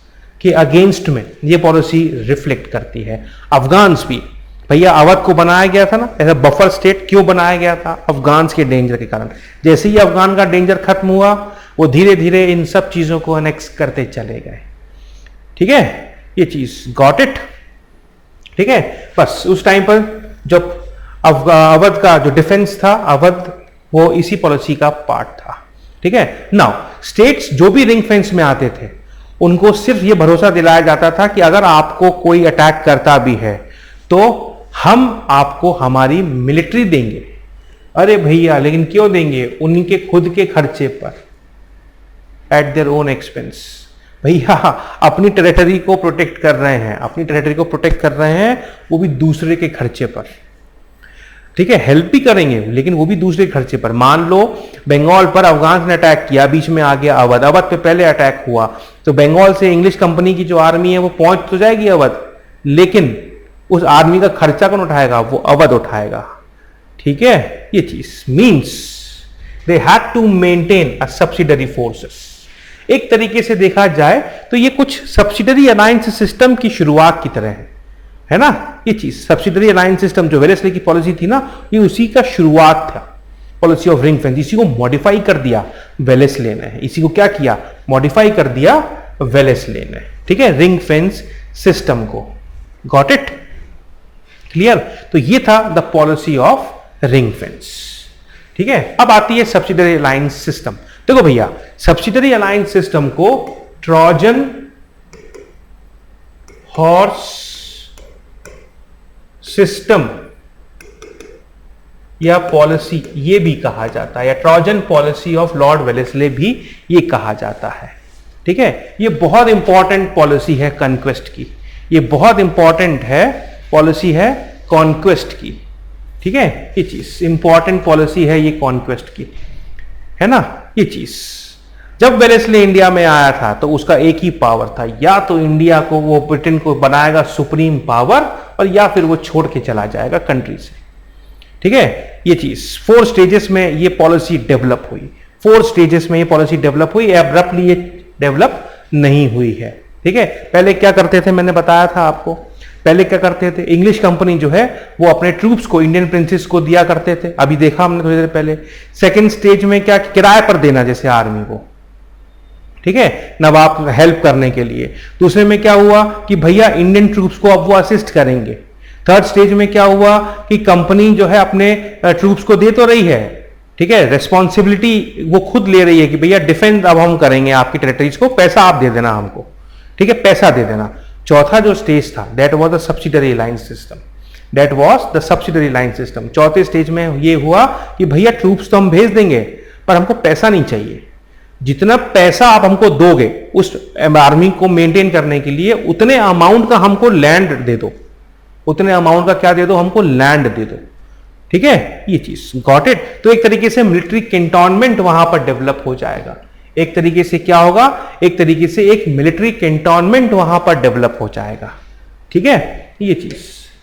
के अगेंस्ट में ये पॉलिसी रिफ्लेक्ट करती है। अफगान्स भी, भैया अवध को बनाया गया था ना ऐसा बफर स्टेट, क्यों बनाया गया था, अफगान्स के डेंजर के कारण। जैसे ही अफगान का डेंजर खत्म हुआ वो धीरे धीरे इन सब चीजों को अनेक्स करते चले गए, ठीक है, ये चीज गॉट इट, ठीक है। बस उस टाइम पर जब अवध का जो डिफेंस था, अवध वो इसी पॉलिसी का पार्ट था, ठीक है। नाउ स्टेट्स जो भी रिंग फेंस में आते थे उनको सिर्फ ये भरोसा दिलाया जाता था कि अगर आपको कोई अटैक करता भी है तो हम आपको हमारी मिलिट्री देंगे। अरे भैया लेकिन क्यों देंगे, उनके खुद के खर्चे पर, एट देयर ओन एक्सपेंस। भैया अपनी टेरिटरी को प्रोटेक्ट कर रहे हैं, अपनी टेरिटरी को प्रोटेक्ट कर रहे हैं, वो भी दूसरे के खर्चे पर, ठीक है, हेल्प भी करेंगे लेकिन वो भी दूसरे के खर्चे पर। मान लो बंगाल पर अफगान ने अटैक किया, बीच में आ गया अवध, अवध पे पहले अटैक हुआ, तो बंगाल से इंग्लिश कंपनी की जो आर्मी है वो पहुंच तो जाएगी अवध, लेकिन उस आर्मी का खर्चा कौन उठाएगा, वो अवध उठाएगा, ठीक है। ये चीज means they had to maintain a subsidiary forces. एक तरीके से देखा जाए तो ये कुछ सब्सिडरी अलायंस सिस्टम की शुरुआत की तरह है ना, ये चीज सब्सिडरी अलायंस सिस्टम जो वेलेस्ली की पॉलिसी थी ना, ये उसी का शुरुआत था, पॉलिसी ऑफ रिंग फेंस। इसी को मॉडिफाई कर दिया वेलेस्ली ने, इसी को क्या किया, मॉडिफाई कर दिया वेलेस्ली ने, ठीक है, रिंग फेंस सिस्टम को। Got it, clear. तो ये था the policy of ring fence, ठीक है। अब आती है सब्सिडरी अलायंस सिस्टम। देखो भैया सब्सिडरी अलायंस सिस्टम को ट्रोजन हॉर्स सिस्टम या पॉलिसी ये भी कहा जाता है, या Trojan policy of Lord Wellesley भी ये कहा जाता है, ठीक है। ये बहुत इंपॉर्टेंट पॉलिसी है कॉन्क्वेस्ट की, ये बहुत इंपॉर्टेंट है पॉलिसी है कॉन्क्वेस्ट की, ठीक है। ये चीज इंपॉर्टेंट पॉलिसी है ये कॉन्क्वेस्ट की, है ना। ये चीज जब वेलेस्ले इंडिया में आया था तो उसका एक ही पावर था, या तो इंडिया को, वो ब्रिटेन को बनाएगा सुप्रीम पावर, और या फिर वो छोड़ के चला जाएगा कंट्री से। ठीक है, ये चीज 4 स्टेजेस में ये पॉलिसी डेवलप हुई, 4 स्टेजेस में ये पॉलिसी डेवलप हुई, एब्रप्टली ये डेवलप नहीं हुई है। ठीक है, पहले क्या करते थे, मैंने बताया था आपको, पहले क्या करते थे, इंग्लिश कंपनी जो है वो अपने ट्रूप्स को, इंडियन प्रिंसेस को दिया करते थे, अभी देखा हमने थोड़ी देर पहले। सेकंड स्टेज में क्या, किराए पर देना जैसे आर्मी को, ठीक है, नवाब को हेल्प करने के लिए। दूसरे में क्या हुआ कि भैया इंडियन ट्रूप्स को अब वो असिस्ट करेंगे। थर्ड स्टेज में क्या हुआ कि कंपनी जो है अपने ट्रूप्स को दे तो रही है, ठीक है, रिस्पॉन्सिबिलिटी वो खुद ले रही है कि भैया डिफेंस अब हम करेंगे आपकी टेरिटरीज को, पैसा आप दे देना हमको, ठीक है, पैसा दे देना। चौथा जो स्टेज था, that was the subsidiary alliance system, that was the subsidiary alliance system. चौथे स्टेज में ये हुआ कि भैया ट्रूप्स तो हम भेज देंगे पर हमको पैसा नहीं चाहिए, जितना पैसा आप हमको दोगे उस आर्मी को मेंटेन करने के लिए उतने अमाउंट का हमको लैंड दे दो, उतने अमाउंट का क्या दे दो, हमको लैंड दे दो। ठीक है, ये चीज गॉट इट। तो एक तरीके से मिलिट्री कैंटोनमेंट वहां पर डेवलप हो जाएगा, एक तरीके से क्या होगा, एक तरीके से एक मिलिट्री कैंटोनमेंट वहां पर डेवलप हो जाएगा। ठीक है, ये चीज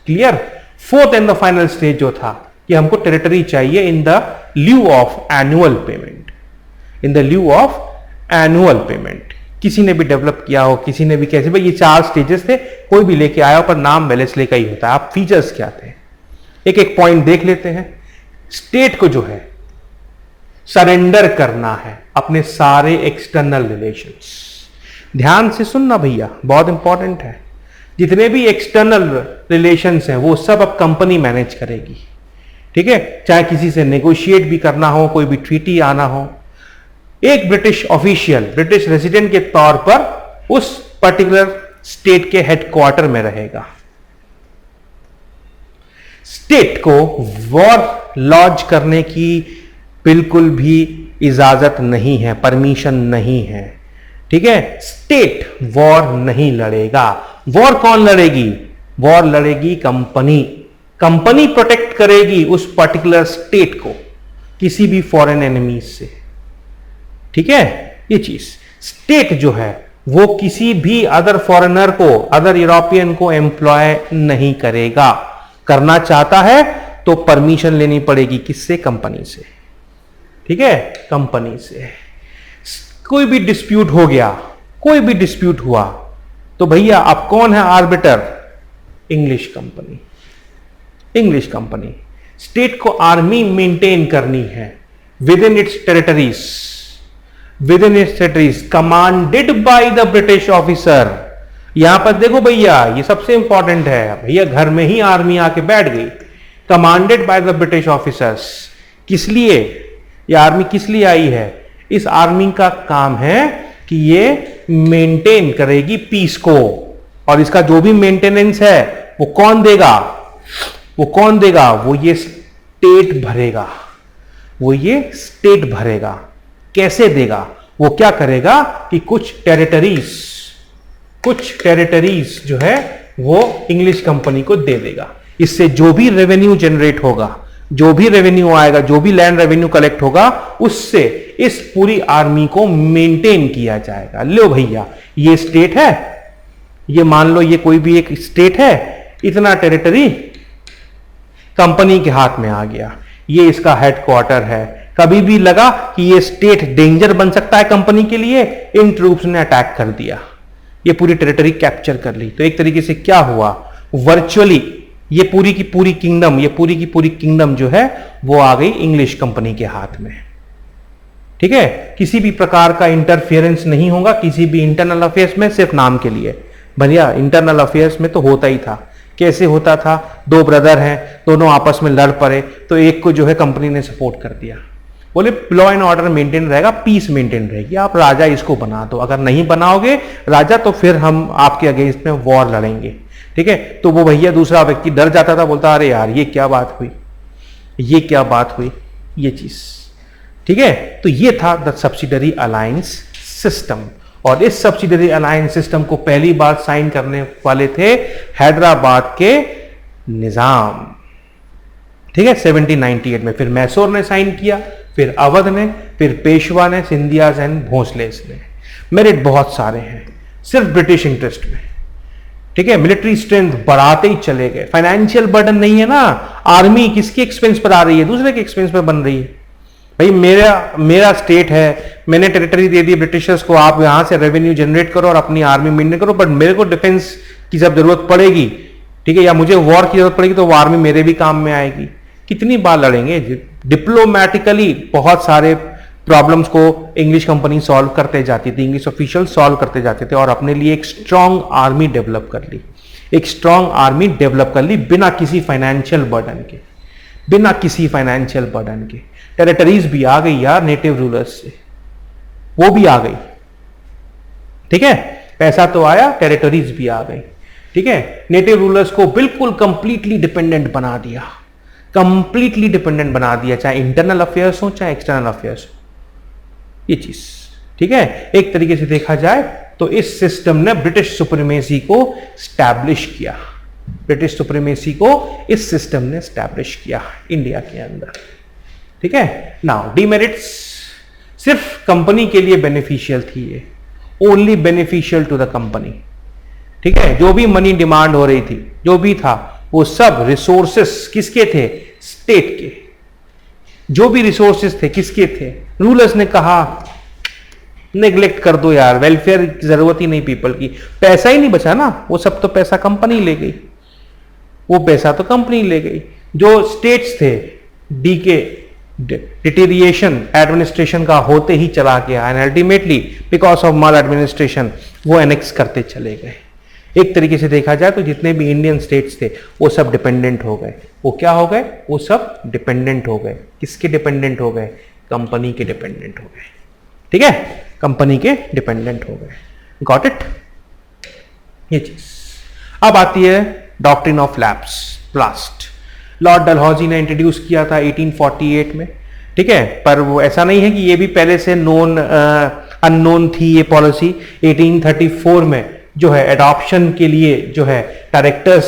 clear. Fourth and the final stage जो था कि हमको टेरिटरी चाहिए in the lieu of annual payment, in the lieu of annual payment. किसी ने भी डेवलप किया हो, किसी ने भी कैसे, भाई ये 4 स्टेजेस थे, कोई भी लेके आया हो पर नाम वेलेस्ले का ही होता है। आप फीचर्स क्या थे, एक एक पॉइंट देख लेते हैं। स्टेट को जो है सरेंडर करना है अपने सारे एक्सटर्नल रिलेशंस। ध्यान से सुनना भैया, बहुत इंपॉर्टेंट है। जितने भी एक्सटर्नल रिलेशंस हैं वो सब अब कंपनी मैनेज करेगी। ठीक है, चाहे किसी से नेगोशिएट भी करना हो, कोई भी ट्रीटी आना हो, एक ब्रिटिश ऑफिशियल, ब्रिटिश रेजिडेंट के तौर पर उस पर्टिकुलर स्टेट के हेडक्वार्टर में रहेगा। स्टेट को वॉर लॉन्च करने की बिल्कुल भी इजाजत नहीं है, परमिशन नहीं है। ठीक है, स्टेट वॉर नहीं लड़ेगा। वॉर कौन लड़ेगी, वॉर लड़ेगी कंपनी। कंपनी प्रोटेक्ट करेगी उस पर्टिकुलर स्टेट को किसी भी फॉरेन एनिमीज से। ठीक है, ये चीज स्टेट जो है वो किसी भी अदर फॉरेनर को, अदर यूरोपियन को एम्प्लॉय नहीं करेगा। करना चाहता है तो परमिशन लेनी पड़ेगी, किससे, कंपनी से। ठीक है, कंपनी से। कोई भी डिस्प्यूट हो गया, कोई भी डिस्प्यूट हुआ तो भैया अब कौन है arbiter, English company. English company. State को आर्मी मेंटेन करनी है within its territories, within its territories, commanded by the British officer. यहां पर देखो भैया, ये सबसे इंपॉर्टेंट है भैया, घर में ही आर्मी आके बैठ गई, commanded by the British officers. किस लिए ये आर्मी, किस लिए आई है, इस आर्मी का काम है कि ये मेंटेन करेगी पीस को, और इसका जो भी मेंटेनेंस है वो कौन देगा, वो कौन देगा, वो ये स्टेट भरेगा, वो ये स्टेट भरेगा। कैसे देगा, वो क्या करेगा कि कुछ टेरिटरीज जो है वो इंग्लिश कंपनी को दे देगा। इससे जो भी रेवेन्यू जनरेट होगा, जो भी रेवेन्यू आएगा, जो भी लैंड रेवेन्यू कलेक्ट होगा, उससे इस पूरी आर्मी को मेंटेन किया जाएगा। लो भैया, ये स्टेट है, ये मान लो ये कोई भी एक स्टेट है, इतना टेरिटरी कंपनी के हाथ में आ गया, ये इसका हेडक्वार्टर है। कभी भी लगा कि ये स्टेट डेंजर बन सकता है कंपनी के लिए, इन ट्रूप्स ने अटैक कर दिया, ये पूरी टेरिटरी कैप्चर कर ली। तो एक तरीके से क्या हुआ, वर्चुअली ये पूरी की पूरी किंगडम, ये पूरी की पूरी किंगडम जो है वो आ गई इंग्लिश कंपनी के हाथ में। ठीक है, किसी भी प्रकार का इंटरफियरेंस नहीं होगा किसी भी इंटरनल अफेयर्स में, सिर्फ नाम के लिए। भैया इंटरनल अफेयर्स में तो होता ही था। कैसे होता था, 2 ब्रदर हैं, दोनों आपस में लड़ पड़े तो एक को जो है कंपनी ने सपोर्ट कर दिया, बोले लॉ एंड ऑर्डर मेंटेन रहेगा, पीस मेंटेन रहेगी, आप राजा इसको बना दो, अगर नहीं बनाओगे राजा तो फिर हम आपके अगेंस्ट में वॉर लड़ेंगे। ठीक है, तो वो भैया दूसरा व्यक्ति डर जाता था, बोलता अरे यार ये क्या बात हुई, ये क्या बात हुई, ये चीज। ठीक है, तो ये था द सब्सिडरी अलायंस सिस्टम, और इस सब्सिडरी अलायंस सिस्टम को पहली बार साइन करने वाले थे हैदराबाद के निजाम। ठीक है, 1798 में। फिर मैसूर ने साइन किया, फिर अवध ने, फिर पेशवा ने, सिंधियाज एंड भोसलेस ने। मेरिट बहुत सारे हैं सिर्फ ब्रिटिश इंटरेस्ट में। ठीक है, मिलिट्री स्ट्रेंथ बढ़ाते ही चले गए। फाइनेंशियल बर्डन नहीं है ना, आर्मी किसके एक्सपेंस पर आ रही है? दूसरे के एक्सपेंस पर बन रही है। भाई मेरा स्टेट है, मैंने टेरिटरी दे दी ब्रिटिशर्स को, आप यहां से रेवेन्यू जनरेट करो और अपनी आर्मी मेंटेन करो, बट मेरे को डिफेंस की जब जरूरत पड़ेगी, ठीक है, या मुझे वॉर की जरूरत पड़ेगी तो वो आर्मी मेरे भी काम में आएगी। कितनी बार लड़ेंगे? डिप्लोमैटिकली बहुत सारे प्रॉब्लम्स को इंग्लिश कंपनी सॉल्व करते जाती थी, इंग्लिश ऑफिशियल सॉल्व करते जाते थे और अपने लिए एक स्ट्रांग आर्मी डेवलप कर ली, एक स्ट्रांग आर्मी डेवलप कर ली बिना किसी फाइनेंशियल बर्डन के, बिना किसी फाइनेंशियल बर्डन के। टेरिटरीज भी आ गई यार नेटिव रूलर्स से, वो भी आ गई, ठीक है, पैसा तो आया, टेरिटरीज भी आ गई, ठीक है। नेटिव रूलर्स को बिल्कुल कंप्लीटली डिपेंडेंट बना दिया, कंप्लीटली डिपेंडेंट बना दिया, चाहे इंटरनल अफेयर्स हो चाहे एक्सटर्नल अफेयर्स हो, ये चीज, ठीक है। एक तरीके से देखा जाए तो इस सिस्टम ने ब्रिटिश सुप्रीमेसी को स्टैब्लिश किया, ब्रिटिश सुप्रीमेसी को इस सिस्टम ने स्टैब्लिश किया इंडिया के अंदर, ठीक है। नाउ डीमेरिट्स सिर्फ कंपनी के लिए बेनिफिशियल थी, ये only beneficial to the company, ठीक है। जो भी मनी डिमांड हो रही थी, जो भी था, वो सब रिसोर्सेस किसके थे? स्टेट के। जो भी रिसोर्सेस थे किसके थे? रूलर्स ने कहा नेग्लेक्ट कर दो यार, वेलफेयर की जरूरत ही नहीं पीपल की, पैसा ही नहीं बचा ना, वो सब तो पैसा कंपनी ले गई, वो पैसा तो कंपनी ले गई। जो स्टेट्स थे, डीके डिटेरिएशन एडमिनिस्ट्रेशन का होते ही चला गया, and ultimately because of mall administration वो एनेक्स करते चले गए। एक तरीके से देखा जाए तो जितने भी इंडियन स्टेट्स थे वो सब डिपेंडेंट हो गए। वो क्या हो गए? वो सब डिपेंडेंट हो गए। किसके डिपेंडेंट हो गए? कंपनी के डिपेंडेंट हो गए, ठीक है, कंपनी के डिपेंडेंट हो गए। Got it? ये चीज। अब आती है doctrine of lapse blast. Lord Dalhousie ने इंट्रोड्यूस किया था 1848 में, ठीक है, पर वो ऐसा नहीं है कि ये भी पहले से नोन अननोन थी ये पॉलिसी। 1834 में जो है एडॉप्शन के लिए जो है डायरेक्टर्स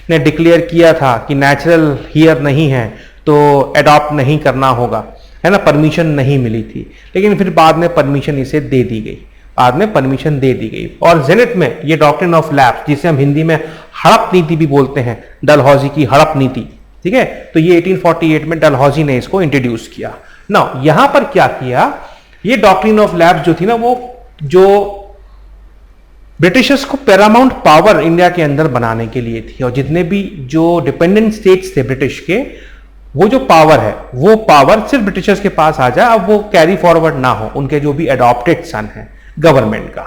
ने डिक्लेयर किया था कि नेचुरल हियर नहीं है तो एडॉप्ट नहीं करना होगा, है ना, परमिशन नहीं मिली थी, लेकिन फिर बाद में परमिशन इसे दे दी गई, बाद में परमिशन दे दी गई। और जेनेट में ये डॉक्ट्रिन ऑफ लैप्स, जिसे हम हिंदी में हड़प नीति भी बोलते हैं, डलहौजी की हड़प नीति, ठीक है, तो ये 1848 में डलहौजी ने इसको इंट्रोड्यूस किया। ना यहां पर क्या किया, ये डॉक्ट्रिन ऑफ लैप्स जो थी ना, वो जो ब्रिटिशर्स को पैरामाउंट पावर इंडिया के अंदर बनाने के लिए थी, और जितने भी जो डिपेंडेंट स्टेट्स थे ब्रिटिश के, वो जो पावर है वो पावर सिर्फ ब्रिटिशर्स के पास आ जाए, अब वो कैरी फॉरवर्ड ना हो उनके जो भी एडॉप्टेड सन है गवर्नमेंट का,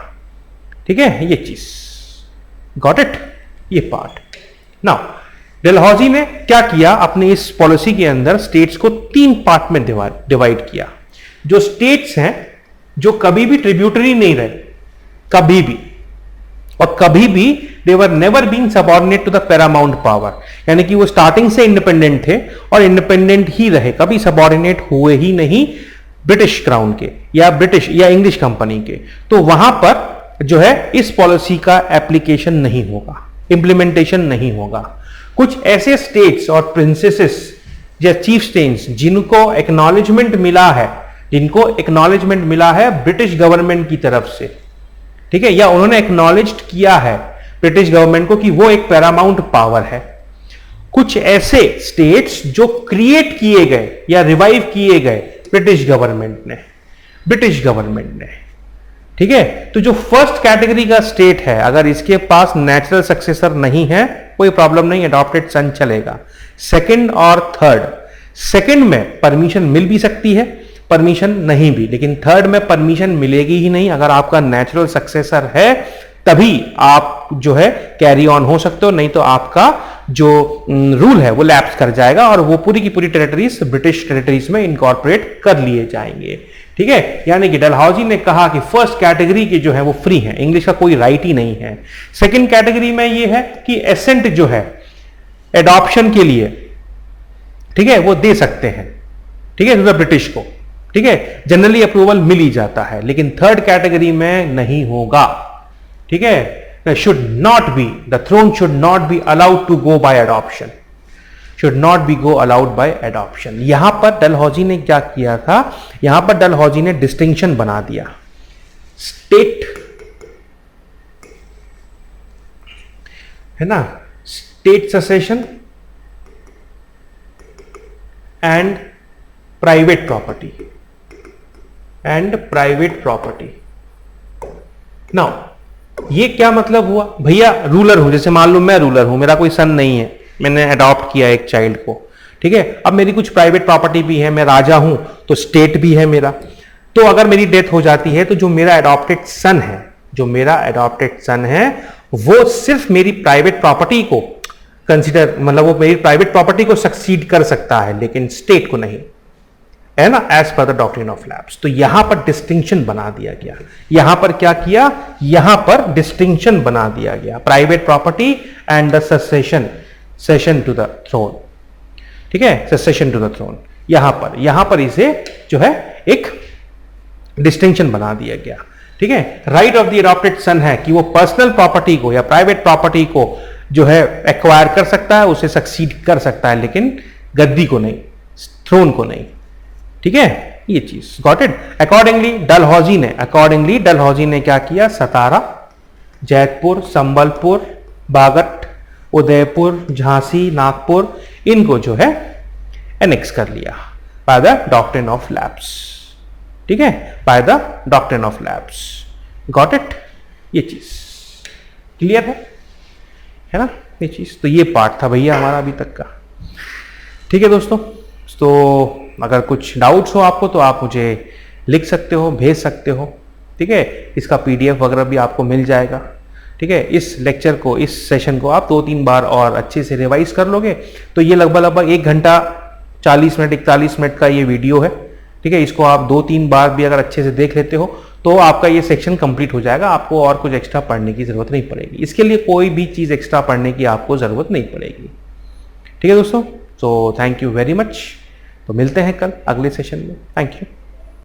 ठीक है, ये चीज। Got it? ये पार्ट। नाउ डलहौजी ने क्या किया, अपनी इस पॉलिसी के अंदर स्टेट्स को 3 पार्ट में डिवाइड किया। जो स्टेट्स हैं जो कभी भी ट्रिब्यूटरी नहीं रहे, कभी भी, और कभी भी they were never been subordinate to the paramount power, यानी कि वो स्टार्टिंग से इंडिपेंडेंट थे और इंडिपेंडेंट ही रहे, कभी सबऑर्डिनेट हुए ही नहीं ब्रिटिश क्राउन के या ब्रिटिश या इंग्लिश कंपनी के। तो वहां पर जो है इस पॉलिसी का एप्लीकेशन नहीं होगा, इंप्लीमेंटेशन नहीं होगा। कुछ ऐसे स्टेट्स और प्रिंसेसेस या चीफ स्टेट्स जिनको एक्नॉलेजमेंट मिला है, जिनको एक्नॉलेजमेंट मिला है ब्रिटिश गवर्नमेंट की तरफ से, ठीक है, या उन्होंने एक्नॉलेज्ड किया है ब्रिटिश गवर्नमेंट को कि वो एक पैरामाउंट पावर है। कुछ ऐसे स्टेट्स जो क्रिएट किए गए या रिवाइव किए गए ब्रिटिश गवर्नमेंट ने, ठीक है। तो जो फर्स्ट कैटेगरी का स्टेट है, अगर इसके पास नेचुरल सक्सेसर नहीं है कोई प्रॉब्लम नहीं, अडॉप्टेड सन चलेगा। सेकंड और थर्ड, सेकंड में परमिशन मिल भी सकती है, परमिशन नहीं भी, लेकिन थर्ड में परमिशन मिलेगी ही नहीं। अगर आपका नेचुरल सक्सेसर है तभी आप जो है कैरी ऑन हो सकते हो, नहीं तो आपका जो रूल है वो लैप्स कर जाएगा और वो पूरी की पूरी टेरिटरीज ब्रिटिश टेरिटरीज में इनकॉर्पोरेट कर लिए जाएंगे, ठीक है। यानी कि डलहौजी ने कहा कि फर्स्ट कैटेगरी के जो है वो फ्री है, इंग्लिश का कोई राइट ही नहीं है। सेकंड कैटेगरी में ये है कि एसेंट जो है एडॉप्शन के लिए, ठीक है, वो दे सकते हैं, ठीक है, तो ब्रिटिश को, ठीक है, जनरली अप्रूवल मिल ही जाता है, लेकिन थर्ड कैटेगरी में नहीं होगा, ठीक है। Should not be, the throne should not be allowed to go by adoption, should not be go allowed by adoption. यहां पर डलहौजी ने क्या किया था, यहां पर डलहौजी ने डिस्टिंक्शन बना दिया स्टेट है ना, state secession and private property now ये क्या मतलब हुआ भैया, रूलर हूं, जैसे मान लो मैं रूलर हूं, मेरा कोई सन नहीं है, मैंने अडॉप्ट किया एक चाइल्ड को, ठीक है। अब मेरी कुछ प्राइवेट प्रॉपर्टी भी है, मैं राजा हूं तो स्टेट भी है मेरा। तो अगर मेरी डेथ हो जाती है तो जो मेरा एडॉप्टेड सन है वो सिर्फ मेरी प्राइवेट प्रॉपर्टी को कंसीडर, मतलब वो मेरी प्राइवेट प्रॉपर्टी को सक्सीड कर सकता है लेकिन स्टेट को नहीं, है ना, as per the doctrine of lapse. तो यहां पर डिस्टिंक्शन बना दिया गया। यहां पर क्या किया, यहां पर डिस्टिंक्शन बना दिया गया, private property and the cession to the throne, ठीक है, ससेशन टू द थ्रोन। यहां पर इसे जो है एक डिस्टिंक्शन बना दिया गया, ठीक है। राइट ऑफ द एडॉप्टेड सन है कि वो पर्सनल प्रॉपर्टी को या प्राइवेट प्रॉपर्टी को जो है एक्वायर कर सकता है, उसे सक्सीड कर सकता है, लेकिन गद्दी को नहीं, थ्रोन को नहीं, ठीक है, ये चीज गॉट इट। अकॉर्डिंगली डलहौजी ने क्या किया, सतारा, जैतपुर, संबलपुर, बागट, उदयपुर, झांसी, नागपुर, इनको जो है एनेक्स कर लिया by the doctrine of lapse, ठीक है, by the doctrine of lapse, got it. ये चीज क्लियर है ना, ये चीज। तो ये पार्ट था भैया हमारा अभी तक का, ठीक है दोस्तों। तो अगर कुछ डाउट्स हो आपको तो आप मुझे लिख सकते हो, भेज सकते हो, ठीक है। इसका PDF वगैरह भी आपको मिल जाएगा, ठीक है। इस लेक्चर को, इस सेशन को आप 2-3 बार और अच्छे से रिवाइज कर लोगे तो ये लगभग 1 घंटा 40 मिनट 41 मिनट का ये वीडियो है, ठीक है। इसको आप 2-3 बार भी अगर अच्छे से देख लेते हो तो आपका ये सेक्शन कंप्लीट हो जाएगा, आपको और कुछ एक्स्ट्रा पढ़ने की जरूरत नहीं पड़ेगी। इसके लिए कोई भी चीज़ एक्स्ट्रा पढ़ने की आपको जरूरत नहीं पड़ेगी, ठीक है दोस्तों। तो थैंक यू वेरी मच। तो मिलते हैं कल अगले सेशन में। Thank you.